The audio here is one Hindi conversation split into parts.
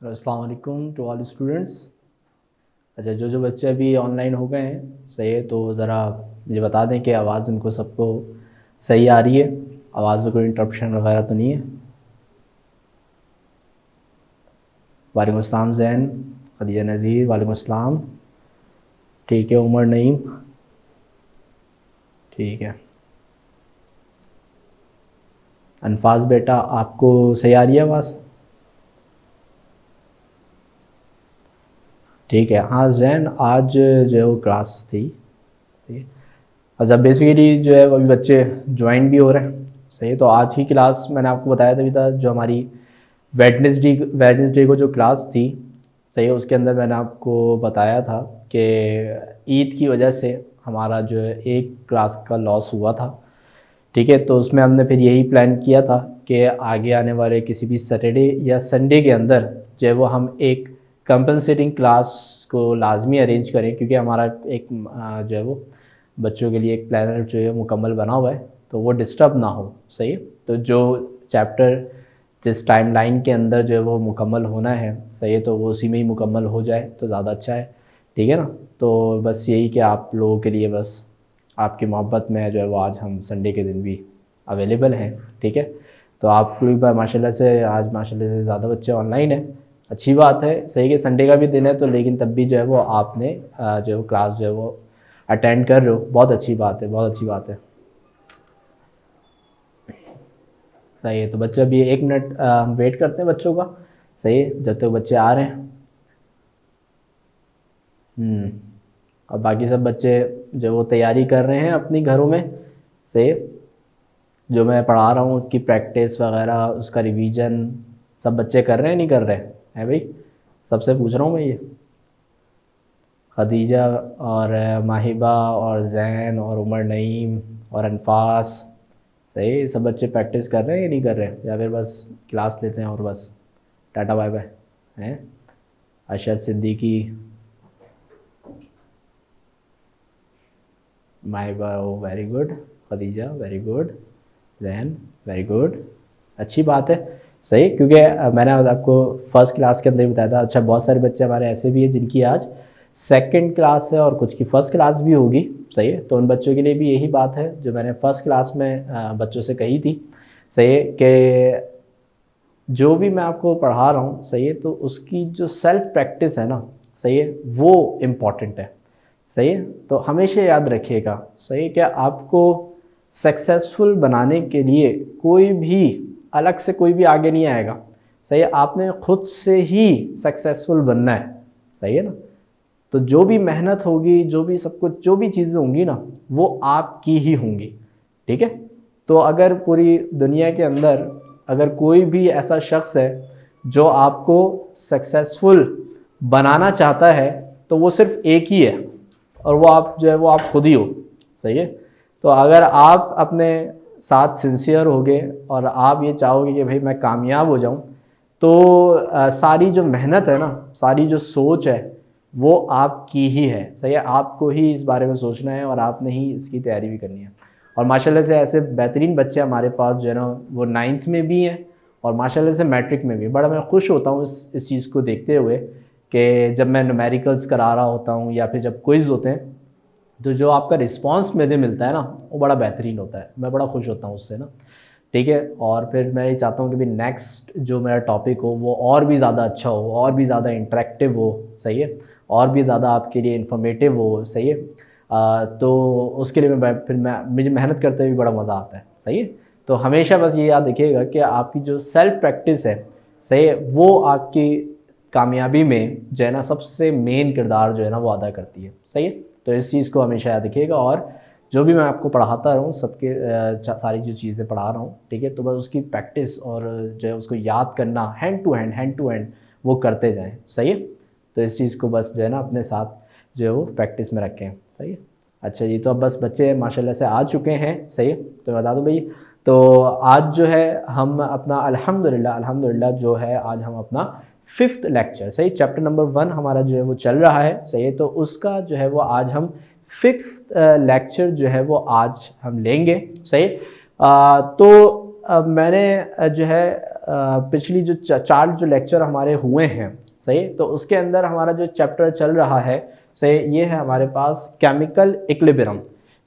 अस्सलाम वालेकुम टू ऑल स्टूडेंट्स। अच्छा, जो बच्चे अभी ऑनलाइन हो गए हैं सही है, तो ज़रा मुझे बता दें कि आवाज़ उनको सबको सही आ रही है, आवाज़ में कोई इंटरप्शन वगैरह तो नहीं है। वालेकुम अस्सलाम ज़ैन, खदीजा नज़ीर, वालेकुम अस्सलाम। ठीक है, उमर नईम, ठीक है। अनफाज बेटा, आपको सही आ रही है आवाज़? ठीक है। हाँ ज़ैन, आज जो है वो क्लास थी, ठीक है। अच्छा, बेसिकली जो है वो अभी बच्चे ज्वाइन भी हो रहे हैं, सही है। तो आज की क्लास मैंने आपको बताया तभी था, जो हमारी वेडनेसडे को जो क्लास थी, सही है, उसके अंदर मैंने आपको बताया था कि ईद की वजह से हमारा जो है एक क्लास का लॉस हुआ था, ठीक है। तो उसमें हमने फिर यही प्लान किया था कि आगे आने वाले किसी भी सैटरडे या संडे के अंदर जो है वो हम एक कंपनसेटिंग क्लास को लाजमी अरेंज करें, क्योंकि हमारा एक जो है वो बच्चों के लिए एक प्लानर जो है मुकम्मल बना हुआ है, तो वो डिस्टर्ब ना हो, सही है। तो जो चैप्टर जिस टाइमलाइन के अंदर जो है वो मुकम्मल होना है, सही है, तो वो उसी में ही मुकम्मल हो जाए तो ज़्यादा अच्छा है, ठीक है ना। तो बस यही कि आप लोगों के लिए, बस आपकी मोहब्बत में जो है वो आज हम संडे के दिन भी अवेलेबल हैं, ठीक है। तो आप भी माशाल्लाह से आज माशाल्लाह से ज़्यादा बच्चे ऑनलाइन हैं, अच्छी बात है, सही कि संडे का भी दिन है, तो लेकिन तब भी जो है वो आपने जो है वो क्लास जो है वो अटेंड कर रहे हो, बहुत अच्छी बात है, बहुत अच्छी बात है। सही है, तो बच्चे अभी 1 मिनट हम वेट करते हैं बच्चों का, सही है, जब तक बच्चे आ रहे हैं। और बाकी सब बच्चे जो वो तैयारी कर रहे हैं अपनी घरों में, सही है। जो मैं पढ़ा रहा हूँ उसकी प्रैक्टिस वगैरह, उसका रिवीजन सब बच्चे कर रहे हैं, नहीं कर रहे हैं भाई? सबसे पूछ रहा हूँ मैं ये। खदीजा और माहिबा और जैन और उमर नईम और अनफास, सही, सब बच्चे प्रैक्टिस कर रहे हैं या नहीं कर रहे हैं, या फिर बस क्लास लेते हैं और बस टाटा बाय बाय हैं? Arshad Siddiqui, Mahiba, oh very good. Khadija very good. Jain very good, अच्छी बात है, सही। क्योंकि मैंने आपको फर्स्ट क्लास के अंदर ही बताया था। अच्छा, बहुत सारे बच्चे हमारे ऐसे भी हैं जिनकी आज सेकंड क्लास है और कुछ की फ़र्स्ट क्लास भी होगी, सही है। तो उन बच्चों के लिए भी यही बात है जो मैंने फ़र्स्ट क्लास में बच्चों से कही थी, सही है, कि जो भी मैं आपको पढ़ा रहा हूँ, सही है, तो उसकी जो सेल्फ प्रैक्टिस है ना, सही है, वो इम्पॉर्टेंट है, सही है। तो हमेशा याद रखिएगा, सही है, कि आपको सक्सेसफुल बनाने के लिए कोई भी अलग से कोई भी आगे नहीं आएगा, सही है। आपने खुद से ही सक्सेसफुल बनना है, सही है ना। तो जो भी मेहनत होगी, जो भी सब कुछ, जो भी चीज़ें होंगी ना, वो आपकी ही होंगी, ठीक है। तो अगर पूरी दुनिया के अंदर अगर कोई भी ऐसा शख्स है जो आपको सक्सेसफुल बनाना चाहता है, तो वो सिर्फ एक ही है, और वो आप जो है वो आप खुद ही हो, सही है। तो अगर आप अपने साथ सिंसियर होगे और आप ये चाहोगे कि भाई मैं कामयाब हो जाऊं, तो सारी जो मेहनत है ना, सारी जो सोच है, वो आपकी ही है, सही है। आपको ही इस बारे में सोचना है और आपने ही इसकी तैयारी भी करनी है। और माशाल्लाह से ऐसे बेहतरीन बच्चे हमारे पास जो है ना वो 9th में भी हैं, और माशाल्लाह से मैट्रिक में भी। बड़ा मैं खुश होता हूँ इस चीज़ को देखते हुए कि जब मैं न्यूमेरिकल्स करा रहा होता हूँ या फिर जब क्विज़ होते हैं, तो जो आपका रिस्पांस मुझे मिलता है ना, वो बड़ा बेहतरीन होता है, मैं बड़ा खुश होता हूँ उससे ना, ठीक है। और फिर मैं ये चाहता हूँ कि भी नेक्स्ट जो मेरा टॉपिक हो वो और भी ज़्यादा अच्छा हो, और भी ज़्यादा इंटरेक्टिव हो, सही है, और भी ज़्यादा आपके लिए इन्फॉर्मेटिव हो, सही है। तो उसके लिए मैं मुझे मेहनत करते हुए बड़ा मज़ा आता है, सही है। तो हमेशा बस ये याद रखिएगा कि आपकी जो सेल्फ प्रैक्टिस है, सही है, वो आपकी कामयाबी में जो है ना सबसे मेन किरदार जो है ना वो अदा करती है, सही है। तो इस चीज़ को हमेशा याद रखिएगा। और जो भी मैं आपको पढ़ाता रहूँ, सबके सारी जो चीज़ें पढ़ा रहा हूँ, ठीक है, तो बस उसकी प्रैक्टिस और जो है उसको याद करना, हैंड टू हैंड वो करते जाएं, सही है। तो इस चीज़ को बस जो है ना अपने साथ जो है वो प्रैक्टिस में रखें, सही है। अच्छा जी, तो अब बस बच्चे माशाल्लाह से आ चुके हैं, सही है। तो मैं बता दूँ भाई, तो आज जो है हम अपना अल्हम्दुलिल्लाह जो है आज हम अपना 5th लेक्चर, सही, चैप्टर नंबर 1 हमारा जो है वो चल रहा है, सही है। तो उसका जो है वो आज हम 5th लेक्चर जो है वो आज हम लेंगे, सही। तो मैंने जो है पिछली जो 4 जो लेक्चर हमारे हुए हैं, सही, तो उसके अंदर हमारा जो चैप्टर चल रहा है, सही, ये है हमारे पास केमिकल इक्विलिब्रियम,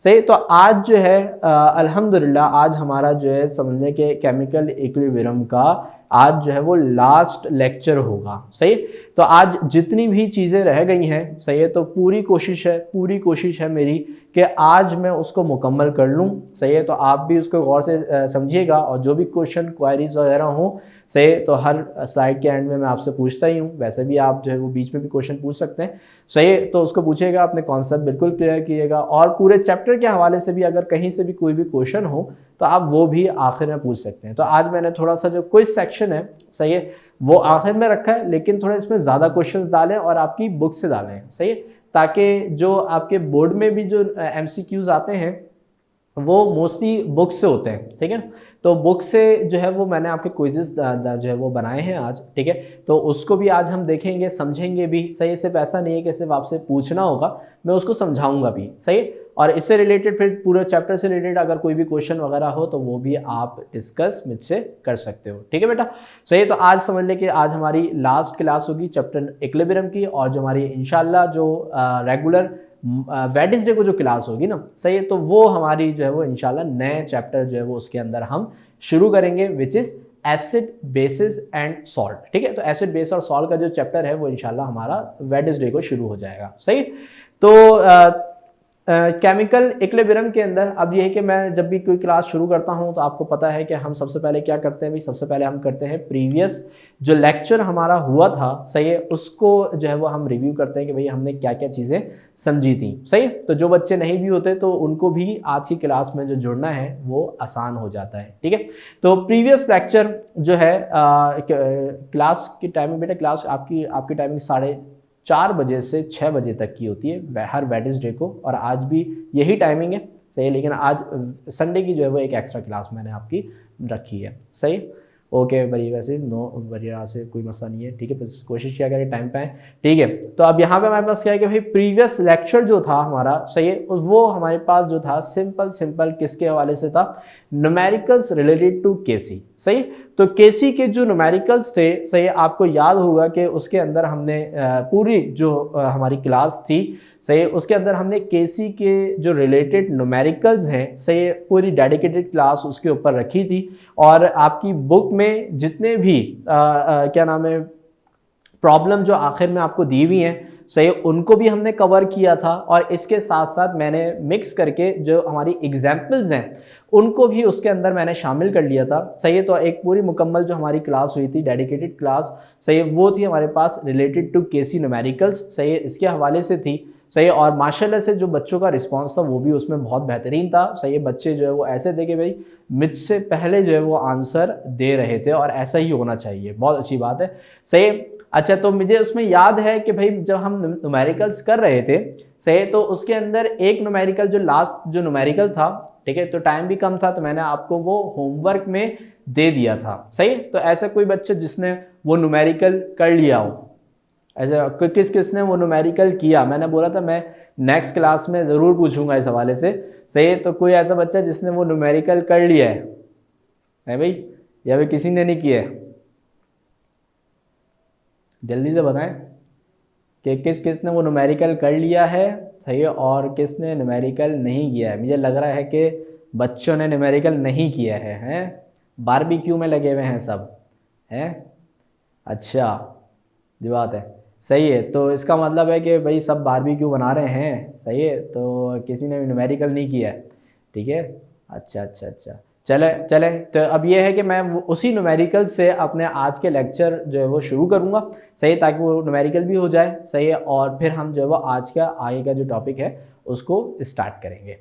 सही। तो आज जो है अल्हम्दुलिल्लाह आज हमारा जो है समझने के केमिकल इक्विलिब्रियम का आज जो है वो लास्ट लेक्चर होगा, सही। तो आज जितनी भी चीज़ें रह गई हैं, सही है, तो पूरी कोशिश है मेरी कि आज मैं उसको मुकम्मल कर लूँ, सही है। तो आप भी उसको गौर से समझिएगा और जो भी क्वेश्चन क्वायरीज वगैरह हों, सही, तो हर स्लाइड के एंड में मैं आपसे पूछता ही हूँ, वैसे भी आप जो है वो बीच में भी क्वेश्चन पूछ सकते हैं, सही। तो उसको पूछिएगा, अपने कॉन्सेप्ट बिल्कुल क्लियर कीजिएगा और पूरे चैप्टर के हवाले से भी अगर कहीं से भी कोई भी क्वेश्चन हो तो आप वो भी आखिर में पूछ सकते हैं। तो आज मैंने थोड़ा सा जो क्विज सेक्शन है, सही है, वो आखिर में रखा है, लेकिन थोड़ा इसमें ज़्यादा क्वेश्चंस डालें और आपकी बुक से डालें, सही है, ताकि जो आपके बोर्ड में भी जो MCQs आते हैं वो मोस्टली बुक से होते हैं, ठीक है। तो बुक से जो है वो मैंने आपके क्विजेस जो है वो बनाए हैं आज, ठीक है। तो उसको भी आज हम देखेंगे, समझेंगे भी, सही। सिर्फ ऐसा नहीं है कि सिर्फ आपसे पूछना होगा, मैं उसको समझाऊंगा भी, सही। और इससे रिलेटेड फिर पूरे चैप्टर से रिलेटेड अगर कोई भी क्वेश्चन वगैरह हो तो वो भी आप डिस्कस मुझसे कर सकते हो, ठीक है बेटा, सही। तो आज समझ लें कि आज हमारी लास्ट क्लास होगी चैप्टर इक्विलिब्रियम की, और जो हमारी इंशाल्लाह जो रेगुलर वेडनेसडे को जो क्लास होगी ना, सही है, तो वो हमारी जो है वो इंशाल्लाह नए चैप्टर जो है वो उसके अंदर हम शुरू करेंगे, which is acid basis and salt, ठीक है। तो एसिड बेस और सॉल्ट का जो चैप्टर है वो इंशाल्लाह हमारा वेडनेसडे को शुरू हो जाएगा, सही। तो केमिकल इक्विलिब्रियम के अंदर अब ये है कि मैं जब भी कोई क्लास शुरू करता हूं तो आपको पता है कि हम सबसे पहले क्या करते हैं भाई, सबसे पहले हम करते हैं प्रीवियस जो लेक्चर हमारा हुआ था, सही है, उसको जो है वो हम रिव्यू करते हैं कि भाई हमने क्या क्या चीज़ें समझी थी, सही। तो जो बच्चे नहीं भी होते तो उनको भी आज की क्लास में जो जुड़ना है वो आसान हो जाता है, ठीक है। तो प्रीवियस लेक्चर जो है क्लास की टाइमिंग, बेटा क्लास आपकी टाइमिंग 4:30 बजे से 6 बजे तक की होती है हर वेडनेसडे को, और आज भी यही टाइमिंग है, सही। लेकिन आज संडे की जो है वो एक एक्स्ट्रा क्लास मैंने आपकी रखी है, सही। ओके भाई, वैसे नो बढ़िया से कोई मसला नहीं है, ठीक है। बस कोशिश किया करें टाइम पे आए, ठीक है। तो अब यहाँ पे हमारे पास क्या है कि भाई प्रीवियस लेक्चर जो था हमारा, सही है, वो हमारे पास जो था सिंपल किसके हवाले से था, न्यूमेरिकल्स रिलेटेड टू केसी, सही। तो केसी के जो न्यूमेरिकल्स थे, सही, आपको याद होगा कि उसके अंदर हमने पूरी जो हमारी क्लास थी, सही, उसके अंदर हमने केसी के जो रिलेटेड न्यूमेरिकल्स हैं, सही, पूरी डेडिकेटेड क्लास उसके ऊपर रखी थी। और आपकी बुक में जितने भी क्या नाम है प्रॉब्लम जो आखिर में आपको दी हुई हैं, सही, उनको भी हमने कवर किया था, और इसके साथ साथ मैंने मिक्स करके जो हमारी एग्जाम्पल्स हैं उनको भी उसके अंदर मैंने शामिल कर लिया था, सही है। तो एक पूरी मुकम्मल जो हमारी क्लास हुई थी डेडिकेटेड क्लास, सही, वो थी हमारे पास रिलेटेड टू केसी न्यूमेरिकल्स, सही, इसके हवाले से थी, सही। और माशाल्लाह से जो बच्चों का रिस्पांस था वो भी उसमें बहुत बेहतरीन था, सही। बच्चे जो है वो ऐसे थे कि भाई मुझसे पहले जो है वो आंसर दे रहे थे, और ऐसा ही होना चाहिए, बहुत अच्छी बात है, सही। अच्छा, तो मुझे उसमें याद है कि भाई जब हम न्यूमेरिकल्स कर रहे थे, सही, तो उसके अंदर एक न्यूमेरिकल जो लास्ट जो न्यूमेरिकल था, ठीक है, तो टाइम भी कम था, तो मैंने आपको वो होमवर्क में दे दिया था, सही। तो ऐसा कोई बच्चा जिसने वो न्यूमेरिकल कर लिया हो, ऐसा किसने वो न्यूमेरिकल किया, मैंने बोला था मैं नेक्स्ट क्लास में ज़रूर पूछूंगा इस हवाले से, सही। तो कोई ऐसा बच्चा जिसने वो न्यूमेरिकल कर लिया है भाई, या भाई किसी ने नहीं किया है, जल्दी से बताएं कि किसने वो न्यूमेरिकल कर लिया है, सही है, और किसने न्यूमेरिकल नहीं किया है। मुझे लग रहा है कि बच्चों ने न्यूमेरिकल नहीं किया है, हैं, बारबेक्यू में लगे हुए हैं सब, हैं, अच्छा, जो बात है, सही है। तो इसका मतलब है कि भाई सब बारबेक्यू बना रहे हैं, सही है, तो किसी ने भी न्यूमेरिकल नहीं किया है, ठीक है, अच्छा, चले। तो अब ये है कि मैं उसी न्यूमेरिकल से अपने आज के लेक्चर जो है वो शुरू करूँगा, सही, ताकि वो न्यूमेरिकल भी हो जाए, सही है, और फिर हम जो है वो आज का आगे का जो टॉपिक है उसको स्टार्ट करेंगे।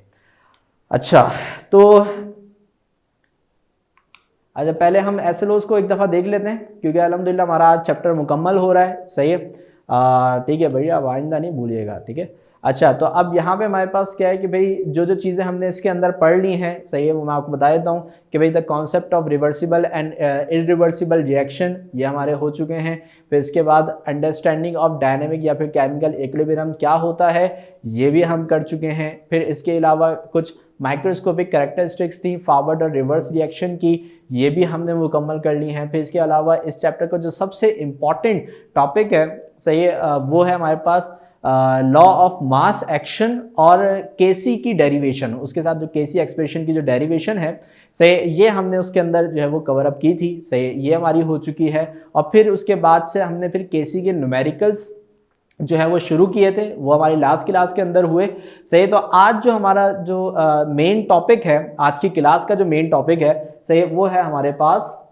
अच्छा, तो पहले हम एसएलओस को एक दफ़ा देख लेते हैं, क्योंकि अल्हम्दुलिल्लाह हमारा आज चैप्टर मुकम्मल हो रहा है, सही है, ठीक है भैया, अब आइंदा नहीं भूलिएगा, ठीक है। अच्छा, तो अब यहाँ पे हमारे पास क्या है कि भाई जो चीज़ें हमने इसके अंदर पढ़ ली हैं, सही है, वो मैं आपको बता देता हूँ कि भाई the concept of reversible and irreversible reaction ये हमारे हो चुके हैं। फिर इसके बाद अंडरस्टैंडिंग ऑफ डायनेमिक या फिर केमिकल इक्विलिब्रियम क्या होता है, ये भी हम कर चुके हैं। फिर इसके अलावा कुछ माइक्रोस्कोपिक कैरेक्टरिस्टिक्स थी, फॉरवर्ड और रिवर्स रिएक्शन की, ये भी हमने मुकम्मल कर ली हैं। फिर इसके अलावा इस चैप्टर का जो सबसे इम्पॉर्टेंट टॉपिक है सही है वो है हमारे पास लॉ ऑफ मास एक्शन और केसी की डेरिवेशन, उसके साथ जो केसी एक्सप्रेशन की जो डेरिवेशन है सही, ये हमने उसके अंदर जो है वो कवर अप की थी सही, ये हमारी हो चुकी है। और फिर उसके बाद से हमने फिर केसी के न्यूमेरिकल्स जो है वो शुरू किए थे, वो हमारी लास्ट क्लास के अंदर हुए सही। तो आज जो हमारा जो मेन टॉपिक है, आज की क्लास का जो मेन टॉपिक है सही, वो है हमारे पास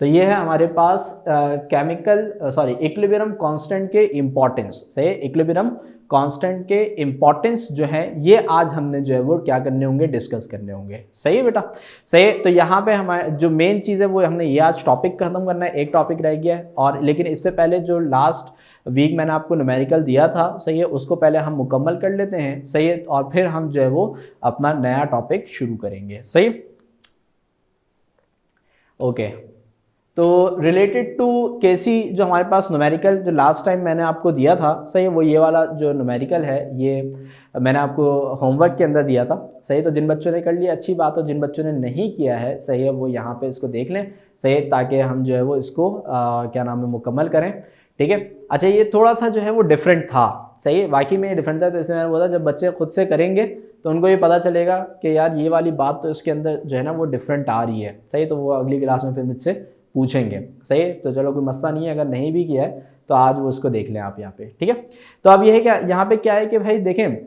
तो ये है हमारे पास इक्विलिब्रियम कांस्टेंट के इंपॉर्टेंस सही, इक्विलिब्रियम कांस्टेंट के इंपॉर्टेंस जो है ये आज हमने जो है वो क्या करने होंगे, डिस्कस करने होंगे सही है बेटा सही। तो यहाँ पे हमारे जो मेन चीज़ है वो हमने ये आज टॉपिक खत्म करना है, एक टॉपिक रह गया है। और लेकिन इससे पहले जो लास्ट वीक मैंने आपको न्यूमेरिकल दिया था सही है, उसको पहले हम मुकम्मल कर लेते हैं सही है, और फिर हम जो है वो अपना नया टॉपिक शुरू करेंगे सही। ओके, तो रिलेटेड टू केसी जो हमारे पास न्यूमेरिकल जो लास्ट टाइम मैंने आपको दिया था सही है, वो ये वाला जो न्यूमेरिकल है ये मैंने आपको होमवर्क के अंदर दिया था सही। तो जिन बच्चों ने कर लिया अच्छी बात, और जिन बच्चों ने नहीं किया है सही है वो यहाँ पे इसको देख लें सही, ताकि हम जो है वो इसको क्या नाम है मुकम्मल करें, ठीक है। अच्छा, ये थोड़ा सा जो है वो डिफरेंट था सही है, वाकई में ये डिफरेंट था। तो इसमें मैंने बोला जब बच्चे खुद से करेंगे तो उनको ये पता चलेगा कि यार ये वाली बात तो इसके अंदर जो है ना वो डिफरेंट आ रही है सही। तो वो अगली क्लास में फिर मुझसे पूछेंगे सही। तो चलो कोई मसला नहीं है, अगर नहीं भी किया है तो आज वो उसको देख लें आप यहाँ पे, ठीक है। तो अब ये है क्या, यहाँ पे क्या है कि भाई देखें,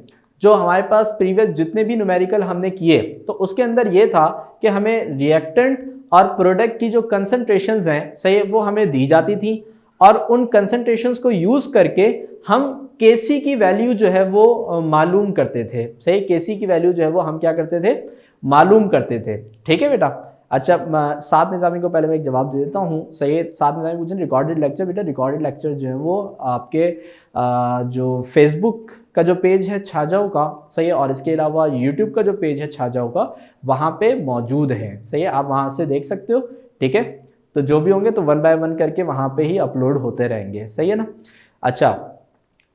जो हमारे पास प्रीवियस जितने भी न्यूमेरिकल हमने किए तो उसके अंदर ये था कि हमें रिएक्टेंट और प्रोडक्ट की जो कंसंट्रेशंस हैं सही वो हमें दी जाती थी, और उन कंसंट्रेशंस को यूज करके हम केसी की वैल्यू जो है वो मालूम करते थे सही। केसी की वैल्यू जो है वो हम क्या करते थे, मालूम करते थे, ठीक है बेटा। अच्छा, सात निज़ामी को पहले मैं एक जवाब दे देता हूँ सही है। सात निज़ामी पूछे रिकॉर्डेड लेक्चर, बेटा रिकॉर्डेड लेक्चर जो है वो आपके जो फेसबुक का जो पेज है छाजाओ का सही है, और इसके अलावा यूट्यूब का जो पेज है छाजाओ का वहाँ पे मौजूद है सही है, आप वहाँ से देख सकते हो, ठीक है। तो जो भी होंगे तो 1 बाय 1 करके वहाँ पे ही अपलोड होते रहेंगे सही है ना। अच्छा,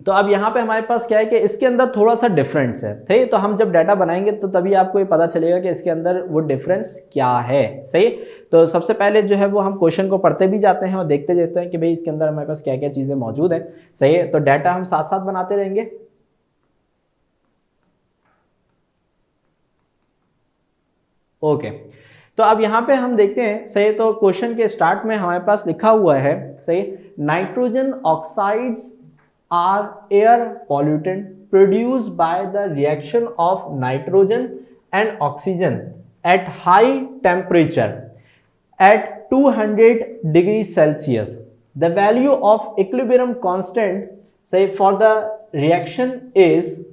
तो अब यहाँ पे हमारे पास क्या है कि इसके अंदर थोड़ा सा डिफरेंस है सही। तो हम जब डाटा बनाएंगे तो तभी आपको ये पता चलेगा कि इसके अंदर वो डिफरेंस क्या है सही। तो सबसे पहले जो है वो हम क्वेश्चन को पढ़ते भी जाते हैं और देखते जाते हैं कि भाई इसके अंदर हमारे पास क्या क्या चीज़ें मौजूद है सही है। तो डाटा हम साथ साथ बनाते रहेंगे। ओके, तो अब यहाँ पे हम देखते हैं सही। तो क्वेश्चन के स्टार्ट में हमारे पास लिखा हुआ है सही, nitrogen oxides are air pollutant produced by the reaction of nitrogen and oxygen at high temperature at 200 degrees Celsius. The value of equilibrium constant say for the reaction is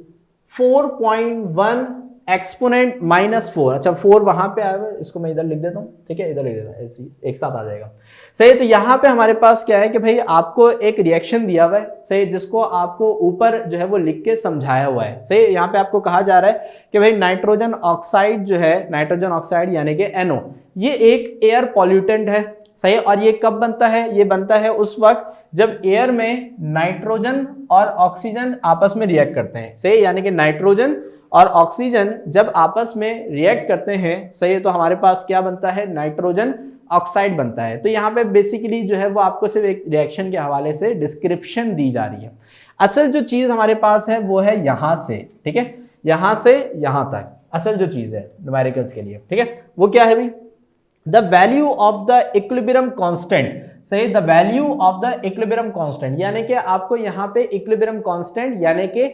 4.1 exponent -4। अच्छा, 4 वहां पे आया हुआ है, इसको मैं इधर लिख देता हूँ, ठीक है, इधर लिख देता हूँ, ऐसे एक साथ आ जाएगा सही। तो यहाँ पे हमारे पास क्या है कि भाई आपको एक रिएक्शन दिया हुआ है सही, जिसको आपको ऊपर जो है वो लिख के समझाया हुआ है सही। यहाँ पे आपको कहा जा रहा है कि भाई नाइट्रोजन ऑक्साइड जो है, नाइट्रोजन ऑक्साइड यानी कि NO, ये एक एयर पॉल्यूटेंट है सही। और ये कब बनता है, ये बनता है उस वक्त जब एयर में नाइट्रोजन और ऑक्सीजन आपस में रिएक्ट करते हैं सही, यानी कि नाइट्रोजन और ऑक्सीजन जब आपस में रिएक्ट करते हैं सही, तो हमारे पास क्या बनता है, नाइट्रोजन ऑक्साइड बनता है। तो यहाँ पे बेसिकली जो है वो आपको सिर्फ एक रिएक्शन के हवाले से डिस्क्रिप्शन दी जा रही है। असल जो चीज हमारे पास है वो है यहाँ से, ठीक है, यहाँ से यहाँ तक असल जो चीज है न्यूमेरिकल्स के लिए, ठीक है, वो क्या है भाई, the value of the equilibrium constant सही, the value of the equilibrium constant, यानी कि आपको यहाँ पे इक्विलिब्रियम कांस्टेंट यानी कि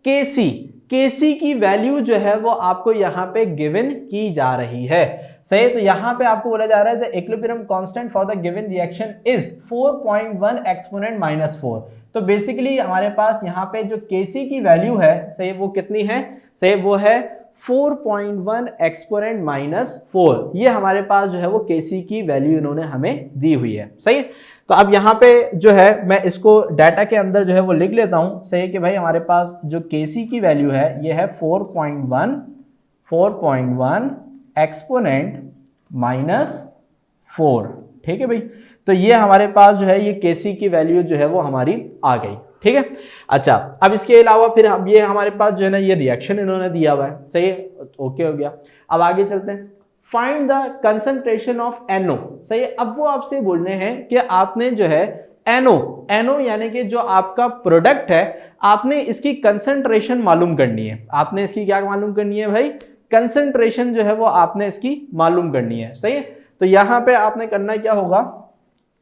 केसी की वैल्यू जो है वो आपको यहाँ पे गिवन की जा रही है सही। तो यहाँ पे आपको बोला जा रहा है the equilibrium constant for the given reaction is 4.1 exponent -4। तो बेसिकली हमारे पास यहाँ पे जो केसी की वैल्यू है सही, वो कितनी है सही, वो है 4.1 एक्सपोनेंट -4। ये हमारे पास जो है वो केसी की वैल्यू इन्होंने हमें दी हुई है सही। तो अब यहाँ पे जो है मैं इसको डाटा के अंदर जो है वो लिख लेता हूँ सही, कि भाई हमारे पास जो केसी की वैल्यू है ये है 4.1 एक्सपोनेंट -4, ठीक है भाई। तो ये हमारे पास जो है ये Kc की वैल्यू जो है वो हमारी आ गई, ठीक है। अच्छा, अब इसके अलावा फिर अब ये हमारे पास जो है ना ये रिएक्शन इन्होंने दिया हुआ है, सही है, ओके हो गया। अब आगे चलते हैं, find the concentration of NO, सही है। अब वो आपसे बोल रहे हैं कि आपने जो है NO यानी कि जो आपका प्रोडक्ट है आपने इसकी कंसंट्रेशन मालूम करनी है। आपने इसकी क्या मालूम करनी है भाई, कंसंट्रेशन जो है वो आपने इसकी मालूम करनी है, सही है। तो यहां पे आपने करना क्या होगा,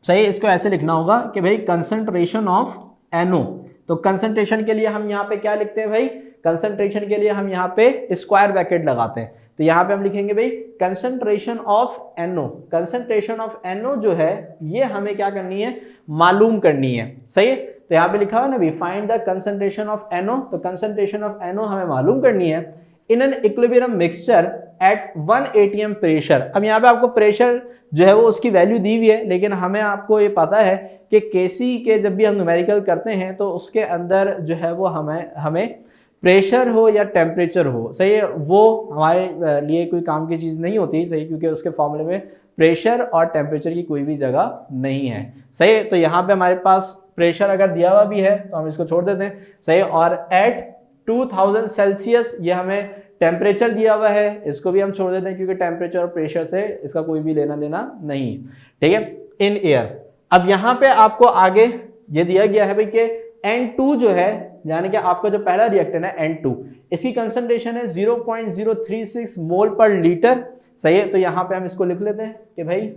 सही, इसको ऐसे लिखना होगा कि भाई कंसंट्रेशन ऑफ NO। तो कंसंट्रेशन के लिए हम यहाँ पे क्या लिखते हैं भाई, कंसंट्रेशन के लिए हम यहाँ पे स्क्वायर ब्रैकेट लगाते हैं। तो यहाँ पे हम लिखेंगे भाई concentration of NO, concentration of NO जो है ये हमें क्या करनी है, मालूम करनी है, सही है। तो यहाँ पे लिखा हुआ ना भी find the concentration of NO, तो कंसंट्रेशन ऑफ NO हमें मालूम करनी है in an equilibrium mixture eight 1 atm pressure. अब यहाँ पे आपको प्रेशर जो है वो उसकी वैल्यू दी हुई है, लेकिन हमें आपको ये पता है कि Kc के जब भी हम न्यूमेरिकल करते हैं तो उसके अंदर जो है वो हमें प्रेशर हो या टेम्परेचर हो, सही है, वो हमारे लिए कोई काम की चीज़ नहीं होती, सही, क्योंकि उसके फॉर्मूले में प्रेशर और टेम्परेचर की कोई भी जगह नहीं है, सही है। तो यहाँ पे हमारे पास प्रेशर अगर दिया हुआ भी है तो हम इसको छोड़ देते हैं, सही, और एट 2000 सेल्सियस ये हमें टेम्परेचर दिया हुआ है, इसको भी हम छोड़ देते हैं क्योंकि टेम्परेचर और प्रेशर से इसका कोई भी लेना देना नहीं, ठीक है, इन एयर। अब यहाँ पे आपको आगे ये दिया गया है भाई कि N2 जो है यानी कि आपका जो पहला रिएक्टेंट है N2, इसकी कंसंट्रेशन है 0.036 मोल पर लीटर, सही है। तो यहाँ पे हम इसको लिख लेते हैं कि भाई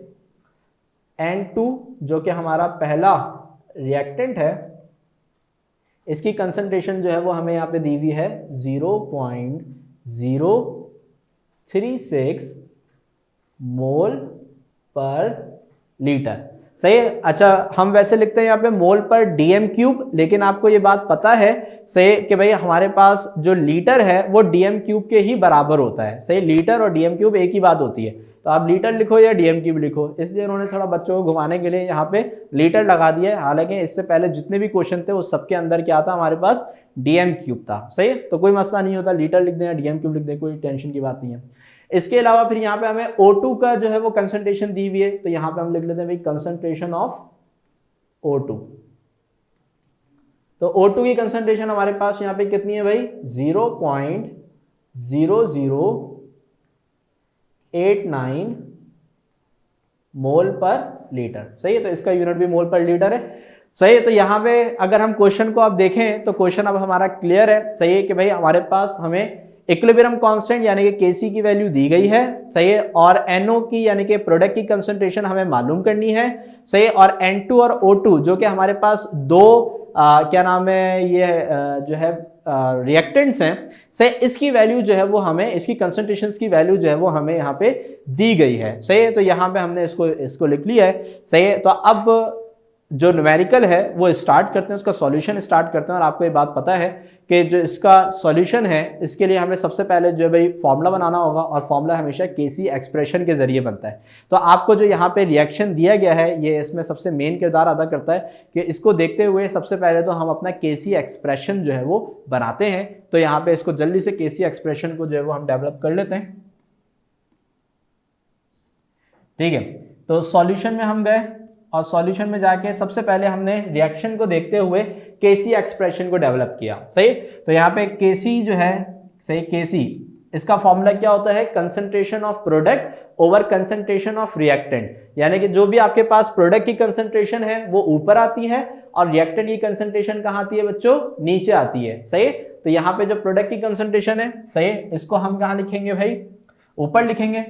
N2 जो कि हमारा पहला रिएक्टेंट है इसकी कंसंट्रेशन जो है वो हमें यहाँ पे दी हुई है 0.036 मोल पर लीटर, सही है। अच्छा, हम वैसे लिखते हैं यहाँ पे मोल पर DM क्यूब, लेकिन आपको ये बात पता है, सही, कि भाई हमारे पास जो लीटर है वो DM क्यूब के ही बराबर होता है, सही, लीटर और DM क्यूब एक ही बात होती है। तो आप लीटर लिखो या DM क्यूब लिखो, इसलिए उन्होंने थोड़ा बच्चों को घुमाने के लिए यहाँ पे लीटर लगा दिया है। हालांकि इससे पहले जितने भी क्वेश्चन थे उस सबके अंदर क्या था, हमारे पास DM क्यूब था, सही है। तो कोई मसला नहीं होता, लीटर लिख दें या DM क्यूब लिख दें, कोई टेंशन की बात नहीं है। इसके अलावा फिर यहाँ पे हमें O2 का जो है वो कंसंट्रेशन दी हुई है, तो यहाँ पे हम लिख लेते हैं भाई कंसंट्रेशन ऑफ O2। तो O2 की कंसंट्रेशन हमारे पास यहाँ पे कितनी है भाई, 0.0089 मोल पर लीटर, सही है। तो इसका यूनिट भी मोल पर लीटर है, सही है। तो यहाँ पे अगर हम क्वेश्चन को आप देखें तो क्वेश्चन अब हमारा क्लियर है, सही है, कि भाई हमारे पास हमें इक्विलिब्रियम कांस्टेंट यानी कि Kc की वैल्यू दी गई है, सही है, और NO की यानी कि प्रोडक्ट की कंसंट्रेशन हमें मालूम करनी है, सही है, और N2 और O2 जो कि हमारे पास दो क्या नाम है ये जो है रिएक्टेंट्स हैं, सही, इसकी वैल्यू जो है वो हमें, इसकी कंसंट्रेशन की वैल्यू जो है वो हमें यहाँ पे दी गई है, सही है। तो यहाँ पे हमने इसको लिख लिया है, सही है। तो अब जो न्यूमेरिकल है वो स्टार्ट करते हैं, उसका सॉल्यूशन स्टार्ट करते हैं। और आपको ये बात पता है कि जो इसका सॉल्यूशन है इसके लिए हमें सबसे पहले जो है भाई फॉर्मूला बनाना होगा, और फॉर्मूला हमेशा Kc एक्सप्रेशन के जरिए बनता है। तो आपको जो यहाँ पे रिएक्शन दिया गया है ये इसमें सबसे मेन किरदार अदा करता है कि इसको देखते हुए सबसे पहले तो हम अपना Kc एक्सप्रेशन जो है वो बनाते हैं। तो यहाँ पे इसको जल्दी से Kc एक्सप्रेशन को जो है वो हम डेवलप कर लेते हैं, ठीक है। तो सॉल्यूशन में हम गए और सॉल्यूशन में जाके सबसे पहले हमने रिएक्शन को देखते हुए Kc एक्सप्रेशन को डेवलप किया, सही। तो यहाँ पे Kc जो है, सही, Kc इसका फॉर्मूला क्या होता है, concentration of product over concentration of reactant, यानी कि जो भी आपके पास प्रोडक्ट की कंसंट्रेशन है वो ऊपर आती है और रिएक्टेंट की कंसंट्रेशन कहाँ आती है बच्चों, नीचे आती है, सही। तो यहाँ पे जो प्रोडक्ट की कंसंट्रेशन है, सही, इसको हम कहाँ लिखेंगे भाई, ऊपर लिखेंगे,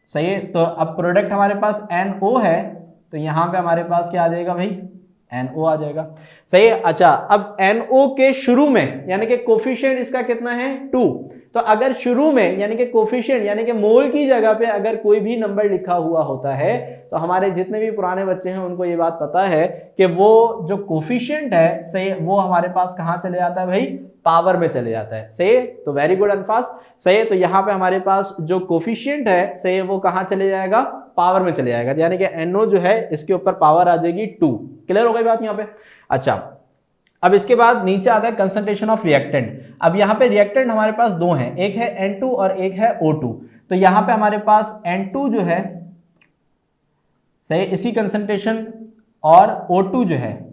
सही है। तो अब प्रोडक्ट हमारे पास NO है, तो यहां पे हमारे पास क्या आ जाएगा भाई, NO आ जाएगा, सही है। अच्छा, अब NO के शुरू में यानी कि कोफिशिएंट इसका कितना है, 2। तो अगर शुरू में यानी कि कोफिशिएंट यानी कि मोल की जगह पे अगर कोई भी नंबर लिखा हुआ होता है तो हमारे जितने भी पुराने बच्चे हैं उनको ये बात पता है कि वो जो कोफिशिएंट है, सही, वो हमारे पास कहाँ चले जाता है भाई, पावर में चले जाता है, सही। तो वेरी गुड अनफास, सही। तो यहाँ पे हमारे पास जो कोफिशिएंट है, सही, वो कहाँ चले जाएगा, पावर में चले जाएगा, यानी कि NO जो है इसके ऊपर पावर आ जाएगी 2। क्लियर हो गई बात यहाँ पे। अच्छा, अब इसके बाद नीचे आता है कंसंट्रेशन ऑफ रिएक्टेंट। अब यहाँ पे रिएक्टेंट हमारे पास दो हैं, एक है N2 और एक है O2। तो यहाँ पे हमारे पास N2 जो है, सही, इसी कंसंट्रेशन और O2 जो है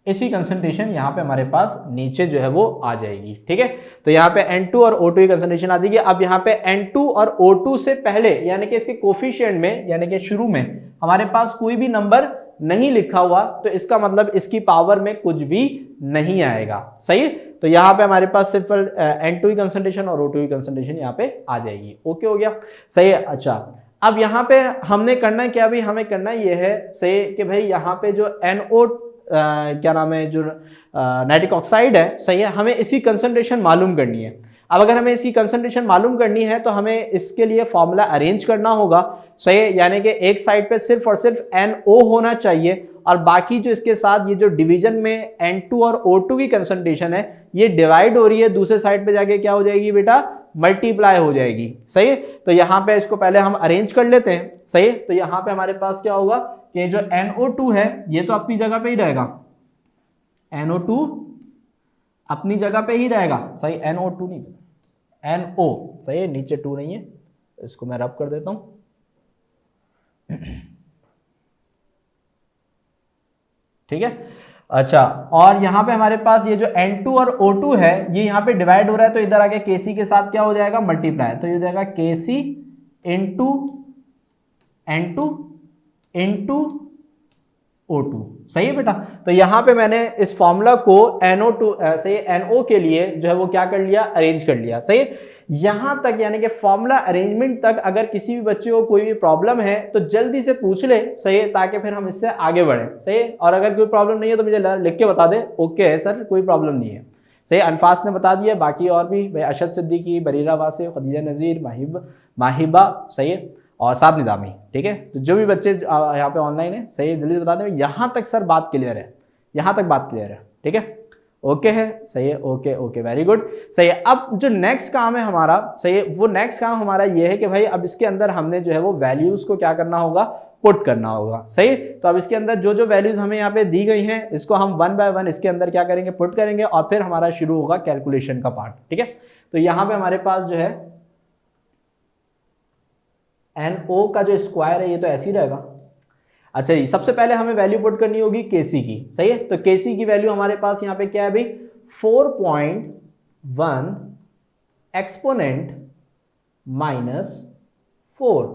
इसी कंसंट्रेशन यहाँ पे हमारे पास नीचे जो है वो आ जाएगी। ठीक है, तो यहाँ पे N2 और O2 की कंसंट्रेशन आ जाएगी। अब यहाँ पे N2 और O2 से पहले यानी कि इसके कोफिशिएंट में यानी कि शुरू में हमारे पास कोई भी नंबर नहीं लिखा हुआ, तो इसका मतलब इसकी पावर में कुछ भी नहीं आएगा। सही है, तो यहाँ पे हमारे पास सिर्फ N2 की कंसंट्रेशन और O2 की कंसंट्रेशन यहाँ पे आ जाएगी। ओके हो गया, सही है। अच्छा, अब यहाँ पे हमने करना क्या, भाई हमें करना ये है सही कि भाई यहाँ पे जो NO क्या नाम है, जो नाइट्रिक ऑक्साइड है, सही है, हमें इसी कंसंट्रेशन मालूम करनी है। अब अगर हमें इसकी कंसंट्रेशन मालूम करनी है तो हमें इसके लिए फॉर्मूला अरेंज करना होगा। सही है, यानी कि एक साइड पे सिर्फ और सिर्फ NO होना चाहिए और बाकी जो इसके साथ ये जो डिवीजन में N2 और O2 की कंसंट्रेशन है ये डिवाइड हो रही है, दूसरे साइड पे जाके क्या हो जाएगी बेटा, मल्टीप्लाई हो जाएगी। सही है, तो यहाँ पे इसको पहले हम अरेंज कर लेते हैं। सही है, तो यहाँ पे हमारे पास क्या होगा कि जो NO2 है ये तो अपनी जगह पे ही रहेगा, NO2 अपनी जगह पे ही रहेगा। सही, NO2 नहीं, NO, सही है, नीचे 2 नहीं है, इसको मैं रब कर देता हूं। ठीक है, अच्छा, और यहां पे हमारे पास ये जो N2 और O2 है ये यहां पे डिवाइड हो रहा है, तो इधर आके Kc के साथ क्या हो जाएगा, मल्टीप्लाई, तो ये हो जाएगा Kc into N2 into O2। सही है बेटा, तो यहां पे मैंने इस फॉर्मूला को NO2 सही NO के लिए जो है वो क्या कर लिया, अरेंज कर लिया। सही है, यहां तक यानी कि फॉर्मूला अरेंजमेंट तक अगर किसी भी बच्चे को कोई भी प्रॉब्लम है तो जल्दी से पूछ ले। सही है, ताकि फिर हम इससे आगे बढ़े। सही है, और अगर कोई प्रॉब्लम नहीं है तो मुझे लिख के बता दे, ओके है सर, कोई प्रॉब्लम नहीं है। सही, अनफास ने बता दिया, बाकी और भी अशद सिद्दीकी, बरीरा वासिफ, खदीजा नज़ीर, माहिबा, सही है, और साथ निज़ामी। ठीक है, तो जो भी बच्चे यहाँ पे ऑनलाइन है, सही है, जल्दी बता दें यहाँ तक सर बात क्लियर है, यहाँ तक बात क्लियर है। ठीक है, ओके है, सही है, ओके ओके, वेरी गुड, सही है। अब जो नेक्स्ट काम है हमारा, सही है, वो नेक्स्ट काम हमारा ये है कि भाई अब इसके अंदर हमने जो है वो वैल्यूज को क्या करना होगा, पुट करना होगा। सही, तो अब इसके अंदर जो जो वैल्यूज हमें यहाँ पे दी गई हैं इसको हम 1 बाय 1 इसके अंदर क्या करेंगे, पुट करेंगे, और फिर हमारा शुरू होगा कैलकुलेशन का पार्ट। ठीक है, तो यहाँ पे हमारे पास जो है NO का जो स्क्वायर है ये तो ऐसे ही रहेगा। अच्छा जी, सबसे पहले हमें वैल्यू पुट करनी होगी Kc की। सही है, तो Kc की वैल्यू हमारे पास यहाँ पे क्या है भाई, 4.1 एक्सपोनेंट -4,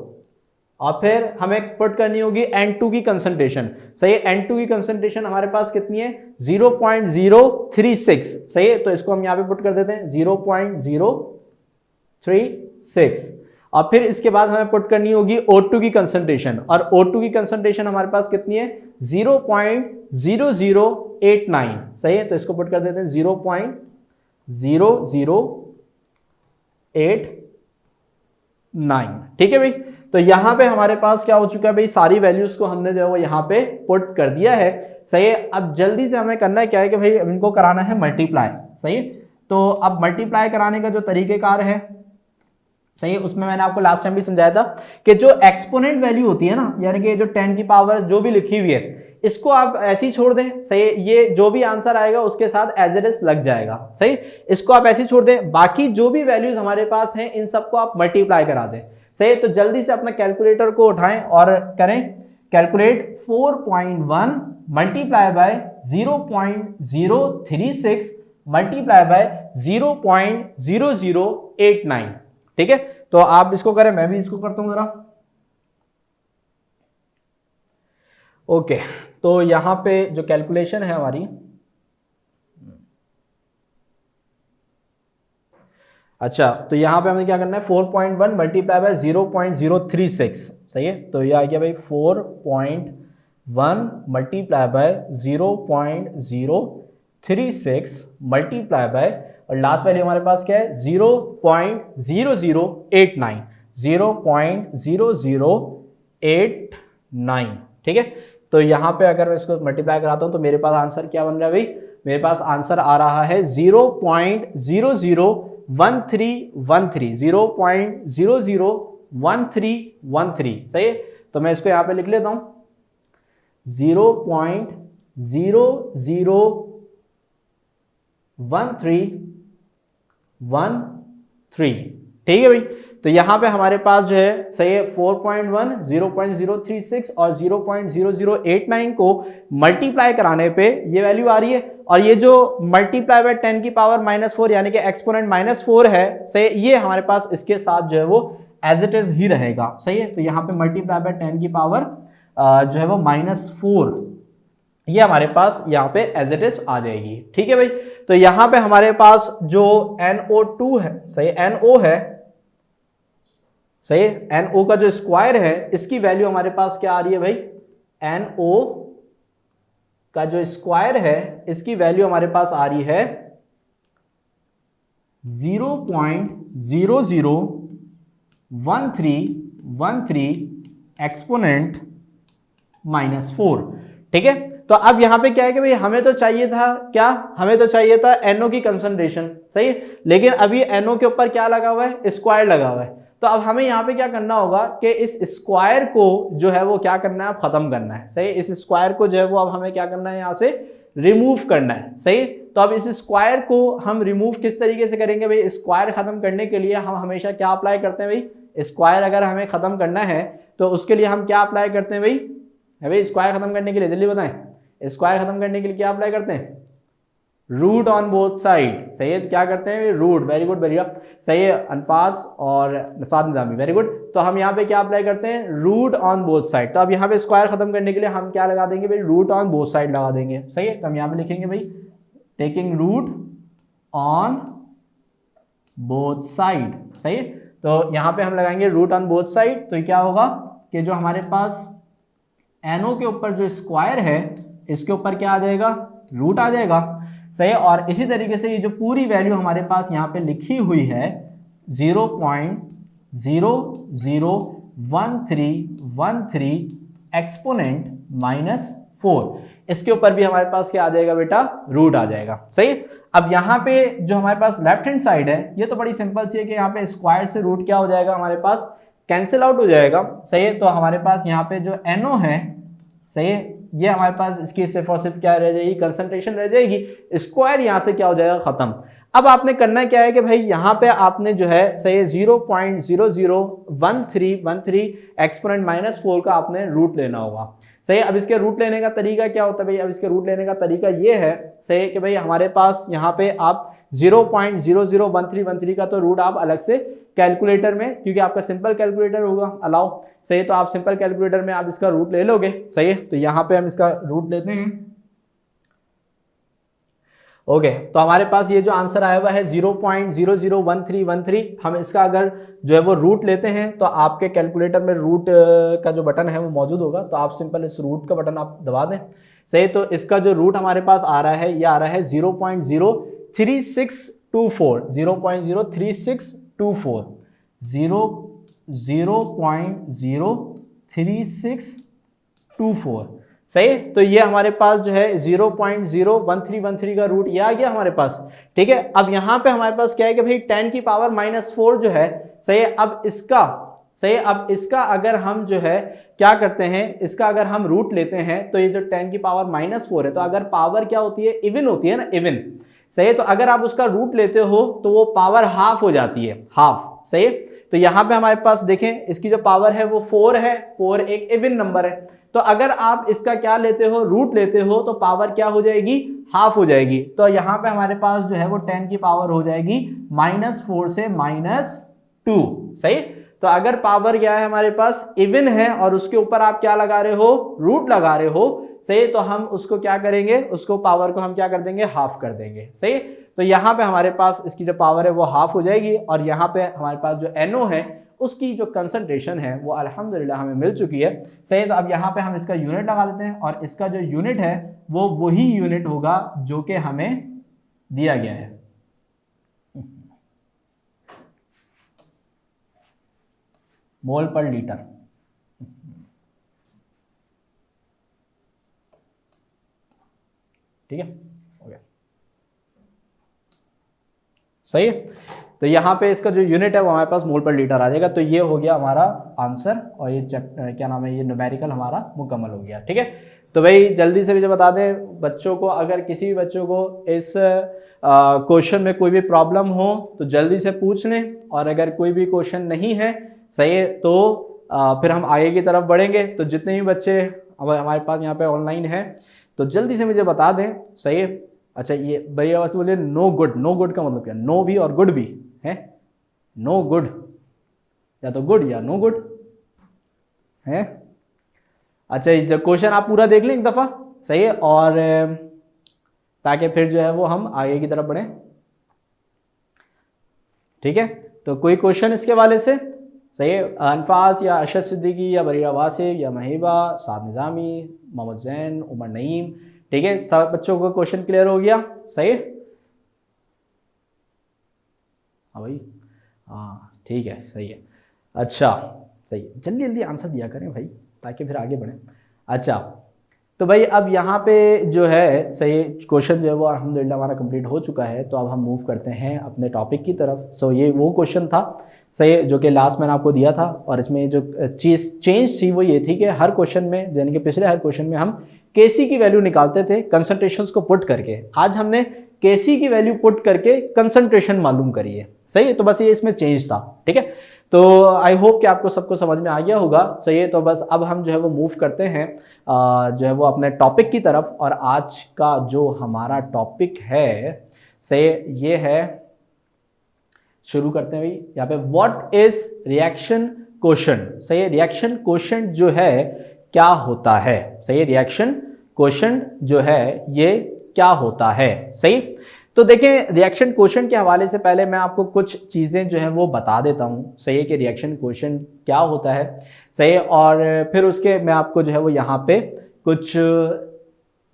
और फिर हमें पुट करनी होगी N2 की कंसंट्रेशन। सही है, N2 की कंसंट्रेशन हमारे पास कितनी है, 0.036। सही है, तो इसको हम यहाँ पे पुट कर देते हैं 0.036, और फिर इसके बाद हमें पुट करनी होगी O2 की कंसंट्रेशन, और O2 की कंसंट्रेशन हमारे पास कितनी है, 0.0089। सही है, तो इसको पुट कर देते हैं 0.0089। ठीक है भाई, तो यहां पे हमारे पास क्या हो चुका है भाई, सारी वैल्यूज को हमने जो है वो यहां पे पुट कर दिया है। सही है, अब जल्दी से हमें करना है क्या है कि भाई इनको कराना है मल्टीप्लाई। सही है, तो अब मल्टीप्लाई कराने का जो तरीकेकार है, सही है, उसमें मैंने आपको लास्ट टाइम भी समझाया था कि जो एक्सपोनेंट वैल्यू होती है ना, यानी कि जो 10 की पावर जो भी लिखी हुई है इसको आप ऐसे ही छोड़ दें। सही, ये जो भी आंसर आएगा उसके साथ एज इट इज लग जाएगा। सही, इसको आप ऐसे ही छोड़ दें, बाकी जो भी वैल्यूज हमारे पास हैं इन सबको आप मल्टीप्लाई करा दें। सही, तो जल्दी से अपना कैलकुलेटर को उठाएं और करें calculate 4.1 multiply by 0.036 multiply by 0.0089। ठीक है, तो आप इसको करें, मैं भी इसको करता हूं जरा। ओके, तो यहां पे जो कैलकुलेशन है हमारी, अच्छा, तो यहां पे हमें क्या करना है, 4.1 मल्टीप्लाई बाय 0.036। सही है, तो ये आ गया भाई 4.1 मल्टीप्लाई बाय 0.036 मल्टीप्लाई बाय, और लास्ट वैल्यू हमारे पास क्या है, 0.0089, 0.0089। ठीक है, तो यहां पे अगर मैं इसको मल्टीप्लाई कराता हूं तो मेरे पास आंसर क्या बन रहा है भाई, मेरे पास आंसर आ रहा है 0.001313, 0.001313। सही है, तो मैं इसको यहां पे लिख लेता हूं 0.001313। ठीक है भाई। तो यहाँ पे हमारे पास जो है सही है 4.1, 0.036 और 0.0089 को मल्टीप्लाई कराने पे ये वैल्यू आ रही है, और ये जो मल्टीप्लाई बाय 10 की पावर -4 यानी कि एक्सपोनेंट -4 है, सही है, ये हमारे पास इसके साथ जो है वो एज इट इज ही रहेगा, सही है। तो यहाँ पे मल्टीप्लाई बाय 10 की पावर जो है वो -4 ये हमारे पास यहाँ पे एज इट इज आ जाएगी, ठीक है भाई। तो यहाँ पे हमारे पास जो NO2 है, सही है, NO है, सही है, NO का जो स्क्वायर है इसकी वैल्यू हमारे पास क्या आ रही है भाई, NO का जो स्क्वायर है इसकी वैल्यू हमारे पास आ रही है 0.001313 एक्सपोनेंट -4, ठीक है। तो अब यहां पे क्या है कि भाई हमें तो चाहिए था क्या, हमें तो चाहिए था NO की कंसंट्रेशन, सही है, लेकिन अभी NO के ऊपर क्या लगा हुआ है, स्क्वायर लगा हुआ है। तो अब हमें यहाँ पे क्या करना होगा कि इस स्क्वायर को जो है वो क्या करना है, अब खत्म करना है, सही। इस स्क्वायर को जो है वो अब हमें क्या करना है, यहाँ से रिमूव करना है, सही। तो अब इस स्क्वायर को हम रिमूव किस तरीके से करेंगे भाई, स्क्वायर खत्म करने के लिए हम हमेशा क्या अप्लाई करते हैं भाई, स्क्वायर अगर हमें खत्म करना है तो उसके लिए हम क्या अप्लाई करते हैं भाई, स्क्वायर खत्म करने के लिए जल्दी बताएं, स्क्वायर खत्म करने के लिए क्या अप्लाई करते हैं, रूट ऑन बोथ साइड, सही है। तो क्या करते हैं रूट, वेरी गुड बढ़िया, सही है, अनपास और निसाद निजामी, वेरी गुड। तो हम यहाँ पे क्या अप्लाई करते हैं, रूट ऑन बोथ साइड। तो अब यहाँ पे स्क्वायर खत्म करने के लिए हम क्या लगा देंगे भाई, रूट ऑन बोथ साइड लगा देंगे, सही है। तो हम यहाँ पे लिखेंगे भाई taking root on both side, सही है। तो यहाँ पे हम लगाएंगे रूट ऑन बोथ साइड, तो क्या होगा कि जो हमारे पास NO के ऊपर जो स्क्वायर है इसके ऊपर क्या आ जाएगा, रूट आ जाएगा, सही है। और इसी तरीके से ये जो पूरी वैल्यू हमारे पास यहाँ पे लिखी हुई है 0.001313 एक्सपोनेंट -4, इसके ऊपर भी हमारे पास क्या आ जाएगा बेटा, रूट आ जाएगा, सही है। अब यहाँ पे जो हमारे पास लेफ्ट हैंड साइड है ये तो बड़ी सिंपल सी है कि यहाँ पे स्क्वायर से रूट क्या हो जाएगा, हमारे पास कैंसिल आउट हो जाएगा, सही है। तो हमारे पास यहाँ पे जो NO है, सही है, ये हमारे पास इसकी सिर्फ और सिर्फ क्या रह जाएगी, कंसंट्रेशन रह जाएगी, स्क्वायर यहाँ से क्या हो जाएगा, खत्म। अब आपने करना क्या है कि भाई यहाँ पे आपने जो है सही है 0.001313 एक्सपोनेंट -4 का आपने रूट लेना होगा, सही है। अब इसके रूट लेने का तरीका क्या होता है भाई, अब इसके रूट लेने का तरीका ये है, सही है, कि भाई हमारे पास यहाँ पे आप 0.001313 का तो रूट आप अलग से कैलकुलेटर में, क्योंकि आपका सिंपल कैलकुलेटर होगा अलाउ, सही है, तो आप सिंपल कैलकुलेटर में आप इसका रूट ले लोगे, सही है। तो यहाँ पे हम इसका रूट लेते हैं, ओके। तो हमारे पास ये जो आंसर आया हुआ है 0.001313, हम इसका अगर जो है वो रूट लेते हैं तो आपके कैलकुलेटर में रूट का जो बटन है वो मौजूद होगा, तो आप सिंपल इस रूट का बटन आप दबा दें, सही। तो इसका जो रूट हमारे पास आ रहा है ये आ रहा है 0.03624, 0.03624, 0.03624, सही। तो ये हमारे पास जो है 0.01313 का रूट ये आ गया हमारे पास, ठीक है। अब यहाँ पे हमारे पास क्या है कि भाई 10 की पावर -4 जो है, सही है, अब इसका, सही, अब इसका अगर हम जो है क्या करते हैं, इसका अगर हम रूट लेते हैं तो ये जो 10 की पावर -4 है, तो अगर पावर क्या होती है, इवन होती है ना, इवन, सही है। तो अगर आप उसका रूट लेते हो तो वो पावर हाफ हो जाती है, हाफ, सही है। तो यहाँ पे हमारे पास देखें इसकी जो पावर है वो 4 है, 4 एक इवन नंबर है, तो अगर आप इसका क्या लेते हो, रूट लेते हो, तो पावर क्या हो जाएगी, हाफ हो जाएगी। तो यहाँ पे हमारे पास जो है वो 10 की पावर हो जाएगी -4 से -2, सही। तो अगर पावर क्या है हमारे पास, इवन है, और उसके ऊपर आप क्या लगा रहे हो, रूट लगा रहे हो, सही। तो हम उसको क्या करेंगे, उसको पावर को हम क्या कर देंगे, हाफ कर देंगे, सही। तो यहाँ पे हमारे पास इसकी जो पावर है वो हाफ हो जाएगी, और यहाँ पे हमारे पास जो NO है उसकी जो कंसंट्रेशन है वो अल्हम्दुलिल्लाह हमें मिल चुकी है, सही। तो अब यहाँ पे हम इसका यूनिट लगा देते हैं, और इसका जो यूनिट है वो वही यूनिट होगा जो कि हमें दिया गया है, मोल पर लीटर, ठीक है, हो गया, सही है। तो यहाँ पे इसका जो यूनिट है वो हमारे पास मोल पर लीटर आ जाएगा। तो ये हो गया हमारा आंसर, और ये क्या नाम है, ये न्यूमेरिकल हमारा मुकम्मल हो गया, ठीक है। तो भाई जल्दी से मुझे बता दें बच्चों को, अगर किसी भी बच्चों को इस क्वेश्चन में कोई भी प्रॉब्लम हो तो जल्दी से पूछ लें, और अगर कोई भी क्वेश्चन नहीं है सही है तो फिर हम आगे की तरफ बढ़ेंगे। तो जितने भी बच्चे अब हमारे पास यहाँ पे ऑनलाइन है तो जल्दी से मुझे बता दें सही है। अच्छा ये भैया बस बोलिए नो गुड, नो गुड का मतलब क्या, नो भी और गुड भी है, नो गुड या तो गुड या नो गुड है। अच्छा जब क्वेश्चन आप पूरा देख लें एक दफा सही है, और ताकि फिर जो है वो हम आगे की तरफ बढ़ें, ठीक है। तो कोई क्वेश्चन इसके वाले से सही है, अनफास या अरशद सिद्दीकी या बरीरा वासिफ या महिबा, साद निज़ामी, मोहम्मद जैन, उमर नईम, ठीक है। सब बच्चों को क्वेश्चन क्लियर हो गया सही है। हाँ भाई हाँ ठीक है सही है। अच्छा सही है, जल्दी जल्दी आंसर दिया करें भाई ताकि फिर आगे बढ़ें। अच्छा तो भाई अब यहाँ पे जो है सही क्वेश्चन जो है वो अल्हम्दुलिल्लाह हमारा कंप्लीट हो चुका है। तो अब हम मूव करते हैं अपने टॉपिक की तरफ। सो ये वो क्वेश्चन था सही जो कि लास्ट मैंने आपको दिया था, और इसमें जो चीज़ चेंज थी वो ये थी कि हर क्वेश्चन में यानी कि पिछले हर क्वेश्चन में हम केसी की वैल्यू निकालते थे कंसंट्रेशंस को पुट करके। आज हमने केसी की वैल्यू पुट करके कंसंट्रेशन मालूम करी है सही है। तो बस ये इसमें चेंज था, ठीक है। तो आई होप कि आपको सबको समझ में आ गया होगा सही है। तो बस अब हम जो है वो मूव करते हैं जो है वो अपने टॉपिक की तरफ, और आज का जो हमारा टॉपिक है सही ये है, शुरू करते हैं भाई यहाँ पे, व्हाट इज रिएक्शन कोशेंट सही है। रिएक्शन कोशेंट जो है क्या होता है सही है, रिएक्शन कोशेंट जो है ये क्या होता है सही। तो देखें रिएक्शन कोशेंट के हवाले से पहले मैं आपको कुछ चीज़ें जो है वो बता देता हूँ सही है कि रिएक्शन कोशेंट क्या होता है सही है, और फिर उसके मैं आपको जो है वो यहाँ पे कुछ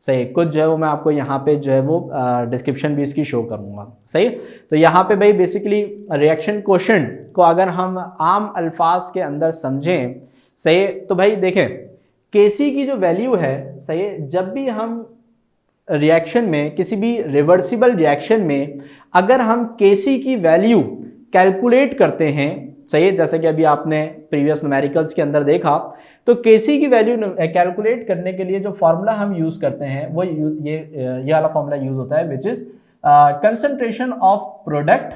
सही कुछ जो है वो मैं आपको यहाँ पे जो है वो डिस्क्रिप्शन भी इसकी शो करूँगा सही। तो यहाँ पे भाई बेसिकली रिएक्शन कोशेंट को अगर हम आम अल्फाज के अंदर समझें सही, तो भाई देखें केसी की जो वैल्यू है सही, जब भी हम रिएक्शन में किसी भी रिवर्सिबल रिएक्शन में अगर हम केसी की वैल्यू कैलकुलेट करते हैं सही, जैसे कि अभी आपने प्रीवियस न्यूमेरिकल्स के अंदर देखा, तो केसी की वैल्यू कैलकुलेट करने के लिए जो फॉर्मूला हम यूज करते हैं वो ये वाला फॉर्मूला यूज होता है, which is concentration of product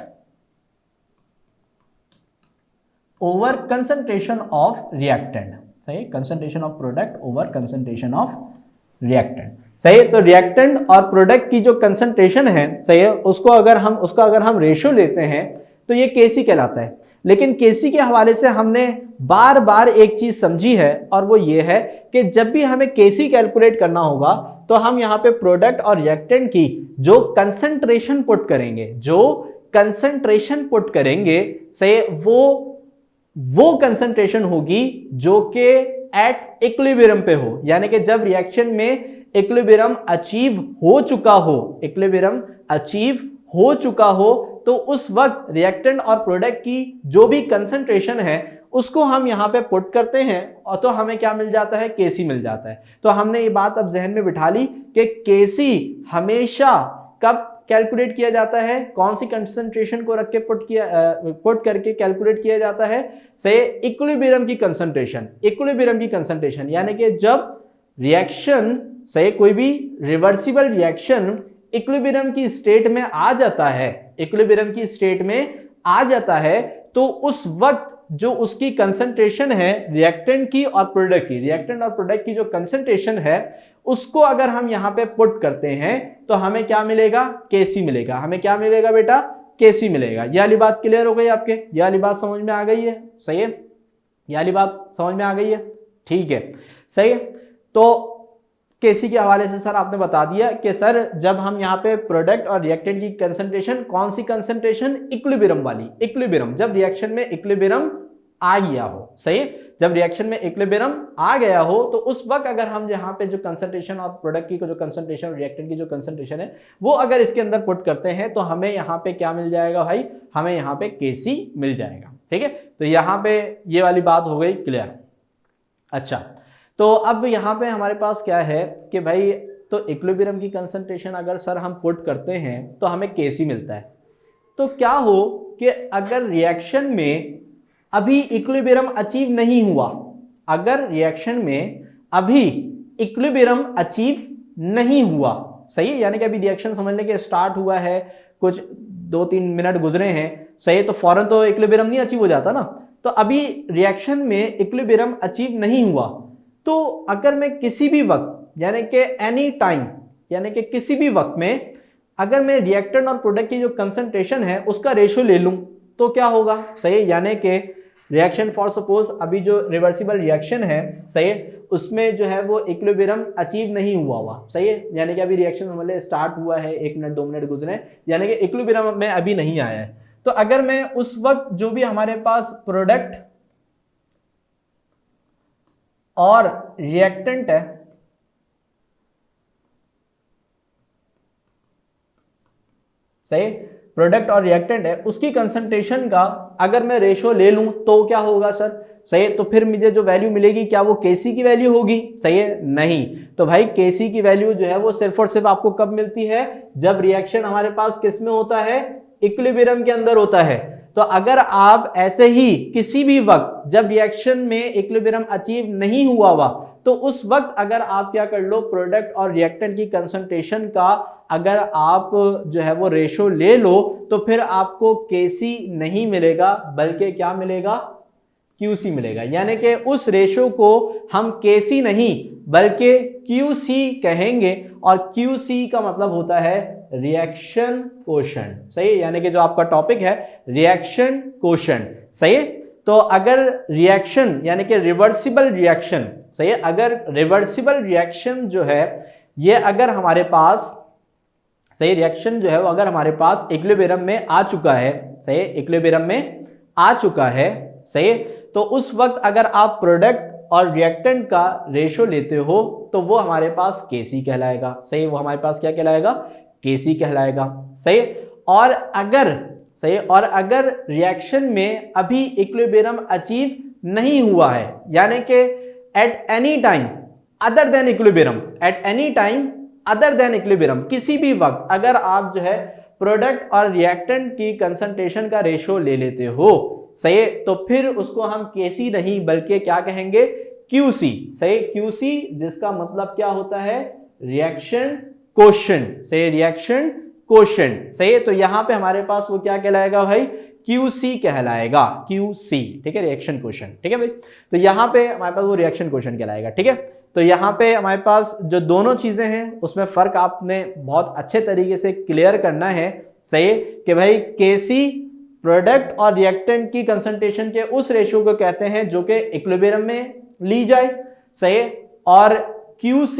over concentration of reactant सही, concentration of product over concentration of reactant सही। तो रिएक्टेंट और प्रोडक्ट की जो कंसंट्रेशन है सही है, उसका अगर हम रेशियो लेते हैं तो ये केसी कहलाता है। लेकिन केसी के हवाले से हमने बार बार एक चीज समझी है, और वो ये है कि जब भी हमें केसी कैलकुलेट करना होगा तो हम यहाँ पे प्रोडक्ट और रिएक्टेंट की जो कंसंट्रेशन पुट करेंगे सही, वो कंसंट्रेशन होगी जो कि एट इक्विलिब्रियम पे हो, यानी कि जब रिएक्शन में इक्विलिब्रियम अचीव हो चुका हो तो उस वक्त रिएक्टेंट और प्रोडक्ट की जो भी कंसंट्रेशन है उसको हम यहां पे पुट करते हैं, और तो हमें क्या मिल जाता है, केसी मिल जाता है। तो हमने ये बात अब जहन में बिठा ली कि केसी हमेशा कब कैलकुलेट किया जाता है, कौन सी कंसंट्रेशन को रख के पुट करके कैलकुलेट किया जाता है, से इक्विलिब्रियम की कंसंट्रेशन, यानी कि जब रिएक्शन से कोई भी रिवर्सिबल रिएक्शन इक्विलिब्रियम की स्टेट में आ जाता है, तो उस वक्त जो उसकी कंसंट्रेशन है रिएक्टेंट और प्रोडक्ट की जो कंसंट्रेशन है उसको अगर हम यहां पे पुट करते हैं तो हमें क्या मिलेगा, केसी मिलेगा। हमें क्या मिलेगा बेटा, केसी मिलेगा। यह वाली बात क्लियर हो गई आपके, यह वाली बात समझ में आ गई है सही है, यह वाली बात समझ में आ गई है, ठीक है सही है। तो केसी के हवाले से सर आपने बता दिया कि सर जब हम यहाँ पे प्रोडक्ट और रिएक्टेंट की कंसंट्रेशन, कौन सी कंसंट्रेशन, इक्विलिब्रियम वाली, जब रिएक्शन में इक्विलिब्रियम आ गया हो सही, जब रिएक्शन में इक्विलिब्रियम आ गया हो तो उस वक्त अगर हम यहाँ पे जो कंसंट्रेशन और प्रोडक्ट की जो कंसंट्रेशन और रिएक्टेंट की जो कंसंट्रेशन है वो अगर इसके अंदर पुट करते हैं तो हमें यहाँ पे क्या मिल जाएगा भाई, हमें यहाँ पे केसी मिल जाएगा, ठीक है। तो यहाँ पे ये वाली बात हो गई क्लियर। अच्छा तो अब यहाँ पे हमारे पास क्या है कि भाई तो इक्विलिब्रियम की कंसंट्रेशन अगर सर हम पुट करते हैं तो हमें केसी मिलता है। तो क्या हो कि अगर रिएक्शन में अभी इक्विलिब्रियम अचीव नहीं हुआ, अगर रिएक्शन में अभी इक्विलिब्रियम अचीव नहीं हुआ, सही है, यानी कि अभी रिएक्शन समझने के स्टार्ट हुआ है, कुछ 2-3 मिनट गुजरे हैं, सही है, तो फौरन तो इक्विलिब्रियम नहीं अचीव हो जाता ना, तो अभी रिएक्शन में इक्विलिब्रियम अचीव नहीं हुआ। तो अगर मैं किसी भी वक्त यानी कि एनी टाइम यानी कि किसी भी वक्त में अगर मैं रिएक्टेंट और प्रोडक्ट की जो कंसंट्रेशन है उसका रेशियो ले लूं तो क्या होगा, सही है, यानी कि रिएक्शन फॉर सपोज अभी जो रिवर्सिबल रिएक्शन है, सही है, उसमें जो है वो इक्विलिब्रियम अचीव नहीं हुआ, सही है, यानी कि अभी रिएक्शन मतलब स्टार्ट हुआ है, 1 मिनट 2 मिनट गुजरे, यानी कि इक्विलिब्रियम में अभी नहीं आया है। तो अगर मैं उस वक्त जो भी हमारे पास प्रोडक्ट और रिएक्टेंट है, सही, प्रोडक्ट और रिएक्टेंट है, उसकी कंसंट्रेशन का अगर मैं रेशियो ले लूं तो क्या होगा सर, सही है, तो फिर मुझे जो वैल्यू मिलेगी क्या वो Kc की वैल्यू होगी, सही है, नहीं, तो भाई Kc की वैल्यू जो है वो सिर्फ और सिर्फ आपको कब मिलती है, जब रिएक्शन हमारे पास किस में होता है, इक्विलिब्रियम के अंदर होता है। तो अगर आप ऐसे ही किसी भी वक्त जब रिएक्शन में इक्विलिब्रियम अचीव नहीं हुआ तो उस वक्त अगर आप क्या कर लो, प्रोडक्ट और रिएक्टेंट की कंसंट्रेशन का अगर आप जो है वो रेशो ले लो तो फिर आपको Kc नहीं मिलेगा बल्कि क्या मिलेगा, Qc मिलेगा, यानी कि उस रेशो को हम Kc नहीं बल्कि Qc कहेंगे, और Qc का मतलब होता है रिएक्शन कोशेंट, सही है, यानी कि जो आपका टॉपिक है रिएक्शन कोशेंट, सही है। तो अगर रिएक्शन यानी कि रिवर्सिबल रिएक्शन, सही है, अगर रिवर्सिबल रिएक्शन जो है ये अगर हमारे पास, सही, रिएक्शन जो है वो अगर हमारे पास इक्विलिब्रियम में आ चुका है, सही, इक्विलिब्रियम में आ चुका है, सही, तो उस वक्त अगर आप प्रोडक्ट और रिएक्टेंट का रेशो लेते हो तो वो हमारे पास Kc कहलाएगा, सही, वो हमारे पास क्या कहलाएगा, Kc कहलाएगा, सही। और अगर, सही, और अगर रिएक्शन में अभी इक्विलिब्रियम अचीव नहीं हुआ है, यानी कि eight any time other than equilibrium, eight any time other than equilibrium, किसी भी वक्त अगर आप जो है प्रोडक्ट और रिएक्टेंट की कंसंट्रेशन का रेशो ले लेते हो, सही है, तो फिर उसको हम Kc नहीं बल्कि क्या कहेंगे, Qc, सही, Qc जिसका मतलब क्या होता है, रिएक्शन कोशेंट, सही, रिएक्शन कोशेंट, सही है, तो यहां पे हमारे पास वो क्या कहलाएगा भाई, Qc कहलाएगा, Qc, ठीक है, रिएक्शन कोशेंट, ठीक है भाई, तो यहां पे हमारे पास वो रिएक्शन कोशेंट कहलाएगा, ठीक है। तो यहाँ पे हमारे पास जो दोनों चीजें हैं उसमें फर्क आपने बहुत अच्छे तरीके से क्लियर करना है, सही, कि भाई Kc प्रोडक्ट और रिएक्टेंट की कंसंट्रेशन के उस रेशियो को कहते हैं जो कि इक्विलिब्रियम में ली जाए, सही, और Qc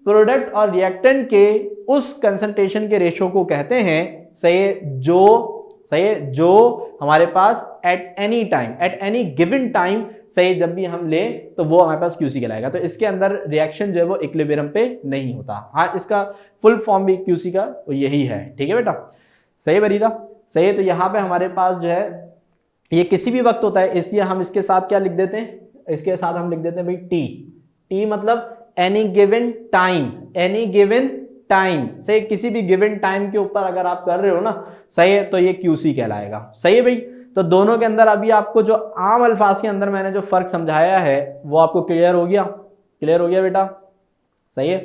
प्रोडक्ट और रिएक्टेंट के उस कंसंट्रेशन के रेशियो को कहते हैं, सही, जो हमारे पास at any time, at any given time, सही, जब भी हम ले तो वो हमारे पास Qc कहलाएगा। तो इसके अंदर रिएक्शन जो है वो इक्विलिब्रियम पे नहीं होता, हाँ, इसका फुल फॉर्म भी Qc का यही है, ठीक है बेटा, सही बरीदा, सही है। तो यहाँ पे हमारे पास जो है ये किसी भी वक्त होता है, इसलिए हम इसके साथ क्या लिख देते हैं, इसके साथ हम लिख देते हैं भाई टी मतलब any given time, any given time, सही, किसी भी गिवन टाइम के ऊपर अगर आप कर रहे हो ना, सही है, तो ये Qc कहलाएगा, सही है भाई। तो दोनों के अंदर अभी आपको जो आम अल्फाज के अंदर मैंने जो फर्क समझाया है वो आपको क्लियर हो गया, क्लियर हो गया बेटा, सही है,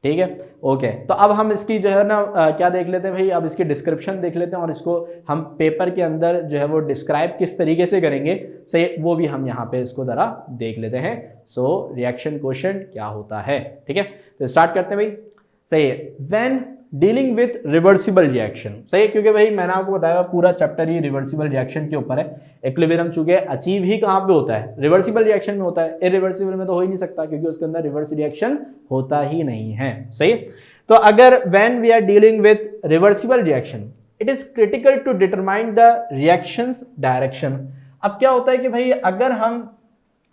ठीक है, ओके। तो अब हम इसकी जो है ना क्या देख लेते हैं भाई, अब इसकी डिस्क्रिप्शन देख लेते हैं और इसको हम पेपर के अंदर जो है वो डिस्क्राइब किस तरीके से करेंगे, सही, वो भी हम यहाँ पे इसको जरा देख लेते हैं। सो रिएक्शन कोशेंट क्या होता है, ठीक है, तो स्टार्ट करते हैं भाई, सही है। When dealing with reversible reaction, सही, क्योंकि भाई मैंने आपको बताया पूरा चैप्टर ही रिवर्सिबल रिएक्शन के ऊपर है। इक्विलिब्रियम चूंकि अचीव ही कहाँ पे होता है, रिवर्सिबल रिएक्शन में होता है, इरिवर्सिबल में तो हो ही नहीं सकता क्योंकि उसके अंदर रिवर्स रिएक्शन होता ही नहीं है, सही। तो अगर when we are dealing with reversible reaction it is critical to determine the reaction's direction. अब क्या होता है कि भाई अगर हम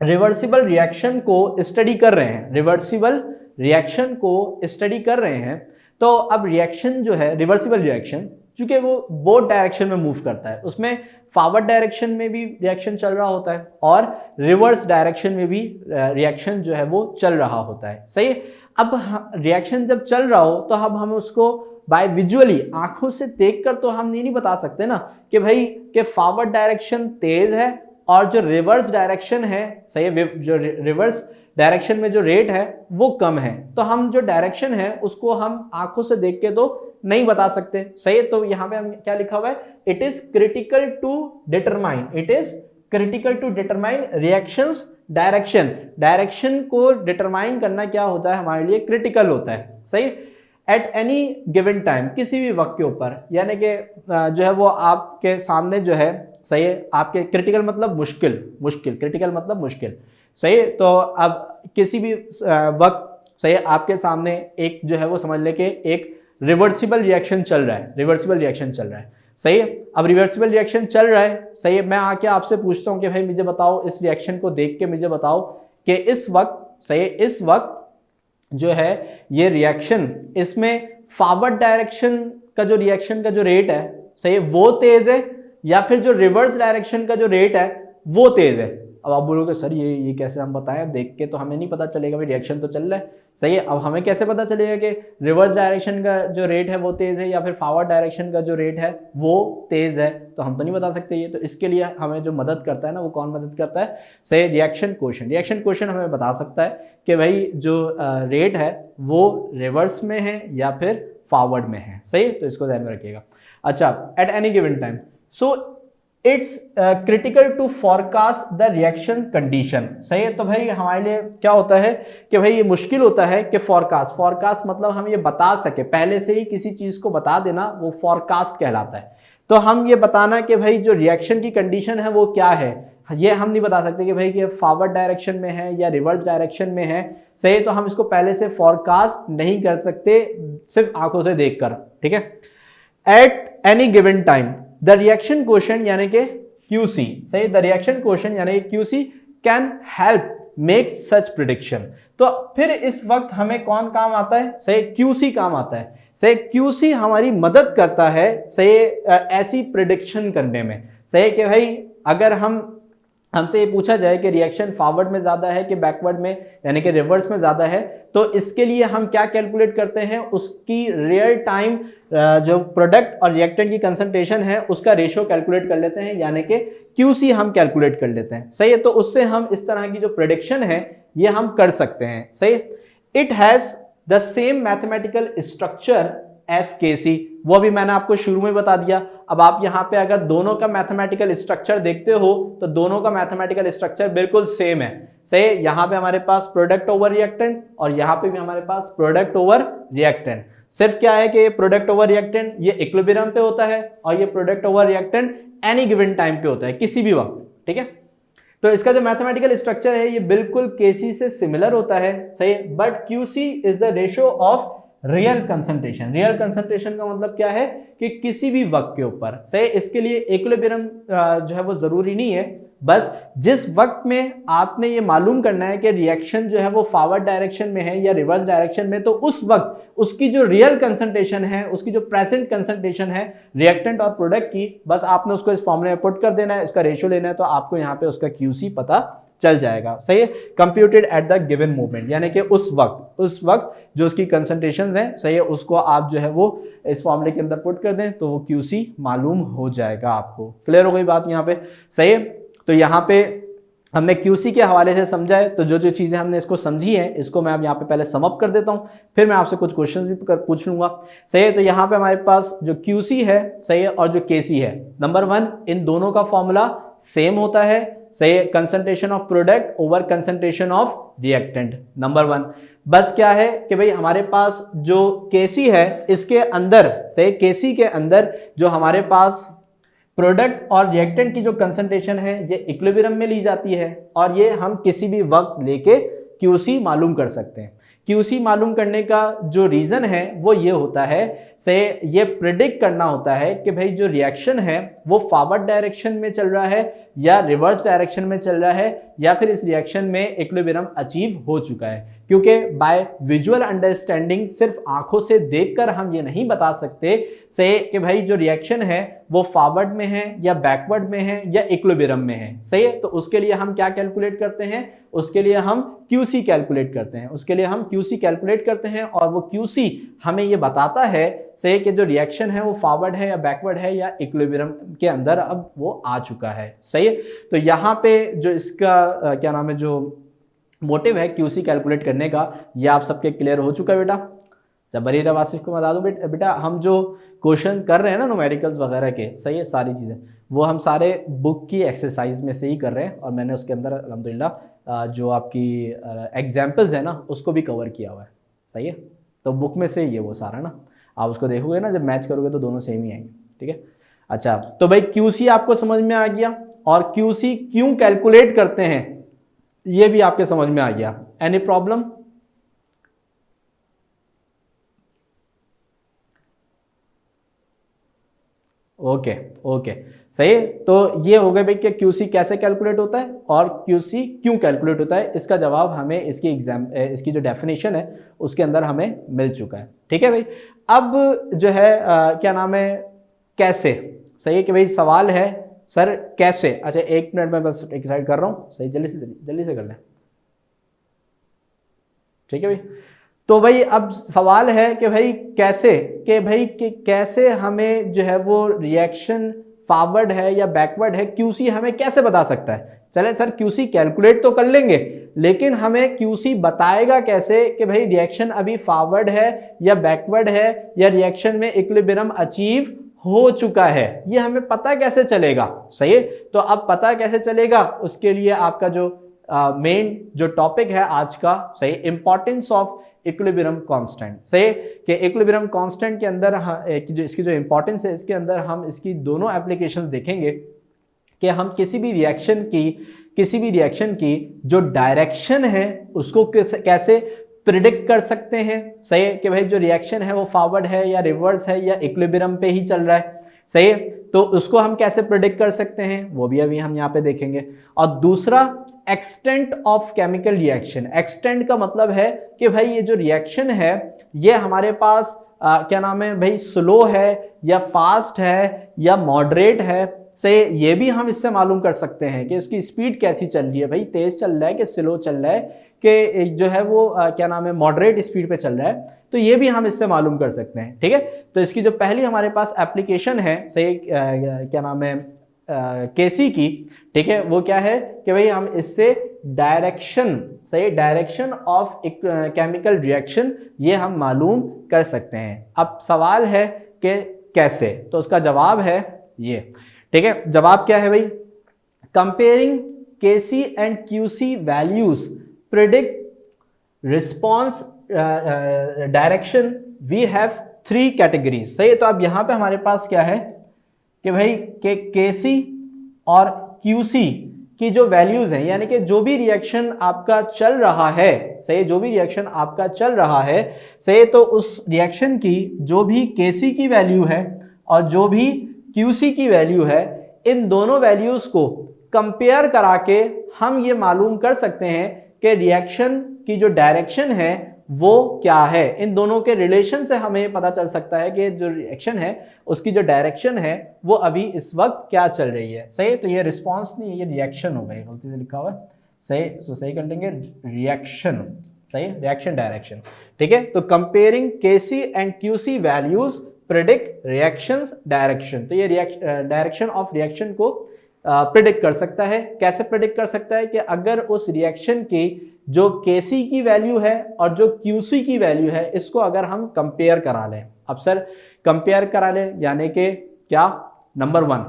रिवर्सिबल रिएक्शन को स्टडी कर रहे हैं, रिवर्सिबल रिएक्शन को स्टडी कर रहे हैं, तो अब रिएक्शन जो है रिवर्सिबल रिएक्शन चूंकि वो बोथ डायरेक्शन में मूव करता है, उसमें फॉरवर्ड डायरेक्शन में भी रिएक्शन चल रहा होता है और रिवर्स डायरेक्शन में भी रिएक्शन जो है वो चल रहा होता है, सही। अब रिएक्शन जब चल रहा हो तो अब हम उसको बाय विजुअली आंखों से देखकर तो हम नहीं बता सकते ना कि भाई कि फॉरवर्ड डायरेक्शन तेज है और जो रिवर्स डायरेक्शन है, सही, जो रिवर्स डायरेक्शन में जो रेट है वो कम है, तो हम जो डायरेक्शन है उसको हम आंखों से देख के तो नहीं बता सकते, सही है। तो यहां पे हम क्या लिखा हुआ है, it is critical to determine, it is critical to determine reaction's direction, direction को डिटरमाइन करना क्या होता है हमारे लिए क्रिटिकल होता है, सही। एट एनी गिवन टाइम, किसी भी वक्त के ऊपर, यानी कि जो है वो आपके सामने जो है, सही है, आपके क्रिटिकल मतलब मुश्किल, मुश्किल, क्रिटिकल मतलब मुश्किल, सही है। तो अब किसी भी वक्त, सही है, आपके सामने एक जो है वो समझ ले कि एक रिवर्सिबल रिएक्शन चल रहा है, रिवर्सिबल रिएक्शन चल रहा है, सही है। अब रिवर्सिबल रिएक्शन चल रहा है, सही है, मैं आके आपसे पूछता हूं कि भाई मुझे बताओ, इस रिएक्शन को देख के मुझे बताओ कि इस वक्त, सही है, इस वक्त जो है ये रिएक्शन, इसमें फॉरवर्ड डायरेक्शन का जो रिएक्शन का जो रेट है, सही है, वो तेज है, या फिर जो रिवर्स डायरेक्शन का जो रेट है वो तेज है। अब आप बोलोगे सर ये कैसे हम बताएं, देख के तो हमें नहीं पता चलेगा, भाई रिएक्शन तो चल रहा है, सही है। अब हमें कैसे पता चलेगा कि रिवर्स डायरेक्शन का जो रेट है वो तेज है या फिर फॉरवर्ड डायरेक्शन का जो रेट है वो तेज है, तो हम तो नहीं बता सकते ये। तो इसके लिए हमें जो मदद करता है ना, वो कौन मदद करता है, सही, रिएक्शन कोएफिशिएंट। रिएक्शन कोएफिशिएंट हमें बता सकता है कि भाई जो रेट है वो रिवर्स में है या फिर फॉरवर्ड में है, सही। तो इसको ध्यान में रखिएगा। अच्छा, at any given time, so it's critical to forecast the reaction condition, सही है। तो भाई हमारे लिए क्या होता है कि भाई ये मुश्किल होता है कि फॉरकास्ट, फॉरकास्ट मतलब हम ये बता सके, पहले से ही किसी चीज को बता देना, वो फॉरकास्ट कहलाता है। तो हम ये बताना कि भाई जो रिएक्शन की कंडीशन है वो क्या है, ये हम नहीं बता सकते कि भाई ये फॉरवर्ड डायरेक्शन में है या रिवर्स डायरेक्शन में है, सही। तो हम इसको पहले से फॉरकास्ट नहीं कर सकते सिर्फ आंखों से देखकर, ठीक है। Eight any given time the reaction coefficient यानी कि QC, सही, द रिएक्शन कोएफिशिएंट यानी कि QC can help make such prediction. तो फिर इस वक्त हमें कौन काम आता है, सही, QC काम आता है, सही। QC हमारी मदद करता है, सही, ऐसी प्रिडिक्शन करने में, सही, कि भाई अगर हमसे ये पूछा जाए कि रिएक्शन फॉरवर्ड में ज्यादा है कि बैकवर्ड में, यानी कि रिवर्स में ज्यादा है, तो इसके लिए हम क्या कैलकुलेट करते हैं, उसकी रियल टाइम जो प्रोडक्ट और रिएक्टेंट की कंसंट्रेशन है उसका रेशियो कैलकुलेट कर लेते हैं, यानी कि QC हम कैलकुलेट कर लेते हैं, सही है। तो उससे हम इस तरह की जो प्रेडिक्शन है ये हम कर सकते हैं, सही। It has the same mathematical structure S KC, वो भी मैंने आपको शुरू में बता दिया। अब आप यहां पे अगर दोनों का मैथमेटिकल स्ट्रक्चर देखते हो तो दोनों का मैथमेटिकल स्ट्रक्चर बिल्कुल सेम है, सही। यहां पे हमारे पास प्रोडक्ट ओवर रिएक्टेंट और यहां पे भी हमारे पास प्रोडक्ट ओवर रिएक्टेंट। सिर्फ क्या है कि प्रोडक्ट ओवर रिएक्टेंट ये इक्विलिब्रियम पे होता है और ये product over reactant any given time पे होता है, किसी भी वक्त, ठीक है। तो इसका जो मैथमेटिकल स्ट्रक्चर है ये बिल्कुल KC से सिमिलर होता है, सही। But QC is the ratio of real concentration. Real concentration का मतलब क्या है कि किसी भी वक्त के ऊपर, सही। इसके लिए इक्विलिब्रियम जो है वो जरूरी नहीं है, बस जिस वक्त में आपने ये मालूम करना है कि रिएक्शन जो है वो फॉरवर्ड डायरेक्शन में है या रिवर्स डायरेक्शन में, तो उस वक्त उसकी जो रियल कंसंट्रेशन है, उसकी जो प्रेजेंट कंसंट्रेशन है रिएक्टेंट और प्रोडक्ट की, बस आपने उसको इस फॉर्मूले में पुट कर देना है, उसका रेशियो लेना है, तो आपको यहाँ पे उसका QC पता चल जाएगा, सही है। Computed at the given moment, यानी कि उस वक्त जो उसकी कंसंट्रेशन है, सही है, उसको आप जो है वो इस फॉर्मूले के अंदर पुट कर दें तो वो QC मालूम हो जाएगा आपको। क्लियर हो गई बात यहाँ पे, सही है। तो यहाँ पे हमने QC के हवाले से समझा है, तो जो जो चीजें हमने इसको समझी हैं इसको मैं अब यहाँ पे पहले सम अप कर देता हूँ, फिर मैं आपसे कुछ क्वेश्चन भी पूछ लूंगा, सही है। तो यहाँ पे हमारे पास जो QC है, सही है, और जो KC है, नंबर 1 इन दोनों का फॉर्मूला सेम होता है, सही है, concentration of product over concentration of reactant, number 1। बस क्या है कि भाई हमारे पास जो KC है इसके अंदर, सही, KC के अंदर जो हमारे पास प्रोडक्ट और रिएक्टेंट की जो कंसंट्रेशन है ये इक्विलिब्रियम में ली जाती है, और ये हम किसी भी वक्त लेके QC मालूम कर सकते हैं। QC मालूम करने का जो रीजन है वो ये होता है, से ये प्रिडिक्ट करना होता है कि भाई जो रिएक्शन है वो फॉरवर्ड डायरेक्शन में चल रहा है या रिवर्स डायरेक्शन में चल रहा है, या फिर इस रिएक्शन में इक्विलिब्रियम अचीव हो चुका है। क्योंकि बाय विजुअल अंडरस्टैंडिंग, सिर्फ आंखों से देखकर हम ये नहीं बता सकते से कि भाई जो रिएक्शन है वो फॉरवर्ड में है या बैकवर्ड में है या इक्विलिब्रियम में है, सही है। तो उसके लिए हम क्या कैलकुलेट करते हैं, उसके लिए हम QC कैलकुलेट करते हैं, उसके लिए हम QC कैलकुलेट करते हैं, और वो QC हमें ये बताता है से कि जो रिएक्शन है वो फॉरवर्ड है या बैकवर्ड है या इक्विलिब्रियम के अंदर अब वो आ चुका है, सही है। तो यहाँ पे जो इसका क्या नाम है, जो मोटिव है क्यूसी कैलकुलेट करने का, ये आप सबके क्लियर हो चुका है बेटा। जब बरीरा वासिफ को बता दूं बेटा हम जो क्वेश्चन कर रहे हैं ना न्यूमेरिकल्स वगैरह के, सही है, सारी चीज़ें वो हम सारे बुक की एक्सरसाइज में से ही कर रहे हैं, और मैंने उसके अंदर अल्हम्दुलिल्लाह जो आपकी एग्जाम्पल्स है ना उसको भी कवर किया हुआ है, सही है। तो बुक में से ही है वो सारा ना, आप उसको देखोगे ना जब मैच करोगे तो दोनों सेम ही आएंगे, ठीक है। अच्छा तो भाई क्यूसी आपको समझ में आ गया, और क्यूसी क्यों कैलकुलेट करते हैं ये भी आपके समझ में आ गया। Any problem? ओके ओके सही है। तो ये हो गया भाई कि क्यूसी कैसे कैलकुलेट होता है और क्यूसी क्यों कैलकुलेट होता है, इसका जवाब हमें इसकी जो डेफिनेशन है उसके अंदर हमें मिल चुका है, ठीक है भाई। अब जो है क्या नाम है, कैसे, सही है कि भाई सवाल है सर कैसे। अच्छा 1 मिनट में बस एक साइड कर रहा हूँ, सही, जल्दी से कर लें, ठीक है भाई। तो भाई अब सवाल है कि भाई कैसे, कैसे हमें जो है वो रिएक्शन फॉरवर्ड है या बैकवर्ड है, क्यूसी हमें कैसे बता सकता है। चले सर क्यूसी कैलकुलेट तो कर लेंगे, लेकिन हमें क्यूसी बताएगा कैसे कि भाई रिएक्शन अभी फॉरवर्ड है या बैकवर्ड है, या रिएक्शन में इक्विलिब्रियम अचीव हो चुका है, ये हमें पता कैसे चलेगा। सही है, तो अब पता कैसे चलेगा उसके लिए आपका जो मेन जो टॉपिक है आज का, सही, इंपॉर्टेंस ऑफ इक्विलिब्रियम कांस्टेंट। सही कि इक्विलिब्रियम कांस्टेंट के अंदर इसकी जो इंपॉर्टेंस है, इसके अंदर हम इसकी दोनों एप्लीकेशंस देखेंगे कि हम किसी भी रिएक्शन की जो डायरेक्शन है उसको कैसे प्रिडिक्ट कर सकते हैं। सही है कि भाई जो रिएक्शन है वो फॉरवर्ड है या रिवर्स है या इक्विलिब्रियम पे ही चल रहा है, सही है, तो उसको हम कैसे प्रिडिक्ट कर सकते हैं वो भी अभी हम यहाँ पे देखेंगे। और दूसरा extent of chemical reaction. Extent का मतलब है कि भाई ये जो रिएक्शन है ये हमारे पास क्या नाम है भाई, स्लो है या फास्ट है या मॉडरेट है, सही, ये भी हम इससे मालूम कर सकते हैं कि इसकी स्पीड कैसी चल रही है, भाई तेज चल रहा है कि स्लो चल रहा है कि जो है वो क्या नाम है मॉडरेट स्पीड पे चल रहा है, तो ये भी हम इससे मालूम कर सकते हैं, ठीक है। तो इसकी जो पहली हमारे पास एप्लीकेशन है, सही, क्या नाम है केसी की, ठीक है, वो क्या है कि भाई हम इससे डायरेक्शन, सही, डायरेक्शन ऑफ केमिकल रिएक्शन ये हम मालूम कर सकते हैं। अब सवाल है कि कैसे, तो उसका जवाब है ये, ठीक है। जवाब क्या है भाई, comparing KC and QC values predict response direction we have 3 categories. सही है, तो अब यहां पे हमारे पास क्या है कि भाई केसी और क्यूसी की जो वैल्यूज हैं, यानी कि जो भी रिएक्शन आपका चल रहा है, सही, जो भी रिएक्शन आपका चल रहा है, सही, तो उस रिएक्शन की जो भी केसी की वैल्यू है और जो भी क्यूसी की वैल्यू है, इन दोनों वैल्यूज को कंपेयर करा के हम ये मालूम कर सकते हैं कि रिएक्शन की जो डायरेक्शन है वो क्या है। इन दोनों के रिलेशन से हमें पता चल सकता है कि जो रिएक्शन है उसकी जो डायरेक्शन है वो अभी इस वक्त क्या चल रही है। सही, तो ये रिस्पॉन्स नहीं है, ये रिएक्शन होगा, गलती से लिखा हुआ है, सही, तो सही कर देंगे रिएक्शन, सही, रिएक्शन डायरेक्शन, ठीक है। तो comparing KC and QC values predict reaction's direction, तो ये डायरेक्शन ऑफ रिएक्शन को प्रिडिक्ट कर सकता है। कैसे प्रिडिक्ट कर सकता है कि अगर उस रिएक्शन की जो केसी की वैल्यू है और जो क्यूसी की वैल्यू है इसको अगर हम कंपेयर करा लें। अब सर कंपेयर करा लें यानी कि क्या, नंबर 1,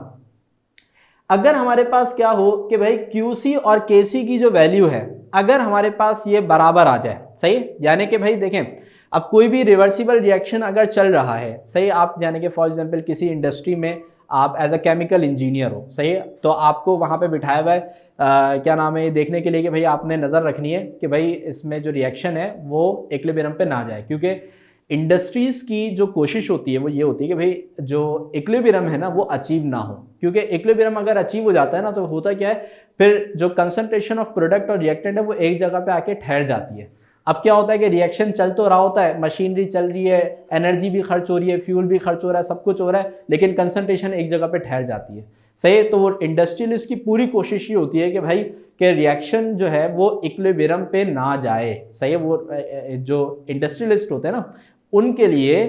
अगर हमारे पास क्या हो कि भाई क्यूसी और केसी की जो वैल्यू है अगर हमारे पास ये बराबर आ जाए, सही, यानी कि भाई देखें अब कोई भी रिवर्सिबल रिएक्शन अगर चल रहा है, सही, आप यानी कि फॉर एग्जांपल किसी इंडस्ट्री में आप एज अ केमिकल इंजीनियर हो, सही है, तो आपको वहाँ पे बिठाया हुआ है क्या नाम है, देखने के लिए कि भाई आपने नज़र रखनी है कि भाई इसमें जो रिएक्शन है वो इक्विलिब्रियम पे ना जाए, क्योंकि इंडस्ट्रीज़ की जो कोशिश होती है वो ये होती है कि भाई जो इक्विलिब्रियम है ना वो अचीव ना हो, क्योंकि इक्विलिब्रियम अगर अचीव हो जाता है ना तो होता क्या है, फिर जो कंसंट्रेशन ऑफ प्रोडक्ट और रिएक्टेंट है वो एक जगह पे आके ठहर जाती है। अब क्या होता है कि रिएक्शन चल तो रहा होता है, मशीनरी चल रही है, एनर्जी भी खर्च हो रही है, फ्यूल भी खर्च हो रहा है, सब कुछ हो रहा है, लेकिन कंसंट्रेशन एक जगह पे ठहर जाती है, सही। तो वो इंडस्ट्रियलिस्ट की पूरी कोशिश ये होती है कि भाई कि रिएक्शन जो है वो इक्विलिब्रियम पे ना जाए, सही है। वो जो इंडस्ट्रियलिस्ट होते हैं ना उनके लिए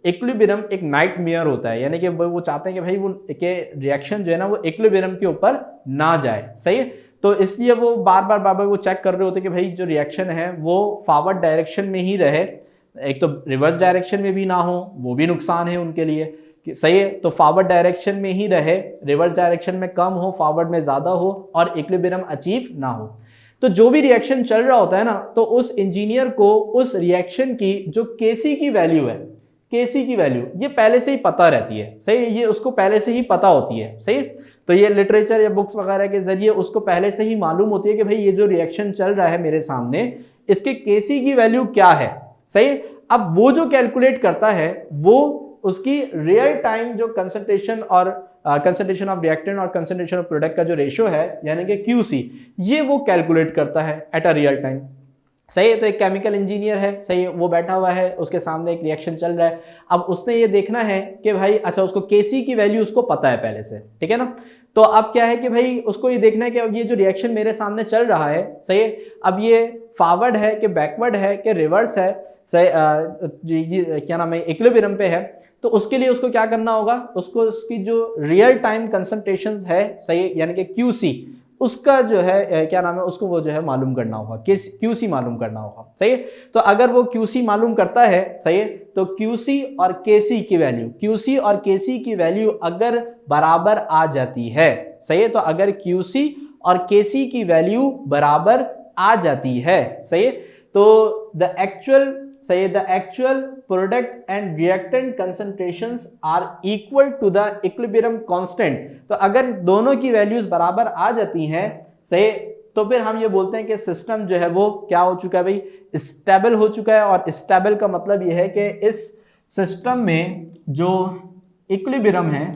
इक्विलिब्रियम एक नाइटमेयर होता है, यानी कि वो चाहते हैं कि भाई वो के रिएक्शन जो है ना वो इक्विलिब्रियम के ऊपर ना जाए, सही है। तो इसलिए वो बार बार वो चेक कर रहे होते कि भाई जो रिएक्शन है वो फॉरवर्ड डायरेक्शन में ही रहे, एक तो रिवर्स डायरेक्शन में भी ना हो, वो भी नुकसान है उनके लिए, सही है। तो फॉरवर्ड डायरेक्शन में ही रहे, रिवर्स डायरेक्शन में कम हो, फॉरवर्ड में ज्यादा हो और इक्विलिब्रियम अचीव ना हो। तो जो भी रिएक्शन चल रहा होता है ना, तो उस इंजीनियर को उस रिएक्शन की जो केसी की वैल्यू है, केसी की वैल्यू ये पहले से ही पता रहती है, सही, ये उसको पहले से ही पता होती है, सही। तो ये लिटरेचर या बुक्स वगैरह के जरिए उसको पहले से ही मालूम होती है कि भाई ये जो रिएक्शन चल रहा है मेरे सामने, इसके केसी की वैल्यू क्या है, सही। अब वो जो कैलकुलेट करता है वो उसकी रियल टाइम जो कंसंट्रेशन और कंसंट्रेशन ऑफ रिएक्टेंट और कंसंट्रेशन ऑफ प्रोडक्ट का जो रेशियो है यानी कि QC, ये वो कैलकुलेट करता है एट अ रियल टाइम, सही है। तो एक केमिकल इंजीनियर है, सही है, वो बैठा हुआ है, उसके सामने एक रिएक्शन चल रहा है। अब उसने ये देखना है कि भाई अच्छा उसको केसी की वैल्यू उसको पता है पहले से, ठीक है ना। तो अब क्या है कि भाई उसको ये देखना है कि अब ये जो रिएक्शन मेरे सामने चल रहा है, सही है, अब ये फॉरवर्ड है कि बैकवर्ड है कि रिवर्स है, सही, क्या नाम है, इक्विलिब्रियम पे है। तो उसके लिए उसको क्या करना होगा, उसको उसकी जो रियल टाइम कंसंट्रेशन है, सही, यानी कि QC, उसका जो है क्या नाम है, उसको वो जो है मालूम करना होगा, QC मालूम करना होगा, सही है। तो अगर वो QC मालूम करता है, सही है, तो QC और KC की वैल्यू, QC और KC की वैल्यू अगर बराबर आ जाती है, सही है, तो अगर QC और KC की वैल्यू बराबर आ जाती है, सही है, तो द एक्चुअल, सही, the actual product and reactant concentrations are equal to the equilibrium constant. तो अगर दोनों की वैल्यूज बराबर आ जाती हैं, सही, तो फिर हम ये बोलते हैं कि सिस्टम जो है वो क्या हो चुका है भाई, स्टेबल हो चुका है। और स्टेबल का मतलब ये है कि इस सिस्टम में जो इक्विलिब्रियम है,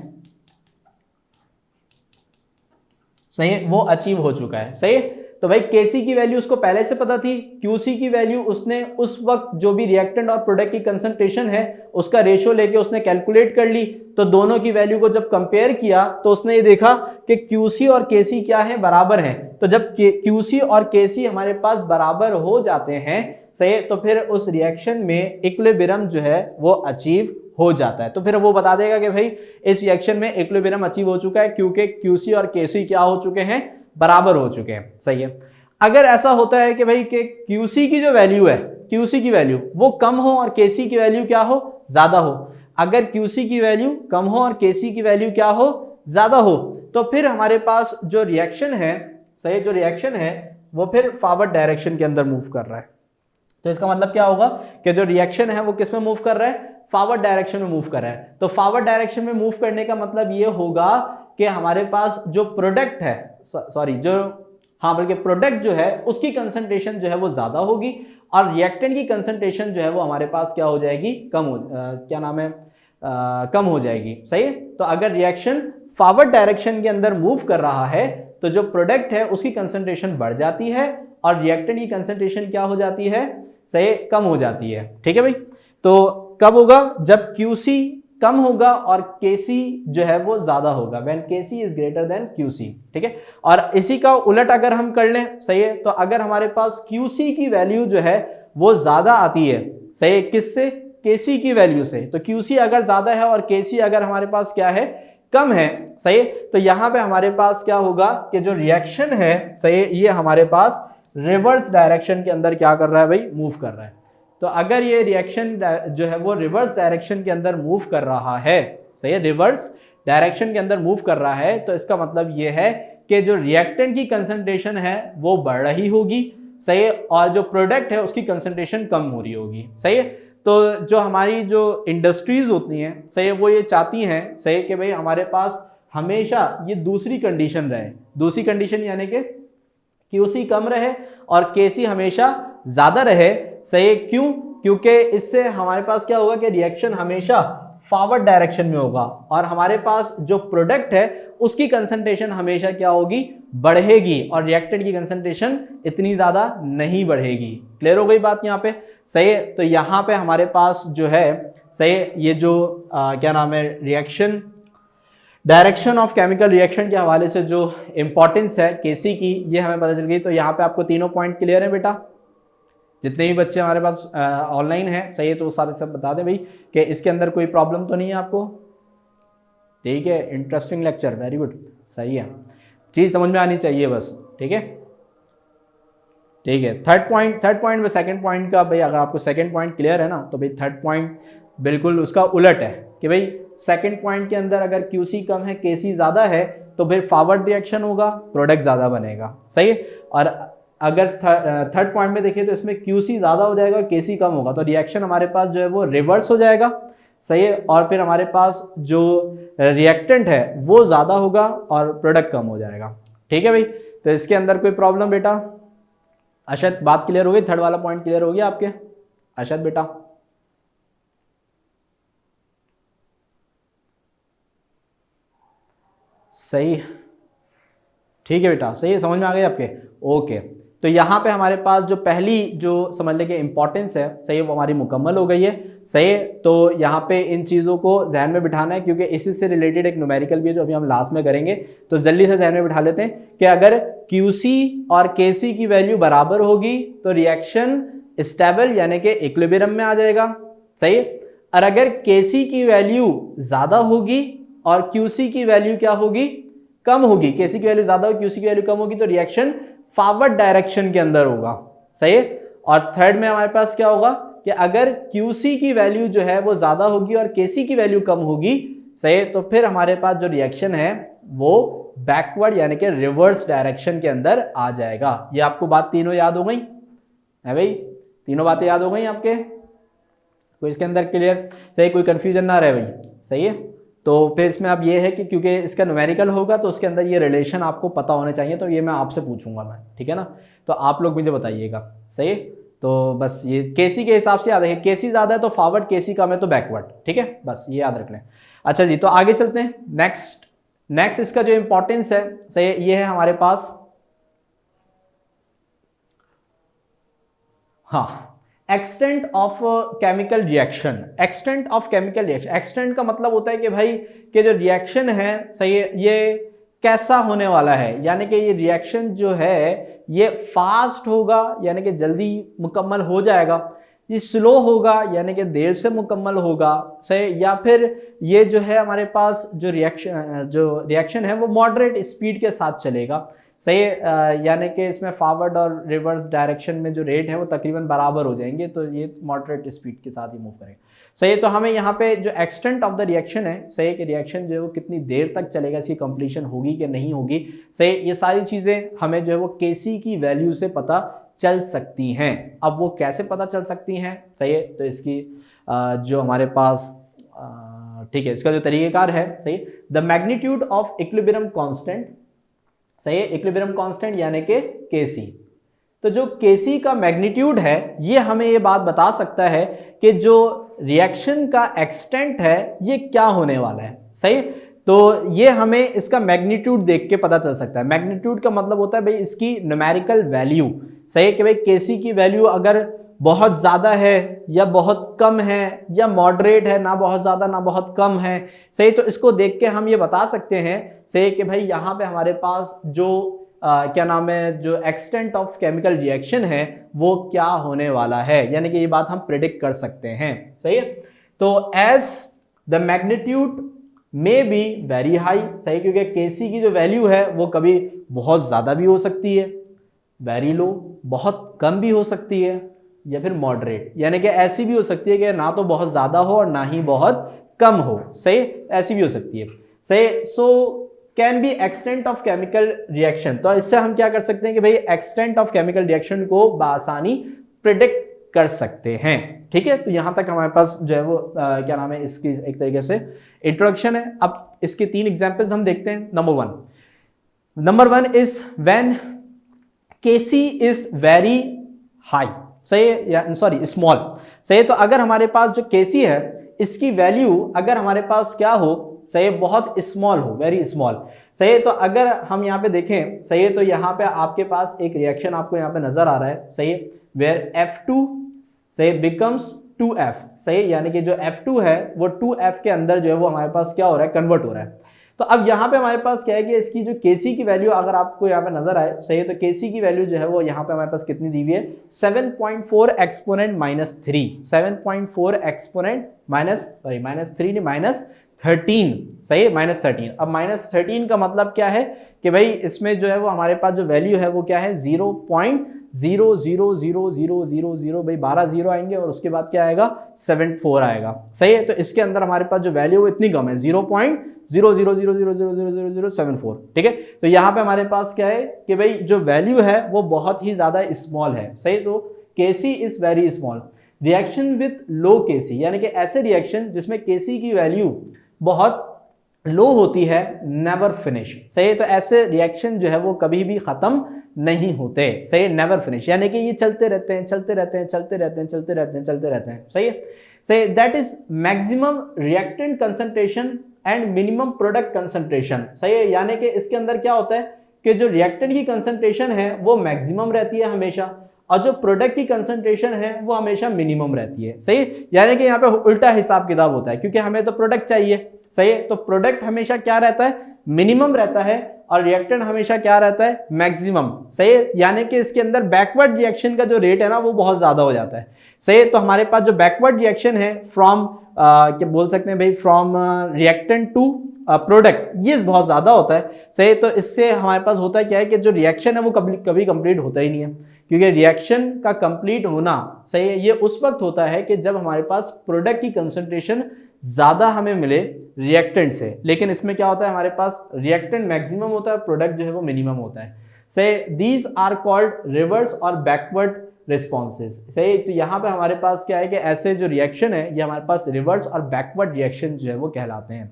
सही, वो अचीव हो चुका है, सही। तो भाई केसी की वैल्यू उसको पहले से पता थी, क्यूसी की वैल्यू उसने उस वक्त जो भी रिएक्टेंट और प्रोडक्ट की कंसंट्रेशन है उसका रेशियो लेके उसने कैलकुलेट कर ली। तो दोनों की वैल्यू को जब कंपेयर किया तो उसने ये देखा कि क्यूसी और केसी क्या है, बराबर हैं। तो जब क्यूसी और केसी हमारे पास बराबर हो जाते हैं, सही, तो फिर उस रिएक्शन में इक्विलिब्रियम जो है वो अचीव हो जाता है। तो फिर वो बता देगा कि भाई इस रिएक्शन में इक्विलिब्रियम अचीव हो चुका है क्योंकि क्यूसी और केसी क्या हो चुके हैं, बराबर हो चुके हैं, सही है। अगर ऐसा होता है कि भाई कि क्यूसी की जो वैल्यू है, क्यूसी की वैल्यू वो कम हो और केसी की वैल्यू क्या हो, ज्यादा हो, अगर क्यूसी की वैल्यू कम हो और केसी की वैल्यू क्या हो, ज्यादा हो, तो फिर हमारे पास जो रिएक्शन है, सही, जो रिएक्शन है वो फिर फॉरवर्ड डायरेक्शन के अंदर मूव कर रहा है। तो इसका मतलब क्या होगा कि जो रिएक्शन है वो किस में मूव कर रहा है, फॉरवर्ड डायरेक्शन में मूव कर रहा है। तो फॉरवर्ड डायरेक्शन में मूव करने का मतलब ये होगा कि हमारे पास जो प्रोडक्ट है, सॉरी, जो, हाँ, बल्कि प्रोडक्ट जो है उसकी कंसंट्रेशन जो है वो ज्यादा होगी और रिएक्टेंट की कंसंट्रेशन जो है वो हमारे पास क्या हो जाएगी, कम हो, क्या नाम है, कम हो जाएगी, सही है। तो अगर रिएक्शन फॉरवर्ड डायरेक्शन के अंदर मूव कर रहा है तो जो प्रोडक्ट है उसकी कंसंट्रेशन बढ़ जाती है और रिएक्टेंट की कंसंट्रेशन क्या हो जाती है, सही, कम हो जाती है, ठीक है भाई। तो कब होगा, जब QC कम होगा और KC जो है वो ज्यादा होगा, when KC is greater than QC, ठीक है। और इसी का उलट अगर हम कर लें, सही है, तो अगर हमारे पास QC की वैल्यू जो है वो ज्यादा आती है, सही है, किससे, KC की वैल्यू से, तो QC अगर ज्यादा है और KC अगर हमारे पास क्या है, कम है, सही, तो यहां पे हमारे पास क्या होगा कि जो रिएक्शन है, सही, ये हमारे पास रिवर्स डायरेक्शन के अंदर क्या कर रहा है भाई, मूव कर रहा है। तो अगर ये रिएक्शन जो है वो रिवर्स डायरेक्शन के अंदर मूव कर रहा है, सही है, रिवर्स डायरेक्शन के अंदर मूव कर रहा है, तो इसका मतलब ये है कि जो रिएक्टेंट की कंसंट्रेशन है वो बढ़ रही होगी, सही है, और जो प्रोडक्ट है उसकी कंसंट्रेशन कम हो रही होगी, सही है। तो जो हमारी जो इंडस्ट्रीज होती हैं, सही है, वो ये चाहती हैं, सही है, कि भाई हमारे पास हमेशा ये दूसरी कंडीशन रहे, दूसरी कंडीशन यानी कि QC कम रहे और KC हमेशा ज्यादा रहे, सही, क्यों, क्योंकि इससे हमारे पास क्या होगा कि रिएक्शन हमेशा फॉरवर्ड डायरेक्शन में होगा और हमारे पास जो प्रोडक्ट है उसकी कंसंट्रेशन हमेशा क्या होगी, बढ़ेगी और रिएक्टेंट की कंसंट्रेशन इतनी ज्यादा नहीं बढ़ेगी। क्लियर हो गई बात यहाँ पे, सही है। तो यहाँ पे हमारे पास जो है, सही, ये जो क्या नाम है, reaction, direction of chemical reaction के हवाले से जो इंपॉर्टेंस है KC की, ये हमें पता चल गई। तो यहाँ पे आपको तीनों पॉइंट क्लियर है बेटा, जितने भी बच्चे हमारे पास ऑनलाइन हैं, सही है, तो वो सारे सब बता दें भाई कि इसके अंदर कोई प्रॉब्लम तो नहीं है आपको, ठीक है। इंटरेस्टिंग लेक्चर, वेरी गुड, सही है, चीज़ समझ में आनी चाहिए बस। ठीक है, ठीक है। थर्ड पॉइंट में सेकंड पॉइंट का भाई, अगर आपको सेकंड पॉइंट क्लियर है ना, तो भाई थर्ड पॉइंट बिल्कुल उसका उलट है कि भाई सेकंड पॉइंट के अंदर अगर क्यूसी कम है केसी ज्यादा है तो फिर फॉरवर्ड रिएक्शन होगा, प्रोडक्ट ज्यादा बनेगा, सही है। और अगर थर्ड पॉइंट में देखिए तो इसमें क्यूसी ज्यादा हो जाएगा और केसी कम होगा, तो रिएक्शन हमारे पास जो है वो रिवर्स हो जाएगा, सही है। और फिर हमारे पास जो रिएक्टेंट है वो ज्यादा होगा और प्रोडक्ट कम हो जाएगा, ठीक है भाई। तो इसके अंदर कोई प्रॉब्लम बेटा? अशद बात क्लियर हो गई? थर्ड वाला पॉइंट क्लियर हो गया आपके अशद बेटा? सही, ठीक है बेटा, सही है, समझ में आ गए आपके? ओके, तो यहाँ पे हमारे पास जो पहली जो समझ लें कि इंपॉर्टेंस है, सही है, वो हमारी मुकम्मल हो गई है, सही है। तो यहाँ पे इन चीज़ों को जहन में बिठाना है क्योंकि इसी से रिलेटेड एक न्यूमेरिकल भी है जो अभी हम लास्ट में करेंगे, तो जल्दी से जहन में बिठा लेते हैं कि अगर QC और KC की वैल्यू बराबर होगी तो रिएक्शन स्टेबल यानी कि इक्विलिब्रियम में आ जाएगा, सही है। और अगर KC की वैल्यू ज़्यादा होगी और QC की वैल्यू क्या होगी? कम होगी, KC की वैल्यू ज्यादा होगी, QC की वैल्यू कम होगी, तो रिएक्शन फॉरवर्ड डायरेक्शन के अंदर होगा, सही है। और थर्ड में हमारे पास क्या होगा कि अगर QC की वैल्यू जो है वो ज्यादा होगी और KC की वैल्यू कम होगी, सही है, तो फिर हमारे पास जो रिएक्शन है वो बैकवर्ड यानी कि रिवर्स डायरेक्शन के अंदर आ जाएगा। ये आपको बात तीनों याद हो गई है भाई? तीनों बातें याद हो गई आपके? कोई इसके अंदर क्लियर, सही, कोई कंफ्यूजन ना रहे भाई, सही है। तो फिर इसमें अब ये है कि क्योंकि इसका न्यूमेरिकल होगा तो उसके अंदर ये रिलेशन आपको पता होने चाहिए, तो ये मैं आपसे पूछूंगा मैं, ठीक है ना, तो आप लोग मुझे बताइएगा, सही है। तो बस ये केसी के हिसाब से याद है, केसी ज्यादा है तो फॉरवर्ड, केसी कम है तो बैकवर्ड, ठीक है, बस ये याद रख लें। अच्छा जी, तो आगे चलते हैं। नेक्स्ट इसका जो इंपॉर्टेंस है, सही है, ये है हमारे पास, हाँ, extent of chemical reaction. Extent of chemical reaction, extent का मतलब होता है कि भाई कि जो रिएक्शन है, सही है, ये कैसा होने वाला है, यानी कि ये रिएक्शन जो है ये फास्ट होगा यानी कि जल्दी मुकम्मल हो जाएगा, ये स्लो होगा यानी कि देर से मुकम्मल होगा, सही, या फिर ये जो है हमारे पास जो रिएक्शन है वो मॉडरेट स्पीड के साथ चलेगा, सही है, यानी कि इसमें फॉरवर्ड और रिवर्स डायरेक्शन में जो रेट है वो तकरीबन बराबर हो जाएंगे, तो ये मॉडरेट स्पीड के साथ ही मूव करेगा, सही है। तो हमें यहाँ पे जो एक्सटेंट ऑफ द रिएक्शन है, सही है, कि रिएक्शन जो है वो कितनी देर तक चलेगा, इसकी कंप्लीशन होगी कि नहीं होगी, सही, ये सारी चीज़ें हमें जो है वो KC की वैल्यू से पता चल सकती हैं। अब वो कैसे पता चल सकती हैं, सही है, तो इसकी जो हमारे पास ठीक है, इसका जो तरीक़ेकार है, सही, the magnitude of equilibrium constant, सही है, इक्विलिब्रियम कांस्टेंट यानी कि KC। तो जो KC का मैग्नीट्यूड है ये हमें ये बात बता सकता है कि जो रिएक्शन का एक्सटेंट है ये क्या होने वाला है, सही। तो ये हमें इसका मैग्नीट्यूड देख के पता चल सकता है। मैग्नीट्यूड का मतलब होता है भाई इसकी न्यूमेरिकल वैल्यू, सही, कि भाई KC की वैल्यू अगर बहुत ज़्यादा है या बहुत कम है या मॉडरेट है, ना बहुत ज़्यादा ना बहुत कम है, सही, तो इसको देख के हम ये बता सकते हैं, सही, कि भाई यहाँ पे हमारे पास जो क्या नाम है, जो एक्सटेंट ऑफ केमिकल रिएक्शन है वो क्या होने वाला है, यानी कि ये बात हम प्रिडिक्ट कर सकते हैं, सही है। तो as the magnitude may be very high, सही, क्योंकि KC की जो वैल्यू है वो कभी बहुत ज़्यादा भी हो सकती है, वेरी लो, बहुत कम भी हो सकती है, या फिर मॉडरेट, यानी कि ऐसी भी हो सकती है कि ना तो बहुत ज़्यादा हो और ना ही बहुत कम हो, सही, ऐसी भी हो सकती है, सही। So can be extent of chemical reaction, तो इससे हम क्या कर सकते हैं कि भाई एक्सटेंट ऑफ केमिकल रिएक्शन को बआसानी प्रिडिक्ट कर सकते हैं, ठीक है। तो यहां तक हमारे पास जो है वो क्या नाम है, इसकी एक तरीके से इंट्रोडक्शन है। अब इसके 3 एग्जांपल्स हम देखते हैं। Number one is when KC is very high, सही है, या सॉरी स्मॉल, सही है। तो अगर हमारे पास जो KC है इसकी वैल्यू अगर हमारे पास क्या हो, सही है, बहुत स्मॉल हो, वेरी स्मॉल, सही है। तो अगर हम यहाँ पे देखें, सही है, तो यहाँ पे आपके पास एक रिएक्शन आपको यहाँ पे नजर आ रहा है, सही है, वेयर F2 सही बिकम्स 2F, सही, यानी कि जो F2 है वो 2F के अंदर जो है वो हमारे पास क्या हो रहा है, कन्वर्ट हो रहा है। तो अब यहाँ पे हमारे पास क्या है कि इसकी जो Kc की वैल्यू अगर आपको यहाँ पे नजर आए, सही है, तो Kc की वैल्यू जो है वो यहाँ पे हमारे पास कितनी दी हुई है, 7.4 एक्सपोनेंट -3, 7.4 एक्सपोनेंट -3 नहीं -13, सही है, -13। अब -13 का मतलब क्या है कि भाई इसमें जो है वो हमारे पास जो वैल्यू है वो क्या है, 0.000000, भाई 12 जीरो आएंगे और उसके बाद क्या आएगा, 74 आएगा, सही है। तो इसके अंदर हमारे पास जो वैल्यू वो इतनी कम है, 0.00000074, ठीक है। तो यहाँ पे हमारे पास क्या है कि भाई जो वैल्यू है वो बहुत ही ज्यादा स्मॉल है, सही। तो Kc is very small. Reaction with low Kc, यानी कि ऐसे रिएक्शन जिसमें Kc की वैल्यू बहुत लो होती है, नेवर फिनिश, सही है। तो ऐसे रिएक्शन जो है वो कभी भी खत्म नहीं होते, सही है, नेवर फिनिश, यानी कि ये चलते रहते हैं, चलते रहते हैं, चलते रहते हैं, चलते रहते हैं, चलते रहते हैं, सही है। सही, that is maximum reactant concentration and minimum product concentration, सही है। यानी कि इसके अंदर क्या होता है कि जो रिएक्टेंट की कंसंट्रेशन है वो मैक्सिमम रहती है हमेशा, और जो प्रोडक्ट की कंसंट्रेशन है वो हमेशा मिनिमम रहती है, सही। यानी कि यहाँ पे उल्टा हिसाब किताब होता है, क्योंकि हमें तो प्रोडक्ट चाहिए, सही है। तो प्रोडक्ट हमेशा क्या रहता है, मिनिमम रहता है, और रिएक्टेंट हमेशा क्या रहता है, मैक्सिमम, सही है। यानी कि इसके अंदर बैकवर्ड रिएक्शन का जो रेट है ना वो बहुत ज्यादा हो जाता है, सही है। तो हमारे पास जो बैकवर्ड रिएक्शन है फ्रॉम क्या बोल सकते हैं भाई, फ्रॉम रिएक्टेंट टू प्रोडक्ट, ये बहुत ज्यादा होता है, सही। तो इससे हमारे पास होता है क्या है कि जो रिएक्शन है वो कभी कंप्लीट होता ही नहीं है, क्योंकि रिएक्शन का कंप्लीट होना, सही है, ये उस वक्त होता है कि जब हमारे पास प्रोडक्ट की कंसंट्रेशन ज्यादा हमें मिले रिएक्टेंट से। लेकिन इसमें क्या होता है, हमारे पास रिएक्टेंट मैक्सिमम होता है, प्रोडक्ट जो है वो मिनिमम होता है, सही। दीज आर कॉल्ड रिवर्स और बैकवर्ड रिस्पॉन्सेज, सही। तो यहाँ पे हमारे पास क्या है कि ऐसे जो रिएक्शन है ये हमारे पास रिवर्स और बैकवर्ड रिएक्शन जो है वो कहलाते हैं,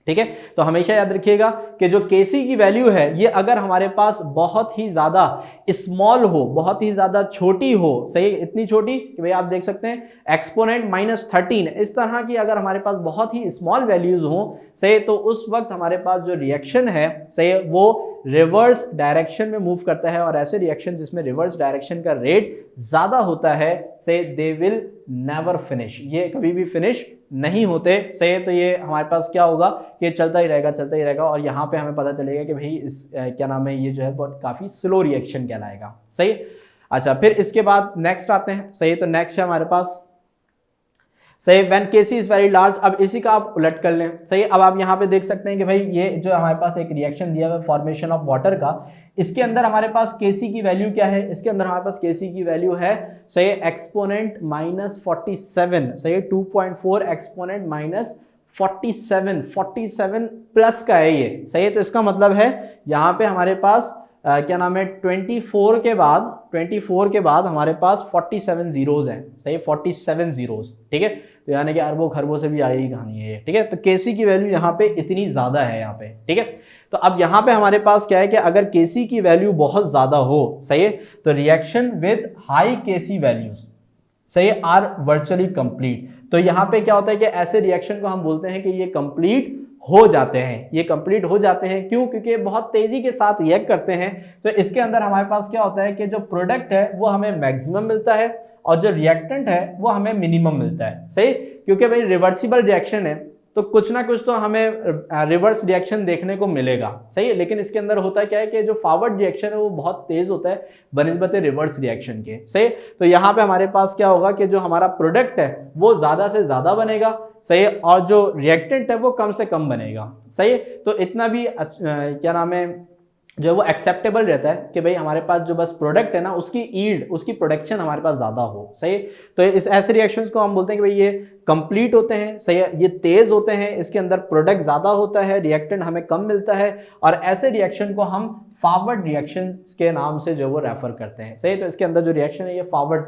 ठीक है। तो हमेशा याद रखिएगा कि जो Kc की वैल्यू है ये अगर हमारे पास बहुत ही ज्यादा स्मॉल हो, बहुत ही ज्यादा छोटी हो, सही, इतनी छोटी कि भाई आप देख सकते हैं एक्सपोनेंट -13, इस तरह की अगर हमारे पास बहुत ही स्मॉल वैल्यूज हो, सही, तो उस वक्त हमारे पास जो रिएक्शन है, सही, वो रिवर्स डायरेक्शन में मूव करता है। और ऐसे रिएक्शन जिसमें रिवर्स डायरेक्शन का रेट ज्यादा होता है, से दे विल नेवर फिनिश, ये कभी भी फिनिश नहीं होते, सही है। तो ये हमारे पास क्या होगा कि चलता ही रहेगा, चलता ही रहेगा, और यहाँ पे हमें पता चलेगा कि भाई इस क्या नाम है, ये जो है बहुत काफी स्लो रिएक्शन कहलाएगा, सही। अच्छा, फिर इसके बाद नेक्स्ट आते हैं, सही। तो नेक्स्ट है हमारे पास, सही, when Kc is very large. अब इसी का आप उलट कर लें, सही। अब आप यहाँ पे देख सकते हैं कि भाई ये जो हमारे पास एक रिएक्शन दिया हुआ है फॉर्मेशन ऑफ वाटर का, इसके अंदर हमारे पास Kc की वैल्यू क्या है, इसके अंदर हमारे पास Kc की वैल्यू है, सही, एक्सपोनेंट -47, सही, 2.4 एक्सपोनेंट -47 प्लस का है ये, सही है। तो इसका मतलब है यहाँ पे हमारे पास क्या नाम है, 24 के बाद हमारे पास 47 जीरोज हैं, सही, 47 जीरोज, ठीक है। तो यानी कि अरबों खरबों से भी आई ही कहानी है ये, ठीक है। तो Kc की वैल्यू यहाँ पे इतनी ज्यादा है यहाँ पे, ठीक है। तो अब यहाँ पे हमारे पास क्या है कि अगर Kc की वैल्यू बहुत ज्यादा हो, सही है, तो reaction with high Kc values, सही, आर वर्चुअली कंप्लीट। तो यहाँ पे क्या होता है कि ऐसे रिएक्शन को हम बोलते हैं कि ये कंप्लीट हो जाते हैं, ये कंप्लीट हो जाते हैं, क्यों, क्योंकि बहुत तेजी के साथ रिएक्ट करते हैं। तो इसके अंदर हमारे पास क्या होता है कि जो प्रोडक्ट है वो हमें मैक्सिमम मिलता है, और जो रिएक्टेंट है वो हमें मिनिमम मिलता है, सही। क्योंकि भाई रिवर्सिबल रिएक्शन है तो कुछ ना कुछ तो हमें रिवर्स रिएक्शन देखने को मिलेगा, सही है। लेकिन इसके अंदर होता क्या है कि जो फॉरवर्ड रिएक्शन है वो बहुत तेज होता है बनिस्बत रिवर्स रिएक्शन के, सही। तो यहाँ पे हमारे पास क्या होगा कि जो हमारा प्रोडक्ट है वो ज्यादा से ज्यादा बनेगा, सही, और जो रिएक्टेंट है वो कम से कम बनेगा, सही। तो इतना भी क्या नाम है, जो वो एक्सेप्टेबल रहता है कि भाई हमारे पास जो बस प्रोडक्ट है ना उसकी ईल्ड, उसकी प्रोडक्शन हमारे पास ज्यादा हो, सही। तो इस ऐसे रिएक्शंस को हम बोलते हैं कि भाई ये कंप्लीट होते हैं, सही है, ये तेज होते हैं, इसके अंदर प्रोडक्ट ज्यादा होता है, रिएक्टेंट हमें कम मिलता है, और ऐसे रिएक्शन को हम फॉरवर्ड रिएक्शन के नाम से जो वो रेफर करते हैं, सही। तो इसके अंदर जो रिएक्शन है ये फॉरवर्ड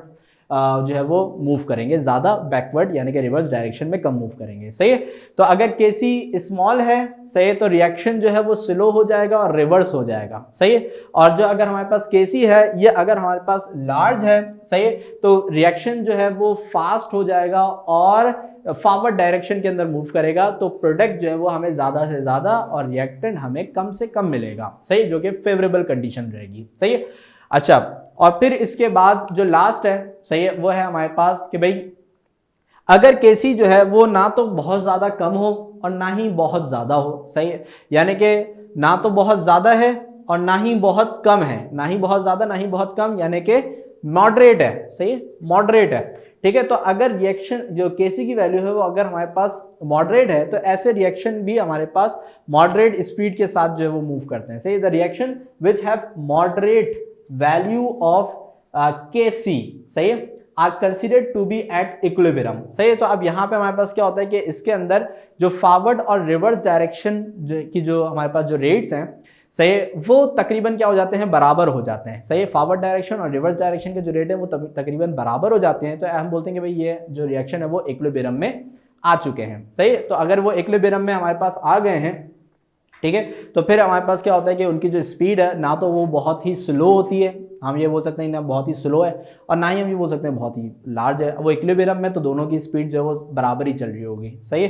जो है वो मूव करेंगे, ज्यादा बैकवर्ड यानी कि रिवर्स डायरेक्शन में कम मूव करेंगे, सही है। तो अगर Kc स्मॉल है, सही है, तो रिएक्शन जो है वो स्लो हो जाएगा और रिवर्स हो जाएगा, सही है। और जो अगर हमारे पास Kc है ये अगर हमारे पास लार्ज है, सही है, तो रिएक्शन जो है वो फास्ट हो जाएगा और फॉरवर्ड डायरेक्शन के अंदर मूव करेगा। तो प्रोडक्ट जो है वो हमें ज्यादा से ज्यादा और रिएक्टेंट हमें कम से कम मिलेगा, सही, जो कि फेवरेबल कंडीशन रहेगी, सही है। अच्छा, और फिर इसके बाद जो लास्ट है, सही है, वो है हमारे पास कि भाई अगर Kc जो है वो ना तो बहुत ज्यादा कम हो, और ना ही बहुत ज़्यादा हो, सही है, यानी कि ना तो बहुत ज़्यादा है और ना ही बहुत कम है, ना ही बहुत ज़्यादा ना ही बहुत कम, यानी कि मॉडरेट है, सही है, मॉडरेट है, ठीक है। तो अगर रिएक्शन जो केसी की वैल्यू है वो अगर हमारे पास मॉडरेट है तो ऐसे रिएक्शन भी हमारे पास मॉडरेट स्पीड के साथ जो है वो मूव करते हैं, सही। The reaction which have moderate value of KC, सही है, are considered to be at equilibrium, सही है। तो अब यहाँ पे हमारे पास क्या होता है कि इसके अंदर जो फॉरवर्ड और रिवर्स डायरेक्शन की जो हमारे पास जो रेट्स हैं, सही है, वो तकरीबन क्या हो जाते हैं, बराबर हो जाते हैं, सही है। फॉरवर्ड डायरेक्शन और रिवर्स डायरेक्शन के जो रेट है वो तकरीबन बराबर हो जाते हैं, तो हम बोलते हैं कि भाई ये जो रिएक्शन है वो इक्विलिब्रियम में आ चुके हैं, सही है। तो अगर वो इक्विलिब्रियम में हमारे पास आ गए हैं, ठीक है, तो फिर हमारे पास क्या होता है कि उनकी जो स्पीड है ना तो वो बहुत ही स्लो होती है, हम ये बोल सकते हैं ना बहुत ही स्लो है, और ना ही हम ये बोल सकते हैं बहुत ही लार्ज है। वो इक्विलिब्रियम में तो दोनों की स्पीड जो है वो बराबर ही चल रही होगी, सही है।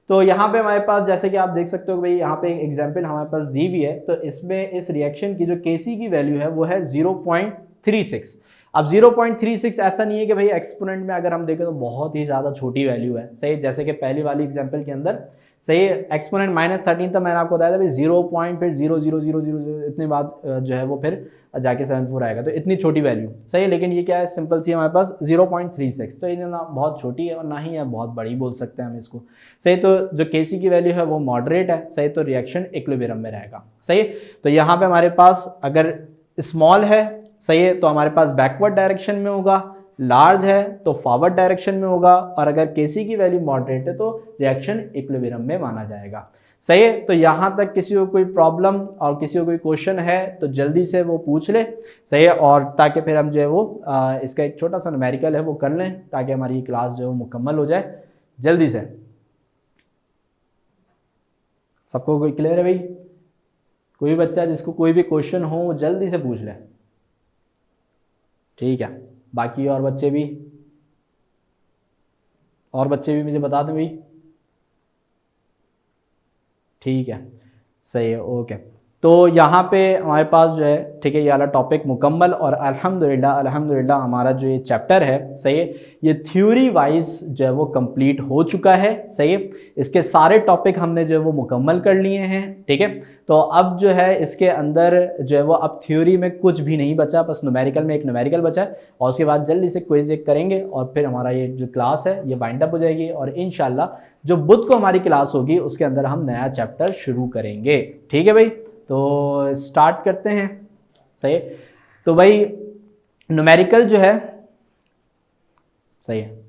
तो यहाँ पे हमारे पास जैसे कि आप देख सकते हो भाई यहाँ पे एक एग्जांपल हमारे पास दी हुई है, तो इसमें इस रिएक्शन की जो केसी की वैल्यू है वो है 0.36। अब 0.36 ऐसा नहीं है कि भाई एक्सपोनेंट में अगर हम देखें तो बहुत ही ज़्यादा छोटी वैल्यू है, सही, जैसे कि पहली वाली एग्जाम्पल के अंदर, सही है, एक्सपोनेंट -13 तो मैंने आपको बताया था भाई 0.0000 इतने बाद जो है वो फिर जाके 74 आएगा, तो इतनी छोटी वैल्यू, सही है। लेकिन ये क्या है, सिंपल सी हमारे पास 0.36, तो ये ना बहुत छोटी है और ना ही है बहुत बड़ी बोल सकते हैं हम इसको, सही। तो जो केसी की वैल्यू है वो मॉडरेट है, सही, तो रिएक्शन इक्विलिब्रियम में रहेगा, सही। तो यहाँ पे हमारे पास अगर स्मॉल है, सही है, तो हमारे पास बैकवर्ड डायरेक्शन में होगा, लार्ज है तो फॉरवर्ड डायरेक्शन में होगा, और अगर केसी की वैल्यू मॉडरेट है तो रिएक्शन इक्विलिब्रियम में माना जाएगा, सही है। तो यहाँ तक किसी को कोई प्रॉब्लम और किसी को कोई क्वेश्चन है तो जल्दी से वो पूछ ले, सही है, और ताकि फिर हम जो है वो इसका एक छोटा सा न्यूमेरिकल है वो कर लें ताकि हमारी क्लास जो है वो मुकम्मल हो जाए जल्दी से। सबको कोई क्लियर है भाई? कोई बच्चा जिसको कोई भी क्वेश्चन हो वो जल्दी से पूछ ले, ठीक है। बाकी और बच्चे भी मुझे बता दें भाई, ठीक है, सही है, ओके। तो यहाँ पे हमारे पास जो है, ठीक है, ये वाला टॉपिक मुकम्मल, और अल्हम्दुलिल्लाह हमारा जो ये चैप्टर है, सही है, ये थ्योरी वाइज जो है वो कंप्लीट हो चुका है, सही है। इसके सारे टॉपिक हमने जो है वो मुकम्मल कर लिए हैं, ठीक है। तो अब जो है इसके अंदर जो है वो अब थ्योरी में कुछ भी नहीं बचा, बस न्यूमेरिकल में एक न्यूमेरिकल बचा है, और उसके बाद जल्दी से क्विज एक करेंगे और फिर हमारा ये जो क्लास है ये वाइंड अप हो जाएगी, और इंशाल्लाह जो बुध को हमारी क्लास होगी उसके अंदर हम नया चैप्टर शुरू करेंगे, ठीक है भाई। तो स्टार्ट करते हैं, सही है। तो भाई न्यूमेरिकल जो है, सही है।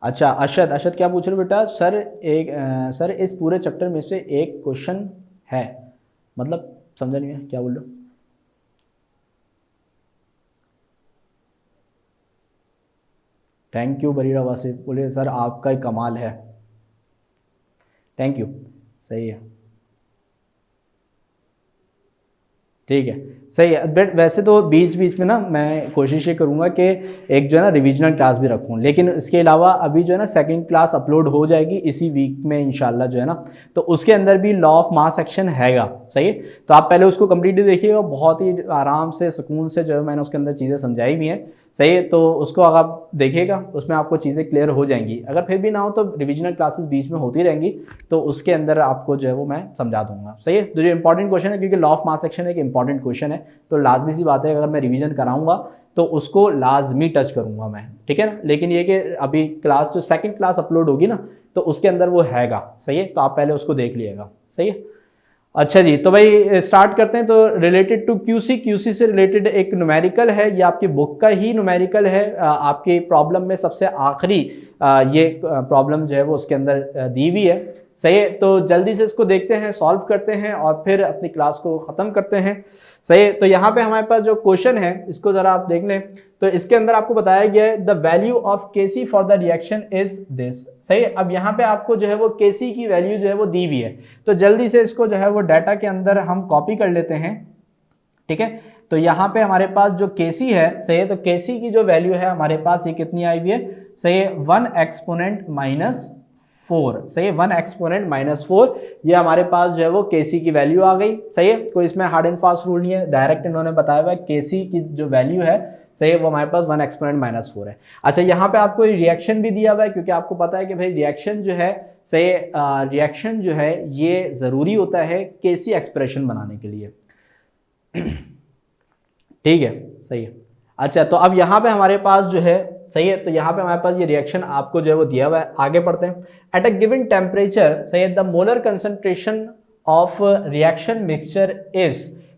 अच्छा अशद क्या पूछ रहे हो बेटा? सर इस पूरे चैप्टर में से एक क्वेश्चन है, मतलब समझा नहीं है क्या बोल रहे हो? थैंक यू बरीरा वासिफ, बोलिए सर आपका ही कमाल है, थैंक यू, सही है, ठीक है, सही है। बट वैसे तो बीच बीच में ना मैं कोशिश ये करूँगा कि एक जो है ना रिविजनल क्लास भी रखूँ, लेकिन इसके अलावा अभी जो है ना सेकंड क्लास अपलोड हो जाएगी इसी वीक में इंशाल्लाह जो है ना, तो उसके अंदर भी लॉ ऑफ मास सेक्शन हैगा, सही है। तो आप पहले उसको कंप्लीटली देखिएगा, बहुत ही आराम से सुकून से जो है मैंने उसके अंदर चीज़ें समझाई भी हैं, सही है। तो उसको अगर आप देखिएगा उसमें आपको चीज़ें क्लियर हो जाएंगी, अगर फिर भी ना हो तो रिविजनल क्लासेस बीच में होती रहेंगी, तो उसके अंदर आपको जो है वो मैं समझा दूंगा, सही है। तो जो इंपॉर्टेंट क्वेश्चन है, क्योंकि लॉ ऑफ मास सेक्शन एक इंपॉर्टेंट क्वेश्चन है, तो लाजमी सी बात है अगर मैं रिवीजन कराऊंगा तो उसको लाजमी टच करूंगा मैं, ठीक है ना। लेकिन ये कि अभी क्लास जो सेकंड क्लास अपलोड होगी ना तो उसके अंदर वो हैगा, सही है, तो आप पहले उसको देख लीजिएगा, सही है। अच्छा जी, तो भाई स्टार्ट करते हैं। तो रिलेटेड टू क्यूसी से रिलेटेड एक न्यूमेरिकल है, ये आपकी बुक का ही न्यूमेरिकल है, आपकी प्रॉब्लम में सबसे आखिरी ये प्रॉब्लम जो है वो उसके अंदर दी हुई है, सही है। तो जल्दी से इसको देखते हैं, सॉल्व करते हैं और फिर अपनी क्लास को ख़त्म करते हैं, सही है। तो यहाँ पे हमारे पास जो क्वेश्चन है इसको ज़रा आप देख लें, तो इसके अंदर आपको बताया गया है the value of KC for the reaction is this, सही है। अब यहाँ पे आपको जो है वो केसी की वैल्यू जो है वो दी हुई है, तो जल्दी से इसको जो है वो डाटा के अंदर हम कॉपी कर लेते हैं, ठीक है। तो यहाँ पे हमारे पास जो केसी है, सही है, तो केसी की जो वैल्यू है हमारे पास ये कितनी आई हुई है, सही है, 1 एक्सपोनेंट -4, सही है, 1 एक्सपोनेंट -4, ये हमारे पास जो है वो केसी की वैल्यू आ गई, सही है। कोई इसमें हार्ड एंड फास्ट रूल नहीं है, डायरेक्ट इन्होंने बताया हुआ है केसी की जो वैल्यू है सही है, वो हमारे पास 1 एक्सपोनेंट माइनस 4 है। अच्छा, यहाँ पे आपको रिएक्शन भी दिया हुआ है, क्योंकि आपको पता है कि भाई रिएक्शन जो है सही, रिएक्शन जो है ये ज़रूरी होता है केसी एक्सप्रेशन बनाने के लिए। ठीक है, सही है। अच्छा, तो अब यहाँ पे हमारे पास जो है सही है, तो यहाँ पे हमारे पास ये रिएक्शन आपको जो है वो दिया हुआ है। आगे पढ़ते हैं। एट अ गिवन टेम्परेचर सही है, the molar concentration of reaction mixture is,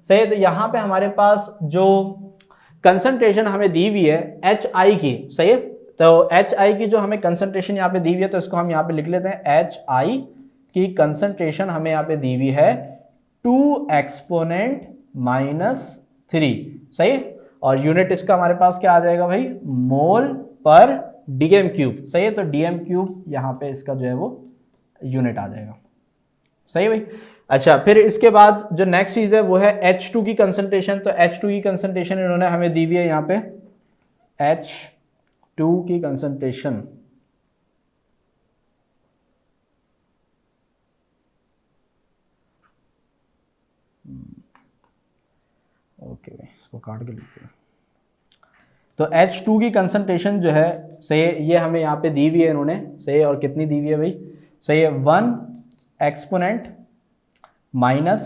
सही है, तो यहाँ पे हमारे पास जो कंसंट्रेशन हमें दी हुई है HI की, सही है, तो HI की जो हमें कंसंट्रेशन यहाँ पे दी हुई है, तो इसको हम यहाँ पे लिख लेते हैं। HI की कंसंट्रेशन हमें यहाँ पे दी हुई है 2 एक्सपोनेंट माइनस 3, सही है, और यूनिट इसका हमारे पास क्या आ जाएगा भाई, मोल पर डीएम क्यूब, सही है, तो डीएम क्यूब यहाँ पे इसका जो है वो यूनिट आ जाएगा, सही है भाई। अच्छा, फिर इसके बाद जो नेक्स्ट चीज है वो है H2 की कंसंट्रेशन। तो H2 की कंसंट्रेशन इन्होंने हमें दी हुई है यहाँ पे, H2 की कंसंट्रेशन ओके भाई, इसको काट के लिखते हैं। तो H2 की कंसंट्रेशन जो है सही, ये हमें यहाँ पे दी हुई है इन्होंने, सही, और कितनी दी हुई है भाई, सही है, 1 एक्सपोनेंट माइनस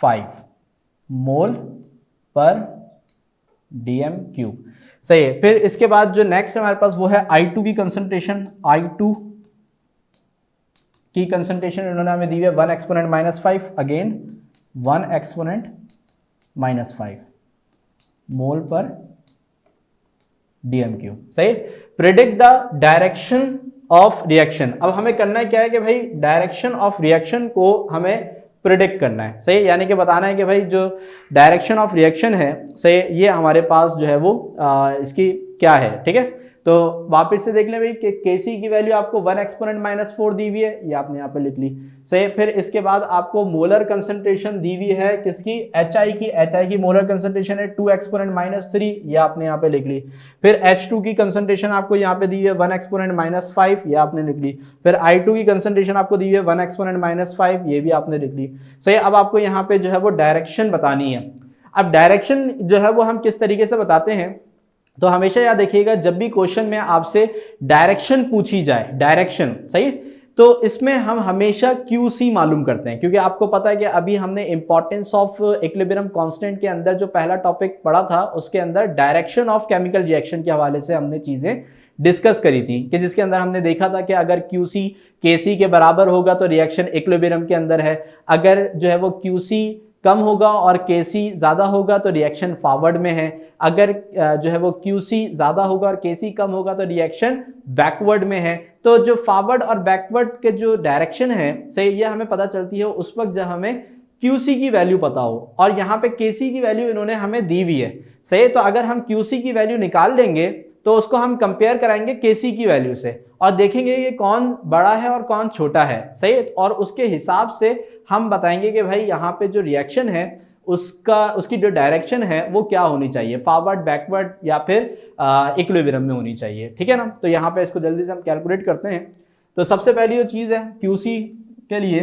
5 मोल पर डीएम क्यूब, सही है। फिर इसके बाद जो नेक्स्ट हमारे पास वो है I2 की कंसंट्रेशन। I2 की कंसंट्रेशन इन्होंने हमें दी हुई है 1 exponent minus 5, again 1 exponent minus 5 मोल पर डीएम क्यूब, सही। Predict the direction of reaction. अब हमें करना है क्या है कि भाई डायरेक्शन ऑफ रिएक्शन को हमें प्रिडिक्ट करना है, सही, यानी कि बताना है कि भाई जो डायरेक्शन ऑफ रिएक्शन है सही, ये हमारे पास जो है वो इसकी क्या है, ठीक है। तो वापस से देख लें भाई कि केसी की वैल्यू आपको 1 एक्सपोनेंट माइनस 4 दी हुई है, ये आपने यहाँ पे लिख ली, सही। फिर इसके बाद आपको मोलर कंसंट्रेशन दी हुई है किसकी, HI की मोलर कंसंट्रेशन है 2 एक्सपोनेंट माइनस 3, ये आपने यहाँ पे लिख ली। फिर H2 की कंसंट्रेशन आपको यहाँ पे दी हुई है 1 एक्सपोनेंट माइनस 5, ये आपने लिख ली। फिर I2 की कंसंट्रेशन आपको दी हुई है 1 एक्सपोनेंट माइनस 5, ये भी आपने लिख ली, सही। अब आपको यहाँ पे जो है वो डायरेक्शन बतानी है। अब डायरेक्शन जो है वो हम किस तरीके से बताते हैं, तो हमेशा याद रखिएगा जब भी क्वेश्चन में आपसे डायरेक्शन पूछी जाए, डायरेक्शन, सही, तो इसमें हम हमेशा QC मालूम करते हैं, क्योंकि आपको पता है कि अभी हमने इंपॉर्टेंस ऑफ इक्विलिब्रियम कांस्टेंट के अंदर जो पहला टॉपिक पढ़ा था उसके अंदर डायरेक्शन ऑफ केमिकल रिएक्शन के हवाले से हमने चीजें डिस्कस करी थी, कि जिसके अंदर हमने देखा था कि अगर QC KC के बराबर होगा तो रिएक्शन इक्विलिब्रियम के अंदर है, अगर जो है वो QC कम होगा और KC ज्यादा होगा तो रिएक्शन फॉरवर्ड में है, अगर जो है वो QC ज्यादा होगा और KC कम होगा तो रिएक्शन बैकवर्ड में है। तो जो फॉरवर्ड और बैकवर्ड के जो डायरेक्शन है सही, ये हमें पता चलती है उस वक्त जब हमें QC की वैल्यू पता हो, और यहाँ पे KC की वैल्यू इन्होंने हमें दी हुई है, सही। तो अगर हम QC की वैल्यू निकाल लेंगे तो उसको हम कंपेयर कराएंगे KC की वैल्यू से और देखेंगे ये कौन बड़ा है और कौन छोटा है, सही, और उसके हिसाब से हम बताएंगे कि भाई यहाँ पे जो रिएक्शन है उसकी जो डायरेक्शन है वो क्या होनी चाहिए, फॉरवर्ड, बैकवर्ड या फिर इक्विलिब्रियम में होनी चाहिए, ठीक है ना। तो यहाँ पे इसको जल्दी से हम कैलकुलेट करते हैं। तो सबसे पहली जो चीज है QC के लिए,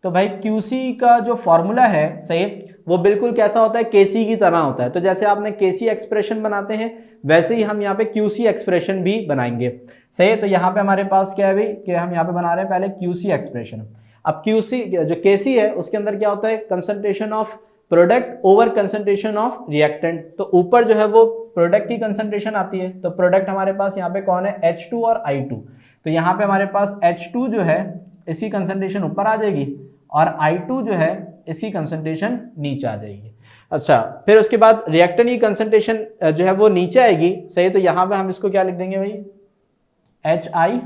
तो भाई QC का जो फॉर्मूला है सही, वो बिल्कुल कैसा होता है, KC की तरह होता है। तो जैसे आपने KC एक्सप्रेशन बनाते हैं वैसे ही हम यहाँ पे QC एक्सप्रेशन भी बनाएंगे, सही है। तो यहाँ पे हमारे पास क्या है भाई कि हम यहाँ पे बना रहे हैं पहले QC एक्सप्रेशन। अब QC जो KC है उसके अंदर क्या होता है, concentration of product over concentration of reactant. तो ऊपर जो है वो प्रोडक्ट की कंसंट्रेशन आती है, तो प्रोडक्ट हमारे पास यहाँ पे कौन है, H2 और I2। तो यहाँ पे हमारे पास H2 जो है इसकी कंसंट्रेशन ऊपर आ जाएगी और I2 जो है इसकी कंसंट्रेशन नीचे आ जाएगी। अच्छा, फिर उसके बाद रिएक्टेंट की कंसंट्रेशन जो है वो नीचे आएगी, सही। तो यहाँ पे हम इसको क्या लिख देंगे भाई, HI,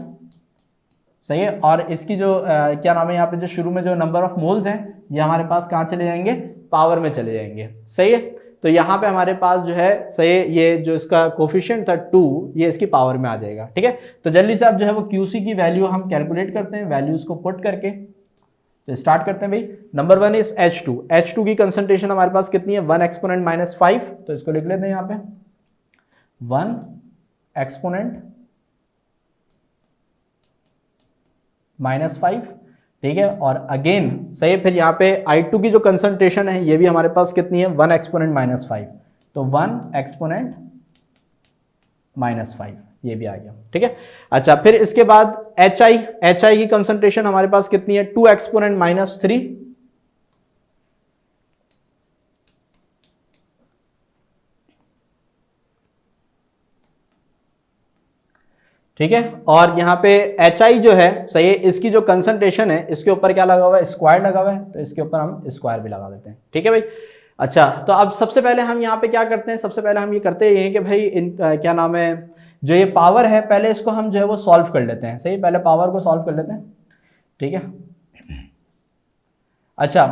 सही है। और इसकी जो क्या नाम है, यहाँ पे जो शुरू में जो नंबर ऑफ मोल्स हैं ये हमारे पास कहाँ चले जाएंगे, पावर में चले जाएंगे, सही है। तो यहाँ पे हमारे पास जो है सही, ये जो इसका कोफिशिएंट था 2, ये इसकी पावर में आ जाएगा, ठीक है। तो जल्दी से आप जो है वो QC की वैल्यू हम कैलकुलेट करते हैं, वैल्यूज को पुट करके। तो स्टार्ट करते हैं भाई। नंबर 1 इज H2 की कंसंट्रेशन हमारे पास कितनी है, 1 एक्सपोनेंट माइनस 5। तो इसको लिख लेते हैं यहाँ पे 1 एक्सपोनेंट माइनस 5, ठीक है। और अगेन सही, फिर यहाँ पे I2 की जो कंसंट्रेशन है ये भी हमारे पास कितनी है, 1 एक्सपोनेंट माइनस 5, तो 1 एक्सपोनेंट -5 ये भी आ गया, ठीक है। अच्छा, फिर इसके बाद HI की कंसंट्रेशन हमारे पास कितनी है, 2 एक्सपोनेंट -3, ठीक है। और यहाँ पे HI जो है, सही है, इसकी जो कंसंट्रेशन है इसके ऊपर क्या लगा हुआ है, स्क्वायर लगा हुआ है, तो इसके ऊपर हम स्क्वायर भी लगा देते हैं, ठीक है भाई। अच्छा, तो अब सबसे पहले हम यहाँ पे क्या करते हैं, सबसे पहले हम ये करते हैं कि भाई क्या नाम है, जो ये पावर है पहले इसको हम जो है वो सॉल्व कर लेते हैं, सही, पहले पावर को सॉल्व कर लेते हैं, ठीक है। अच्छा,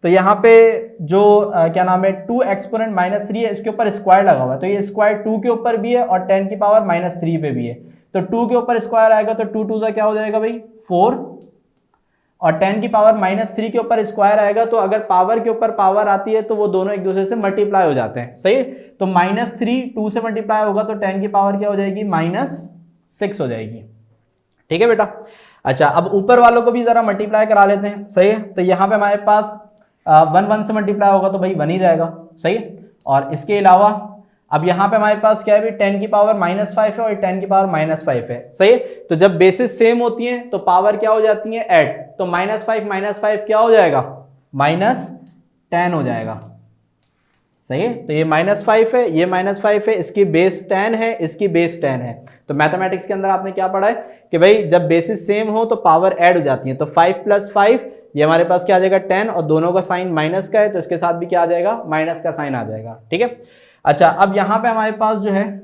तो यहाँ पे जो क्या नाम है 2 एक्सपोनेंट -3 है, इसके ऊपर स्क्वायर लगा हुआ है, तो ये स्क्वायर 2 के ऊपर भी है और 10 की पावर -3 पे भी है, तो 2 के ऊपर स्क्वायर आएगा तो 2 2 क्या हो जाएगा भाई 4, और 10 की पावर -3 के ऊपर स्क्वायर आएगा, तो अगर पावर के ऊपर पावर आती है तो वो दोनों एक दूसरे से मल्टीप्लाई हो जाते हैं, सही है। तो -3 2 से मल्टीप्लाई होगा तो 10 की पावर क्या हो जाएगी, -6 हो जाएगी, ठीक है बेटा। अच्छा, अब ऊपर वालों को भी जरा मल्टीप्लाई करा लेते हैं, सही है। तो यहाँ पे हमारे पास 1 1 से मल्टीप्लाई होगा तो भाई 1 ही रहेगा, सही है। और इसके अलावा अब यहाँ पे हमारे पास क्या है, 10 की पावर -5 है और 10 की पावर -5 है, सही है। तो जब बेसिस सेम होती हैं तो पावर क्या हो जाती है, ऐड, तो -5 क्या हो जाएगा, -10 हो जाएगा, सही है। तो ये -5 है, ये -5 है, इसकी बेस 10 है, इसकी बेस 10 है। तो मैथमेटिक्स के अंदर आपने क्या पढ़ा है कि भाई जब बेसिस सेम हो तो पावर ऐड हो जाती है, तो 5 + 5 ये हमारे पास क्या आ जाएगा 10, और दोनों का साइन माइनस का है तो इसके साथ भी क्या आ जाएगा, माइनस का साइन आ जाएगा, ठीक है। अच्छा, अब यहां पे हमारे पास जो है,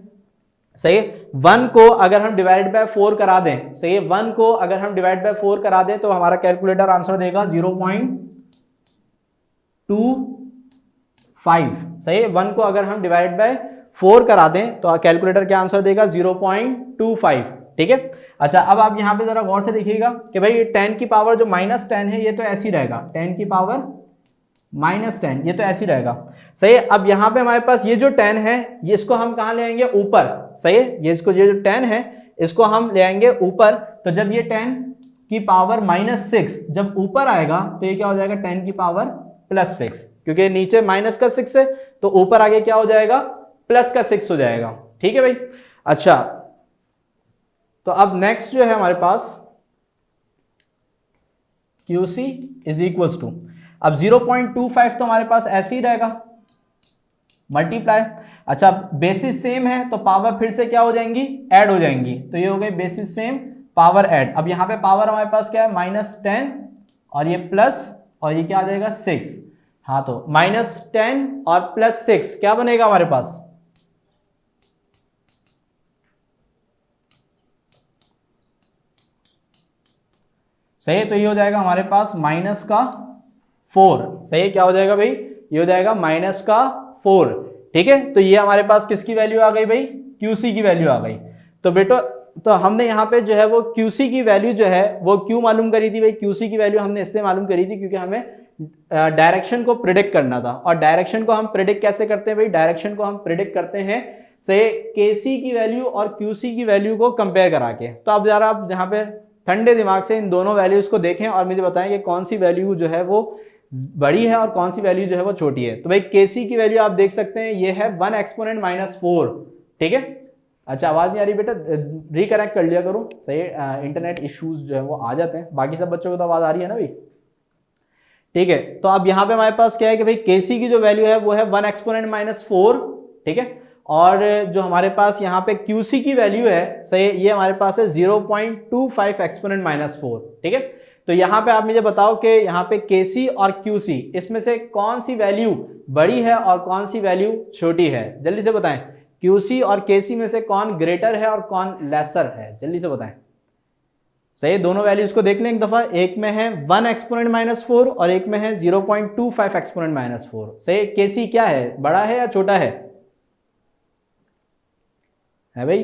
सही है, 1 को अगर हम डिवाइड बाय 4 करा दें, सही है, 1 को अगर हम डिवाइड बाय 4 करा दें तो हमारा कैलकुलेटर आंसर देगा 0.25, सही है। 1 को अगर हम डिवाइड बाय 4 करा दें तो कैलकुलेटर क्या आंसर देगा, 0.25, ठीक है। अच्छा, अब आप यहां पे जरा गौर से देखिएगा कि भाई 10 की पावर जो -10 है ये तो ऐसी रहेगा, 10 की पावर -10 ये तो ऐसी रहेगा, सही है। अब यहाँ पे हमारे पास ये जो 10 है ये इसको हम कहाँ ले आएंगे, ऊपर, सही है। ये जो 10 है इसको हम ले आएंगे ऊपर, तो जब ये 10 की पावर -6 जब ऊपर आएगा तो ये क्या हो जाएगा, 10 की पावर +6, क्योंकि नीचे -6 है तो ऊपर आगे क्या हो जाएगा, +6 हो जाएगा, ठीक है भाई। अच्छा, तो अब नेक्स्ट जो है हमारे पास QC = अब 0.25 तो हमारे पास ऐसे ही रहेगा, मल्टीप्लाई। अच्छा, बेसिस सेम है तो पावर फिर से क्या हो जाएंगी, ऐड हो जाएंगी, तो ये हो गई बेसिस सेम पावर ऐड। अब यहाँ पे पावर हमारे पास क्या है, -10 और ये प्लस, और ये क्या आ जाएगा 6, हाँ, तो -10 और +6 क्या बनेगा हमारे पास, सही है। तो ये हो जाएगा हमारे पास -4, सही है, क्या हो जाएगा भाई, ये हो जाएगा -4, ठीक है। तो ये हमारे पास किसकी वैल्यू आ गई भाई, QC की वैल्यू आ गई। तो बेटो, तो हमने यहाँ पे जो है वो QC की वैल्यू जो है वो क्यों मालूम करी थी भाई, QC की वैल्यू हमने इससे मालूम करी थी क्योंकि हमें डायरेक्शन को प्रिडिक्ट करना था। और डायरेक्शन को हम प्रिडिक्ट कैसे करते हैं भाई, डायरेक्शन को हम प्रिडिक्ट करते हैं से KC की वैल्यू और QC की वैल्यू को कंपेयर करा के। तो अब जरा आप यहाँ पे ठंडे दिमाग से इन दोनों वैल्यूज को देखें और मुझे बताएं कि कौन सी वैल्यू जो है वो बड़ी है और कौन सी वैल्यू जो है वो छोटी है। तो भाई KC की वैल्यू आप देख सकते हैं ये है 1 एक्सपोनेंट -4, ठीक है। अच्छा, आवाज नहीं आ रही बेटा, रिकनेक्ट कर लिया करो, सही, इंटरनेट इश्यूज जो है वो आ जाते हैं। बाकी सब बच्चों को तो आवाज आ रही है ना भाई, ठीक है। तो अब यहाँ पे हमारे पास क्या है कि भाई KC की जो वैल्यू है वो है 1 एक्सपोनेंट -4, ठीक है। और जो हमारे पास यहाँ पे QC की वैल्यू है, सही, ये हमारे पास है 0.25 एक्सपोनेंट -4, ठीक है। तो यहाँ पे आप मुझे बताओ कि यहाँ पे KC और QC इसमें से कौन सी वैल्यू बड़ी है और कौन सी वैल्यू छोटी है, जल्दी से बताएं। QC और KC में से कौन ग्रेटर है और कौन लेसर है, जल्दी से बताएं। सही, दोनों वैल्यूज को देख लें एक दफा, एक में है 1 एक्सपोनेंट -4 और एक में है 0.25 एक्सपोनेंट -4। सही, KC क्या है, बड़ा है या छोटा है भाई,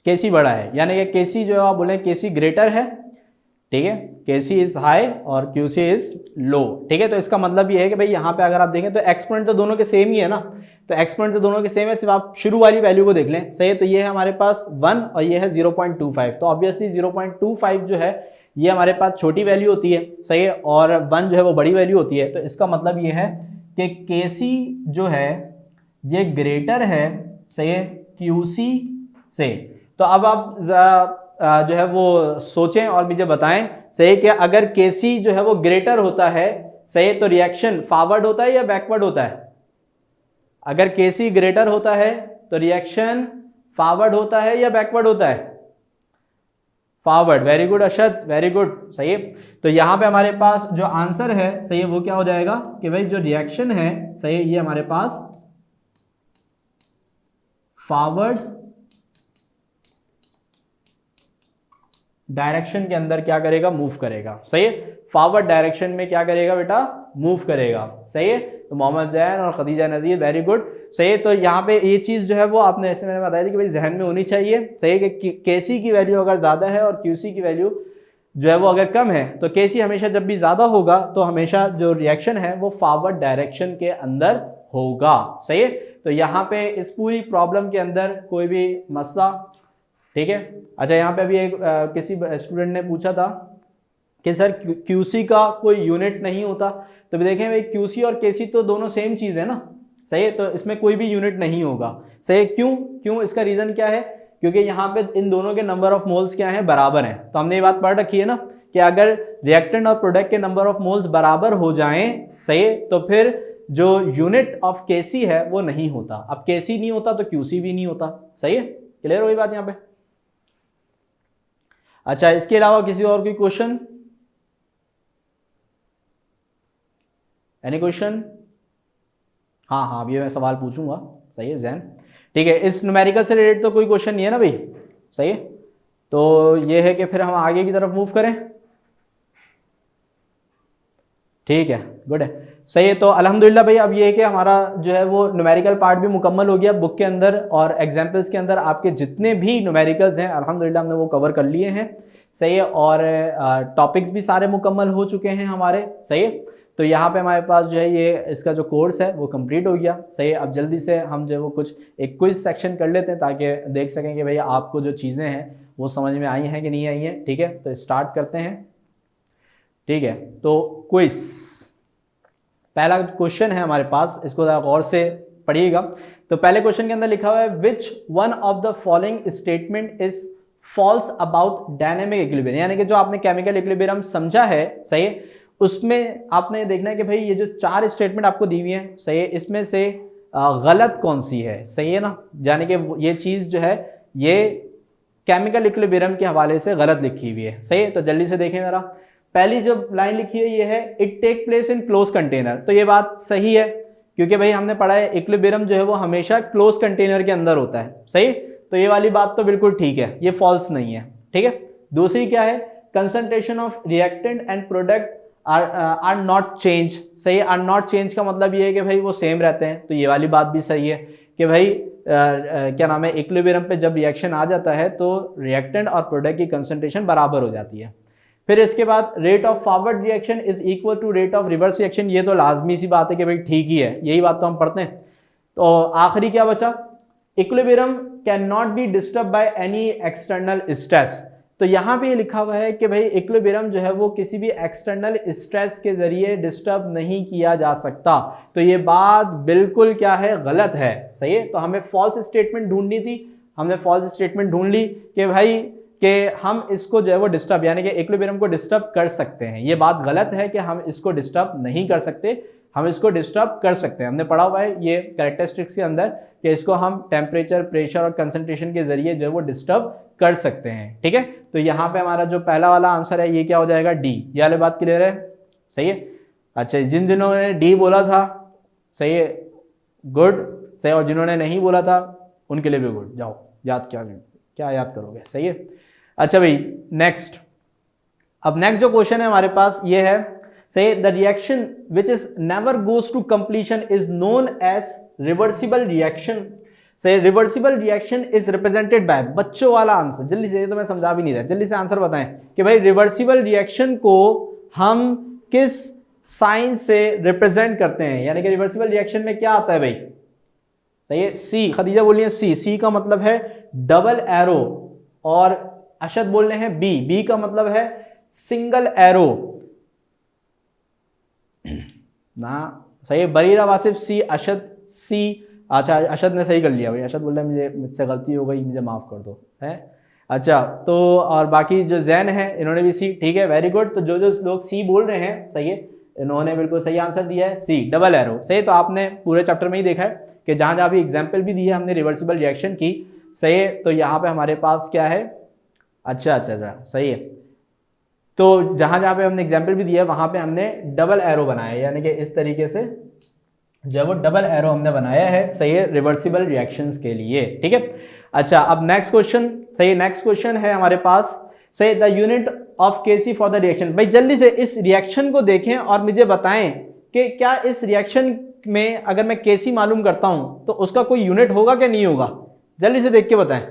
KC बड़ा है, यानी कि KC जो आप बोले KC ग्रेटर है, ठीक है, KC इज हाई और QC इज लो, ठीक है। तो इसका मतलब ये है कि भाई यहाँ पे अगर आप देखें तो एक्सपोनेंट तो दोनों के सेम ही है ना, तो एक्सपोनेंट तो दोनों के सेम है, सिर्फ आप शुरू वाली वैल्यू को देख लें, सही है। तो ये है हमारे पास 1 और ये है 0.25, तो ऑब्वियसली 0.25 जो है ये हमारे पास छोटी वैल्यू होती है, सही है, और 1 जो है वो बड़ी वैल्यू होती है। तो इसका मतलब ये है कि KC जो है ये ग्रेटर है, सही है, QC से। तो अब आप जो है वो सोचें और मुझे बताएं, सही है, कि अगर KC जो है वो ग्रेटर होता है, सही है, तो रिएक्शन फॉरवर्ड होता है या बैकवर्ड होता है? अगर KC ग्रेटर होता है तो रिएक्शन फॉरवर्ड होता है या बैकवर्ड होता है? Forward. Very good Ashad, very good, सही है। तो यहां पे हमारे पास जो आंसर है, सही है, वो क्या हो जाएगा कि भाई जो रिएक्शन है, सही है, ये हमारे पास फॉरवर्ड डायरेक्शन के अंदर क्या करेगा, मूव करेगा, सही है, फॉरवर्ड डायरेक्शन में क्या करेगा बेटा, मूव करेगा, सही है। तो मोहम्मद जैन और खदीजा नजीर, वेरी गुड, सही है। तो यहाँ पे ये चीज जो है वो आपने ऐसे मैंने बताया थी कि भाई जहन में होनी चाहिए, सही है, कि KC की वैल्यू अगर ज्यादा है और QC की वैल्यू जो है वो अगर कम है, तो KC हमेशा जब भी ज्यादा होगा तो हमेशा जो रिएक्शन है वो फॉरवर्ड डायरेक्शन के अंदर होगा, सही है। तो यहाँ पे इस पूरी प्रॉब्लम के अंदर कोई भी मसला, ठीक है। अच्छा, यहाँ पे अभी एक किसी स्टूडेंट ने पूछा था कि सर QC का कोई यूनिट नहीं होता, तो भी देखें भाई QC और KC तो दोनों सेम चीज है ना, सही है, तो इसमें कोई भी यूनिट नहीं होगा, सही है। क्यों इसका रीजन क्या है? क्योंकि यहाँ पे इन दोनों के नंबर ऑफ मोल्स क्या है, बराबर हैं। तो हमने ये बात पढ़ रखी है ना कि अगर रिएक्टेंट और प्रोडक्ट के नंबर ऑफ मोल्स बराबर हो जाएं, सही है, तो फिर जो यूनिट ऑफ KC है वो नहीं होता। अब KC नहीं होता तो QC भी नहीं होता, सही है, क्लियर हो गई बात यहाँ पे। अच्छा, इसके अलावा किसी और कोई क्वेश्चन, एनी क्वेश्चन? हाँ, अभी मैं सवाल पूछूंगा, सही है जैन, ठीक है। इस न्यूमेरिकल से रिलेटेड तो कोई क्वेश्चन नहीं है ना भाई, सही है। तो ये है कि फिर हम आगे की तरफ मूव करें, ठीक है, गुड है, सही है। तो अल्हम्दुलिल्लाह भाई, अब ये है कि हमारा जो है वो न्यूमेरिकल पार्ट भी मुकम्मल हो गया बुक के अंदर, और एग्जाम्पल्स के अंदर आपके जितने भी न्यूमेरिकल्स हैं अल्हम्दुलिल्लाह हमने वो कवर कर लिए हैं, सही है, और टॉपिक्स भी सारे मुकम्मल हो चुके हैं हमारे, सही है। तो यहाँ पे हमारे पास जो है ये इसका जो कोर्स है वो कंप्लीट हो गया, सही है। अब जल्दी से हम जो है वो कुछ एक क्विज सेक्शन कर लेते हैं ताकि देख सकें कि भाई आपको जो चीज़ें हैं वो समझ में आई हैं कि नहीं आई हैं, ठीक है। तो स्टार्ट करते हैं, ठीक है। तो क्विज, पहला क्वेश्चन है हमारे पास, इसको जरा गौर से पढ़िएगा। तो पहले क्वेश्चन के अंदर लिखा हुआ है, which one of the following statement is false about dynamic equilibrium, यानी कि जो आपने केमिकल इक्विलिब्रियम समझा है, सही है, उसमें आपने देखना है कि भाई ये जो 4 स्टेटमेंट आपको दी हुई है, सही है, इसमें से गलत कौन सी है, सही है ना, यानी कि ये चीज जो है ये केमिकल इक्विलिब्रियम के हवाले से गलत लिखी हुई है, सही है। तो जल्दी से देखें जरा, पहली जो लाइन लिखी है ये है, it take place in close container. तो ये बात सही है क्योंकि भाई हमने पढ़ा है इक्विलिब्रियम जो है वो हमेशा क्लोज कंटेनर के अंदर होता है, सही। तो ये वाली बात तो बिल्कुल ठीक है, ये फॉल्स नहीं है, ठीक है। दूसरी क्या है, concentration of reactant and product are not change, सही है। आर नॉट चेंज का मतलब ये है कि भाई वो सेम रहते हैं, तो ये वाली बात भी सही है कि भाई क्या नाम है, इक्विलिब्रियम पे जब रिएक्शन आ जाता है तो रिएक्टेंट और प्रोडक्ट की कंसंट्रेशन बराबर हो जाती है। फिर इसके बाद rate of forward reaction is equal to rate of reverse reaction, ये तो लाजमी सी बात है कि भाई ठीक ही है, यही बात तो हम पढ़ते हैं। तो आखिरी क्या बचा, equilibrium can not be disturb by any external stress. तो यहां पे ये लिखा हुआ है कि भाई इक्विलिब्रियम जो है वो किसी भी एक्सटर्नल स्ट्रेस के जरिए डिस्टर्ब नहीं किया जा सकता। तो ये बात बिल्कुल क्या है, गलत है, सही है। तो हमें फॉल्स स्टेटमेंट ढूंढनी थी, हमने फॉल्स स्टेटमेंट ढूंढ ली कि भाई कि हम इसको जो है वो डिस्टर्ब, यानी कि इक्विलिब्रियम को डिस्टर्ब कर सकते हैं। ये बात गलत है कि हम इसको डिस्टर्ब नहीं कर सकते, हम इसको डिस्टर्ब कर सकते हैं। हमने पढ़ा हुआ है ये कैरेक्टरिस्टिक्स के अंदर कि इसको हम टेम्परेचर, प्रेशर और कंसंट्रेशन के जरिए जो है वो डिस्टर्ब कर सकते हैं, ठीक है। तो यहाँ पे हमारा जो पहला वाला आंसर है ये क्या हो जाएगा, डी। ये वाली बात क्लियर है, सही है। अच्छा, जिन्होंने डी बोला था, सही है, गुड, सही, और जिन्होंने नहीं बोला था उनके लिए भी गुड। जाओ याद, क्या याद करोगे, सही है। अच्छा भाई, नेक्स्ट, अब नेक्स्ट जो क्वेश्चन है हमारे पास ये है, say the reaction which is never goes to completion is known as reversible reaction. say reversible reaction is represented by, बच्चों वाला आंसर जल्दी से, ये तो मैं समझा भी नहीं रहा, जल्दी से आंसर बताएं कि भाई रिवर्सिबल रिएक्शन को हम किस साइन से रिप्रेजेंट करते हैं, यानी कि रिवर्सिबल रिएक्शन में क्या आता है भाई, सही है, सी। खदीजा बोल रही है सी, सी का मतलब है डबल एरो, और अशद बोल रहे हैं बी, बी का मतलब है सिंगल एरो ना, सही। बरीरा वासिफ सी, अशद सी। अच्छा अशद ने सही कर लिया भाई, अशद बोल रहा है मुझसे गलती हो गई, मुझे माफ कर दो है। अच्छा तो और बाकी जो जैन है इन्होंने भी सी, ठीक है वेरी गुड। तो जो जो लोग सी बोल रहे हैं सही है, इन्होंने बिल्कुल सही आंसर दिया है सी, डबल एरो। सही, तो आपने पूरे चैप्टर में ही देखा है कि जहां जहां भी एग्जाम्पल भी दी है हमने रिवर्सिबल रिएक्शन की, सही है। तो यहाँ पे हमारे पास क्या है, अच्छा अच्छा अच्छा सही है। तो जहां जहां पे हमने एग्जाम्पल भी दिया है वहां पे हमने डबल एरो बनाया, यानी कि इस तरीके से जो है वो डबल एरो हमने बनाया है, सही है, रिवर्सिबल रिएक्शंस के लिए, ठीक है। अच्छा अब नेक्स्ट क्वेश्चन, सही, नेक्स्ट क्वेश्चन है हमारे पास, सही, the unit of KC for the reaction. भाई जल्दी से इस रिएक्शन को देखें और मुझे बताएं कि क्या इस रिएक्शन में अगर मैं केसी मालूम करता हूं तो उसका कोई यूनिट होगा क्या नहीं होगा, जल्दी से देख के बताएं।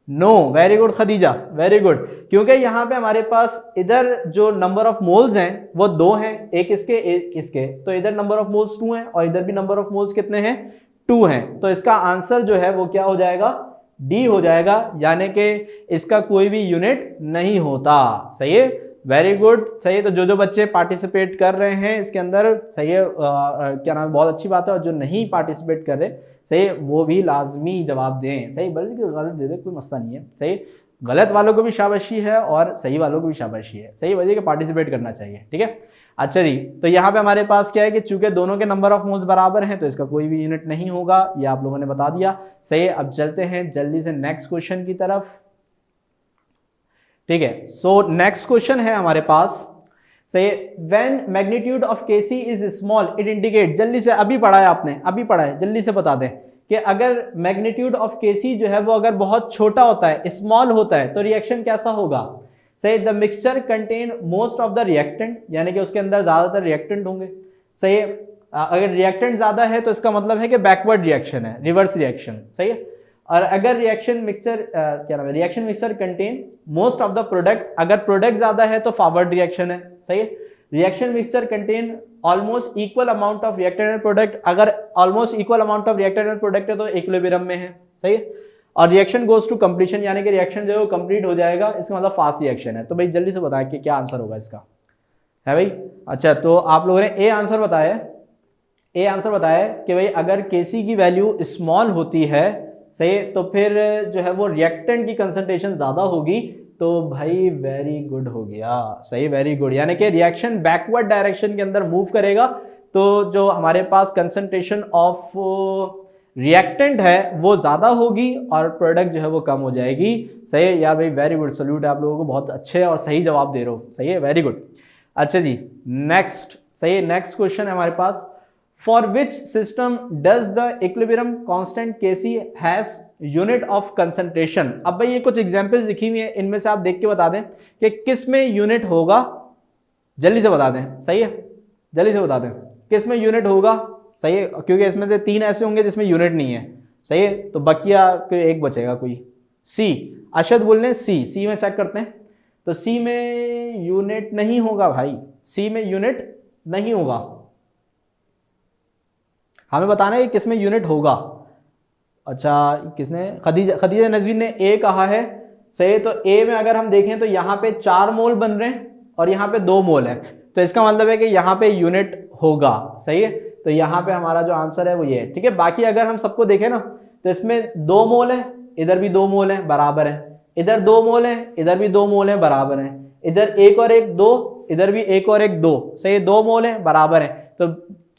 No, very good Khadija, very good. क्योंकि यहां पे हमारे पास इधर जो नंबर ऑफ मोल्स हैं वो 2 हैं, एक इसके एक इसके, तो इधर नंबर ऑफ मोल्स 2 हैं और इधर भी नंबर ऑफ मोल्स कितने हैं, 2 हैं। तो इसका आंसर जो है वो क्या हो जाएगा, डी हो जाएगा, यानी कि इसका कोई भी यूनिट नहीं होता, सही है, वेरी गुड, सही है। तो जो जो बच्चे पार्टिसिपेट कर रहे हैं इसके अंदर, सही है, क्या नाम है, बहुत अच्छी बात है। और जो नहीं पार्टिसिपेट कर रहे, सही, वो भी लाजमी जवाब दें, सही, बल्कि गलत दे दे कोई मसला नहीं है, सही। गलत वालों को भी शाबाशी है और सही वालों को भी शाबाशी है, सही, वजह कि पार्टिसिपेट करना चाहिए, ठीक है। अच्छा जी, तो यहाँ पे हमारे पास क्या है कि चूंकि दोनों के नंबर ऑफ मोल्स बराबर हैं तो इसका कोई भी यूनिट नहीं होगा, ये आप लोगों ने बता दिया, सही। अब चलते हैं जल्दी से नेक्स्ट क्वेश्चन की तरफ, ठीक है। सो नेक्स्ट क्वेश्चन है हमारे पास, सही, when magnitude of KC is small it indicate, जल्दी से, अभी पढ़ा है आपने, अभी पढ़ा है, जल्दी से बता दें कि अगर मैग्नीट्यूड ऑफ केसी जो है वो अगर बहुत छोटा होता है, स्मॉल होता है, तो रिएक्शन कैसा होगा, सही, the mixture contain most of the reactant, यानी कि उसके अंदर ज्यादातर रिएक्टेंट होंगे, सही है। अगर रिएक्टेंट ज्यादा है तो इसका मतलब है कि बैकवर्ड रिएक्शन है, रिवर्स रिएक्शन, सही है। और अगर रिएक्शन मिक्सचर क्या नाम है, reaction mixture contain most of the product, अगर प्रोडक्ट ज्यादा है तो फॉरवर्ड रिएक्शन है, सही है। Reaction mixture contain almost equal amount of reactant and product, अगर almost equal amount of reactant and product है तो इक्विलिब्रियम में है, सही है। और रिएक्शन गोज टू कंप्लीशन, यानी कि रिएक्शन जो है वो कंप्लीट हो जाएगा, इसका मतलब फास्ट रिएक्शन है। तो भाई जल्दी से बताएं कि क्या आंसर होगा इसका, है भाई। अच्छा तो आप लोगों ने ए आंसर बताया, ए आंसर बताया कि भाई अगर केसी की वैल्यू स्मॉल होती है, सही, तो फिर जो है वो रिएक्टेंट की कंसंट्रेशन ज्यादा होगी, तो भाई वेरी गुड हो गया, सही, वेरी गुड, यानी कि रिएक्शन बैकवर्ड डायरेक्शन के अंदर मूव करेगा, तो जो हमारे पास कंसंट्रेशन ऑफ रिएक्टेंट है वो ज्यादा होगी और प्रोडक्ट जो है वो कम हो जाएगी, सही है यार भाई, वेरी गुड, सल्यूट आप लोगों को, बहुत अच्छे और सही जवाब दे रहे हो, सही है, वेरी गुड। अच्छा जी नेक्स्ट, सही है, नेक्स्ट क्वेश्चन है हमारे पास, for which system does the equilibrium constant KC has unit of concentration. अब भाई ये कुछ एग्जांपल्स लिखी हुई है, इनमें से आप देख के बता दें कि किस में यूनिट होगा, जल्दी से बता दें, सही है, जल्दी से बता दें किस में यूनिट होगा, सही है, क्योंकि इसमें से 3 ऐसे होंगे जिसमें यूनिट नहीं है, सही है, तो बकिया कोई एक बचेगा, कोई सी, अशद बोलने सी में चेक करते हैं, तो सी में यूनिट नहीं होगा भाई, सी में यूनिट नहीं होगा, हमें बताना है किस में यूनिट होगा। अच्छा किसने, खदीजा नजवीन ने ए कहा है, सही, तो ए में अगर हम देखें तो यहाँ पे 4 मोल बन रहे हैं और यहाँ पे 2 मोल है, तो इसका मतलब है कि यहाँ पे यूनिट होगा, सही है, तो यहाँ पे हमारा जो आंसर है वो ये है, ठीक है। बाकी अगर हम सबको देखें ना तो इसमें 2 मोल है, इधर भी 2 मोल है, बराबर है, इधर 2 मोल है, इधर भी 2 मोल है, बराबर है, इधर 1 और 1 2, इधर भी 1 और 1 2, सही, 2 मोल है, बराबर है, तो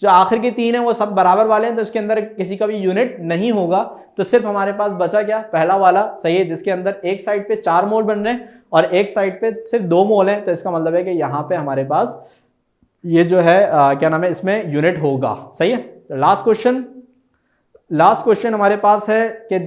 जो आखिर की 3 है वो सब बराबर वाले हैं, तो इसके अंदर किसी का भी यूनिट नहीं होगा, तो सिर्फ हमारे पास बचा क्या, पहला वाला, सही है, जिसके अंदर एक साइड पे 4 मोल बन रहे हैं और एक साइड पे सिर्फ 2 मोल है, तो इसका मतलब है कि यहाँ पे हमारे पास ये जो है क्या नाम है, इसमें यूनिट होगा, सही है। लास्ट क्वेश्चन हमारे पास है कि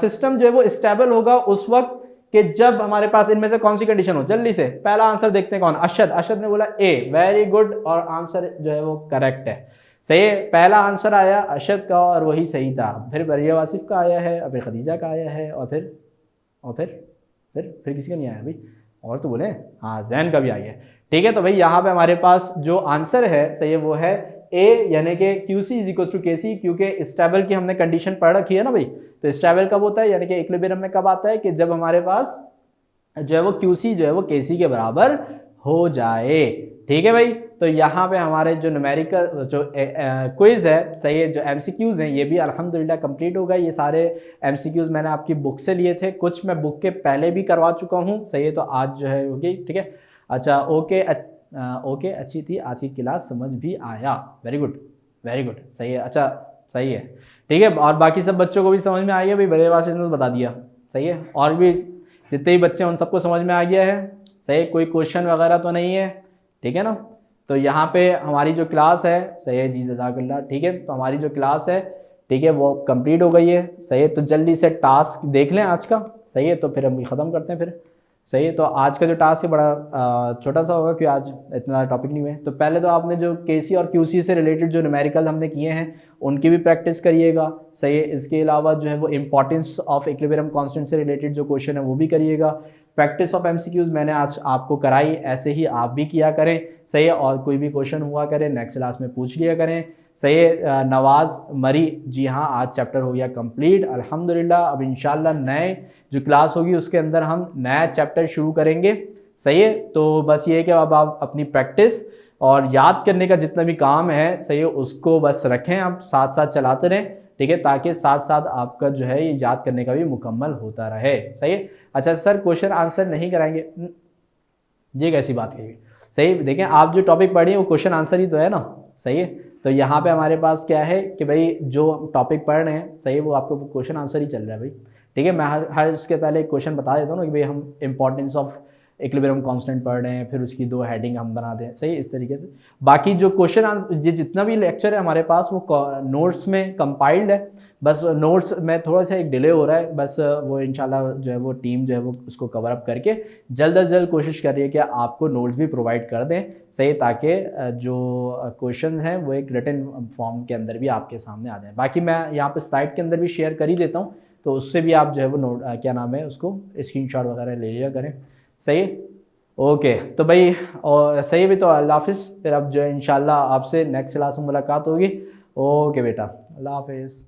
सिस्टम जो है वो स्टेबल होगा उस वक्त कि जब हमारे पास इनमें से कौन सी कंडीशन हो, जल्दी से पहला आंसर देखते हैं कौन, अशद ने बोला ए, वेरी गुड, और आंसर जो है वो करेक्ट है, सही है, पहला आंसर आया अशद का और वही सही था, फिर बरिया वासिफ का आया है, और फिर खदीजा का आया है, और फिर किसी का नहीं आया भाई, और तो बोले, हाँ जैन का भी आया है, ठीक है। तो भाई यहाँ पे हमारे पास जो आंसर है, सही है, वो है ए, यानी कि QC is equal to KC, क्योंकि स्टेबल की हमने कंडीशन पढ़ रखी है ना भाई, तो स्टेबल कब होता है, यानी कि इक्विलिब्रियम में कब आता है कि जब हमारे पास जो है वो QC जो है वो KC के बराबर हो जाए। ठीक है भाई, तो यहाँ पे हमारे जो न्यूमेरिकल जो क्विज है, सही है, जो एमसीक्यूज हैं ये भी अल्हम्दुलिल्लाह कंप्लीट हो गए। ये सारे एमसीक्यूज मैंने आपकी बुक से लिए थे, कुछ मैं बुक के पहले भी करवा चुका हूँ, सही है, तो आज जो है होगी। ठीक है, अच्छा ओके, ओके अच्छी थी आज की क्लास, समझ भी आया, वेरी गुड वेरी गुड, सही है, अच्छा सही है, ठीक है। और बाकी सब बच्चों को भी समझ में आ गया भाई, बड़े भाषा ने बता दिया, सही है, और भी जितने भी बच्चे हैं उन सबको समझ में आ गया है, सही, कोई क्वेश्चन वगैरह तो नहीं है, ठीक है ना। तो यहाँ पे हमारी जो क्लास है, सही है जी, जज़ाकल्लाह, ठीक है, तो हमारी जो क्लास है, ठीक है, वो कंप्लीट हो गई है, सही है। तो जल्दी से टास्क देख लें आज का, सही है, तो फिर हम ख़त्म करते हैं फिर, सही है। तो आज का जो टास्क है बड़ा छोटा सा होगा, क्योंकि आज इतना टॉपिक नहीं हुए। तो पहले तो आपने जो केसी और क्यूसी से रिलेटेड जो न्यूमेरिकल हमने किए हैं उनकी भी प्रैक्टिस करिएगा, सही है। इसके अलावा जो है वो इंपॉर्टेंस ऑफ इक्विलिब्रियम कांस्टेंट से रिलेटेड जो क्वेश्चन है वो भी करिएगा। प्रैक्टिस ऑफ एमसीक्यूज मैंने आज आपको कराई, ऐसे ही आप भी किया करें, सही है। और कोई भी क्वेश्चन हुआ करें नेक्स्ट क्लास में पूछ लिया करें, सही है। नवाज मरी, जी हाँ, आज चैप्टर हो गया कंप्लीट अल्हम्दुलिल्लाह। अब इंशाल्लाह नए जो क्लास होगी उसके अंदर हम नया चैप्टर शुरू करेंगे, सही है। तो बस ये है कि अब आप अपनी प्रैक्टिस और याद करने का जितना भी काम है, सही है, उसको बस रखें, आप साथ साथ चलाते रहें, ठीक है, ताकि साथ साथ आपका जो है ये याद करने का भी मुकम्मल होता रहे, सही है। अच्छा सर क्वेश्चन आंसर नहीं कराएंगे, ये कैसी बात कही, सही। देखें आप जो टॉपिक पढ़ी है वो क्वेश्चन आंसर ही तो है ना, सही है। तो यहाँ पे हमारे पास क्या है कि भाई जो टॉपिक पढ़ रहे हैं, सही है, वो आपको क्वेश्चन आंसर ही चल रहा है भाई, ठीक है। मैं हर इसके पहले एक क्वेश्चन बता देता हूँ ना कि भाई हम इंपॉर्टेंस ऑफ इक्विलिब्रियम कांस्टेंट पढ़ रहे हैं, फिर उसकी 2 हेडिंग हम बना दें, सही, इस तरीके से। बाकी जो क्वेश्चन आंसर जितना भी लेक्चर है हमारे पास वो नोट्स में कंपाइल्ड है, बस नोट्स में थोड़ा सा एक डिले हो रहा है, बस वो इंशाल्लाह जो है वो टीम जो है वो उसको कवर अप करके जल्द अज जल्द कोशिश कर रही है कि आपको नोट्स भी प्रोवाइड कर दें, सही, ताकि जो क्वेश्चन हैं वो एक रिटन फॉर्म के अंदर भी आपके सामने आ जाए। बाकी मैं यहाँ पे स्लाइड के अंदर भी शेयर कर ही देता हूँ, तो उससे भी आप जो है वो नोट क्या नाम है उसको स्क्रीनशॉट वगैरह ले लिया करें, सही। ओके तो भाई, और सही भी, तो अल्लाह हाफिज़। फिर अब जो है इंशाल्लाह आपसे नेक्स्ट क्लास में मुलाकात होगी। ओके बेटा, अल्लाह हाफिज़।